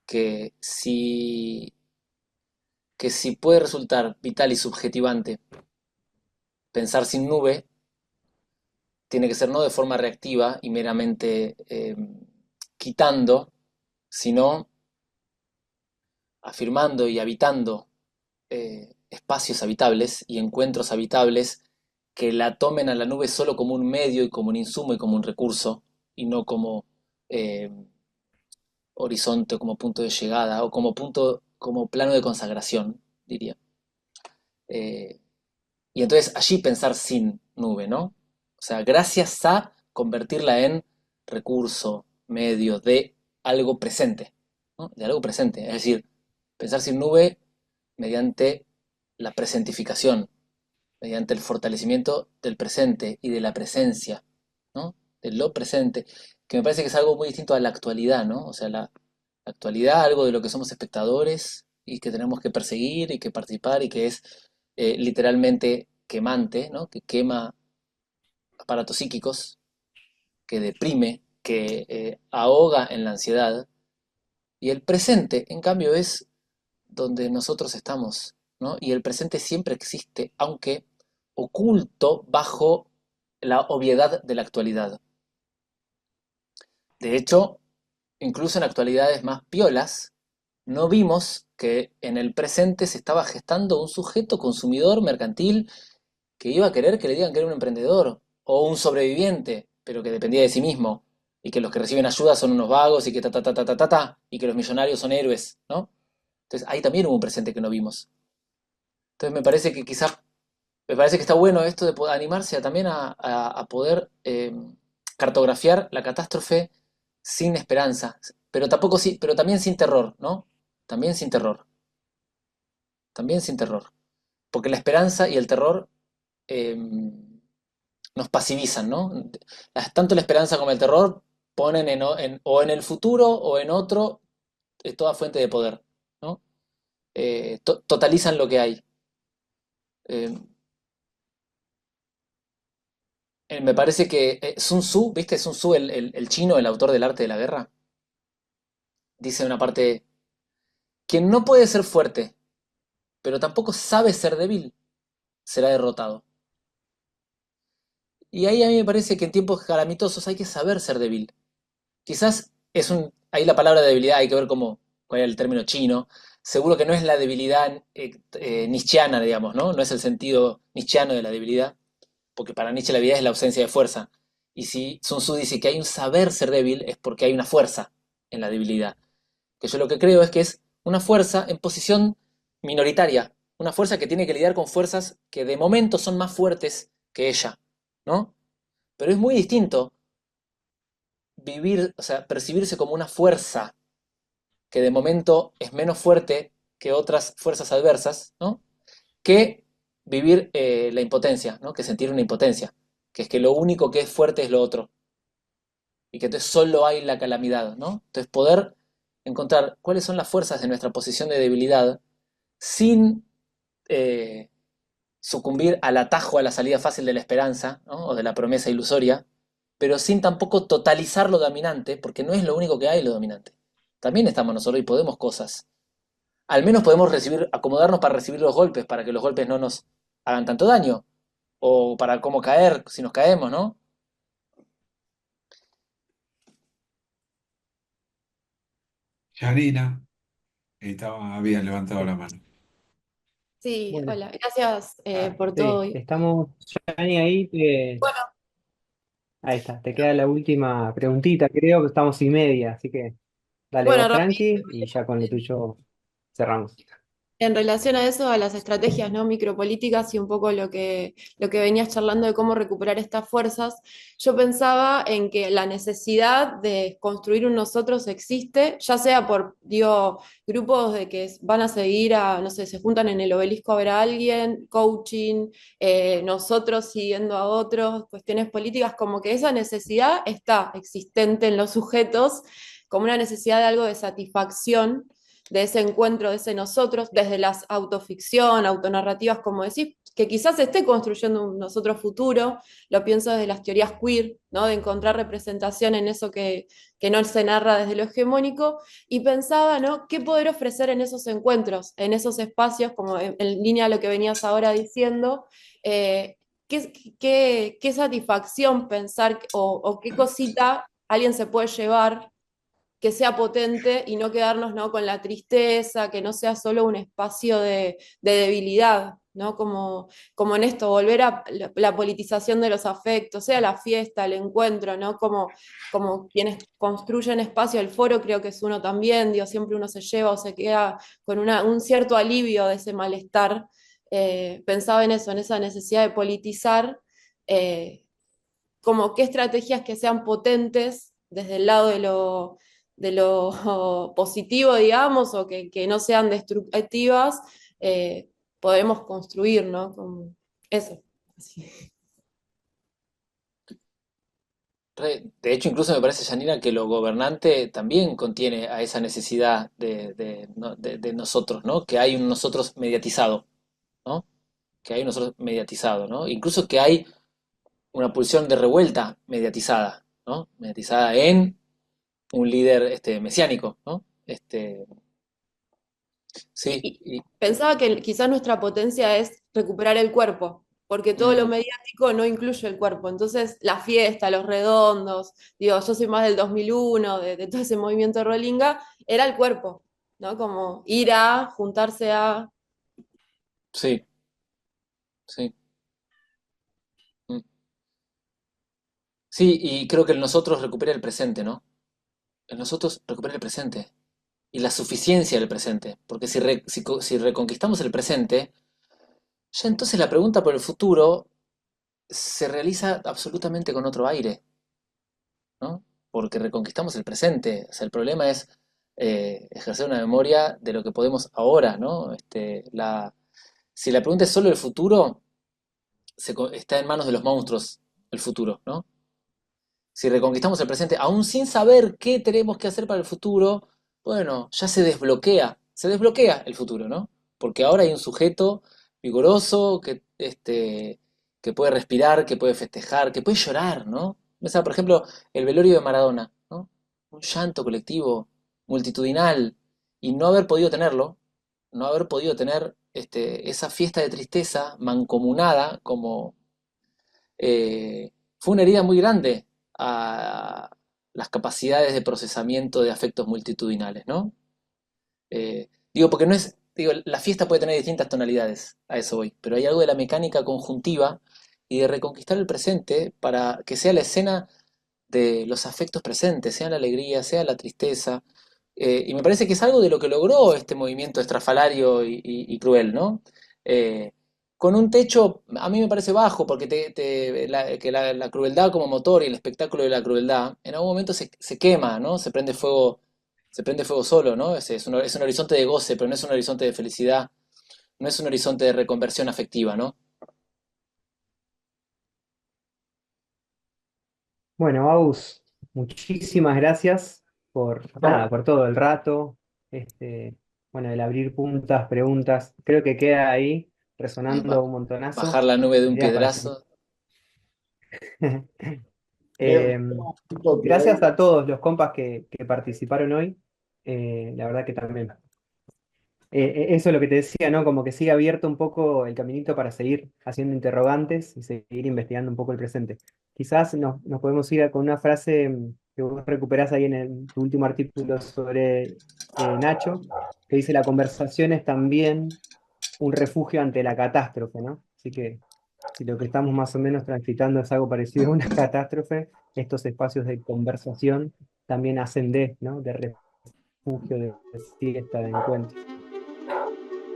que si puede resultar vital y subjetivante pensar sin nube, tiene que ser no de forma reactiva y meramente quitando, sino afirmando y habitando espacios habitables y encuentros habitables que la tomen a la nube solo como un medio y como un insumo y como un recurso, y no como eh, horizonte o como punto de llegada o como plano de consagración, diría. Eh, y entonces allí pensar sin nube, ¿no? O sea, gracias a convertirla en recurso, medio de algo presente, ¿no? De algo presente. Es decir, pensar sin nube mediante la presentificación, mediante el fortalecimiento del presente y de la presencia, ¿no? De lo presente, que me parece que es algo muy distinto a la actualidad, ¿no? O sea, la actualidad, algo de lo que somos espectadores y que tenemos que perseguir y que participar y que es literalmente quemante, ¿no? Que quema aparatos psíquicos, que deprime, que ahoga en la ansiedad. Y el presente, en cambio, es donde nosotros estamos, ¿no? Y el presente siempre existe, aunque oculto bajo la obviedad de la actualidad. De hecho, incluso en actualidades más piolas, no vimos que en el presente se estaba gestando un sujeto consumidor mercantil que iba a querer que le digan que era un emprendedor o un sobreviviente, pero que dependía de sí mismo, y que los que reciben ayuda son unos vagos y que ta ta ta ta ta ta, ta, y que los millonarios son héroes, ¿no? Entonces ahí también hubo un presente que no vimos. Entonces me parece que quizás, me parece que está bueno esto de animarse también a poder cartografiar la catástrofe sin esperanza, pero tampoco pero también sin terror, ¿no? También sin terror. También sin terror. Porque la esperanza y el terror nos pasivizan, ¿no? Tanto la esperanza como el terror ponen o en el futuro o en otro toda fuente de poder, ¿no? Totalizan lo que hay. Me parece que Sun Tzu, ¿viste? Sun Tzu, el chino, el autor del arte de la guerra, dice en una parte, quien no puede ser fuerte, pero tampoco sabe ser débil, será derrotado. Y ahí a mí me parece que en tiempos calamitosos hay que saber ser débil. Quizás ahí la palabra debilidad hay que ver cuál es el término chino. Seguro que no es la debilidad nietzscheana, digamos, ¿no? No es el sentido nietzscheano de la debilidad, porque para Nietzsche la debilidad es la ausencia de fuerza. Y si Sun Tzu dice que hay un saber ser débil, es porque hay una fuerza en la debilidad. Que yo lo que creo es que es una fuerza en posición minoritaria, una fuerza que tiene que lidiar con fuerzas que de momento son más fuertes que ella, ¿no? Pero es muy distinto o sea, percibirse como una fuerza que de momento es menos fuerte que otras fuerzas adversas, ¿no? Que vivir la impotencia, ¿no? Que sentir una impotencia, que es que lo único que es fuerte es lo otro, y que entonces solo hay la calamidad, ¿no? Entonces poder encontrar cuáles son las fuerzas de nuestra posición de debilidad sin sucumbir al atajo a la salida fácil de la esperanza, ¿no? O de la promesa ilusoria, pero sin tampoco totalizar lo dominante, porque no es lo único que hay lo dominante. También estamos nosotros y podemos cosas. Al menos podemos acomodarnos para recibir los golpes, para que los golpes no nos hagan tanto daño, o para cómo caer si nos caemos, ¿no? Janina, había levantado la mano. Sí, Bueno, hola, gracias por sí, todo. estamos, Yani, ahí. Bueno, Ahí está, te queda la última preguntita, creo que estamos y media, así que dale bueno, vos tranqui y ya con lo tuyo cerramos. en relación a eso, a las estrategias, ¿no? Micropolíticas y un poco lo que venías charlando de cómo recuperar estas fuerzas, yo pensaba en que la necesidad de construir un nosotros existe, ya sea por, digo, grupos de que van a seguir no sé, se juntan en el obelisco a ver a alguien, coaching, nosotros siguiendo a otros, cuestiones políticas, como que esa necesidad está existente en los sujetos, como una necesidad de algo de satisfacción de ese encuentro, de ese nosotros, desde las autoficción, autonarrativas, como decís, que quizás se esté construyendo un nosotros futuro, lo pienso desde las teorías queer, ¿no? De encontrar representación en eso que no se narra desde lo hegemónico, y pensaba, ¿no? ¿Qué poder ofrecer en esos encuentros, en esos espacios, como en línea a lo que venías ahora diciendo? ¿Qué satisfacción pensar o qué cosita alguien se puede llevar que sea potente y no quedarnos, ¿no? Con la tristeza, que no sea solo un espacio de debilidad, ¿no? Como en esto, volver a la politización de los afectos, sea la fiesta, el encuentro, ¿no? Como quienes construyen espacio, el foro creo que es uno también, digo, siempre uno se lleva o se queda con un cierto alivio de ese malestar. Pensaba en eso, en esa necesidad de politizar, como qué estrategias que sean potentes desde el lado de lo positivo, digamos, o que no sean destructivas, podemos construir, ¿no? Como eso. Así. De hecho, incluso me parece, Janina, que lo gobernante también contiene a esa necesidad de nosotros, ¿no? Que hay un nosotros mediatizado, ¿no? Que hay un nosotros mediatizado, ¿no? Incluso que hay una pulsión de revuelta mediatizada, ¿no? Mediatizada en un líder mesiánico, ¿no? Sí, Y pensaba que quizás nuestra potencia es recuperar el cuerpo, porque todo lo mediático no incluye el cuerpo. Entonces, la fiesta, los redondos, digo, yo soy más del 2001, de todo ese movimiento de Rolinga, era el cuerpo. ¿no? Como ir a, juntarse a... Sí, sí. Mm. Sí, y creo que el nosotros recupera el presente, ¿no? El nosotros recupera el presente y la suficiencia del presente, porque si reconquistamos el presente, ya entonces la pregunta por el futuro se realiza absolutamente con otro aire, ¿no? Porque reconquistamos el presente. O sea, el problema es ejercer una memoria de lo que podemos ahora, ¿no? Si la pregunta es solo el futuro, está en manos de los monstruos el futuro, ¿no? Si reconquistamos el presente, aún sin saber qué tenemos que hacer para el futuro, bueno, ya se desbloquea el futuro, ¿no? Porque ahora hay un sujeto vigoroso que puede respirar, que puede festejar, que puede llorar, ¿no? O sea, por ejemplo, el velorio de Maradona, ¿no? Un llanto colectivo, multitudinal, y no haber podido tenerlo, no haber podido tener esa fiesta de tristeza mancomunada como fue una herida muy grande a las capacidades de procesamiento de afectos multitudinales, ¿no? Digo, porque no es, digo, la fiesta puede tener distintas tonalidades, a eso voy, pero hay algo de la mecánica conjuntiva y de reconquistar el presente para que sea la escena de los afectos presentes, sea la alegría, sea la tristeza, y me parece que es algo de lo que logró este movimiento estrafalario y cruel, ¿no? Con un techo, a mí me parece bajo, porque la crueldad como motor y el espectáculo de la crueldad, en algún momento se quema, ¿no? Se prende fuego solo, ¿no? Es un horizonte de goce, pero no es un horizonte de felicidad, no es un horizonte de reconversión afectiva, ¿no? Bueno, Agus, muchísimas gracias por todo el rato, bueno, el abrir puntas, preguntas. Creo que queda ahí resonando un montonazo. Bajar la nube de un Ideas para piedrazo. Gracias a todos los compas que participaron hoy. La verdad que también. Eso es lo que te decía, ¿no? Como que sigue abierto un poco el caminito para seguir haciendo interrogantes y seguir investigando un poco el presente. Quizás nos podemos ir con una frase que vos recuperás ahí en tu último artículo sobre Nacho, que dice: la conversación es también un refugio ante la catástrofe, ¿no? Así que si lo que estamos más o menos transitando es algo parecido a una catástrofe, estos espacios de conversación también hacen ¿no? de refugio, de fiesta, de encuentro.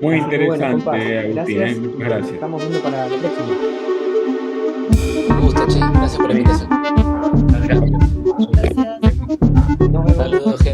Muy Así que bueno, interesante, compas, Agustín, gracias. muchas Nos gracias. estamos viendo para la próxima. Un gusto, che. Gracias por la invitación. Gracias. Nos vemos. Saludos, gente.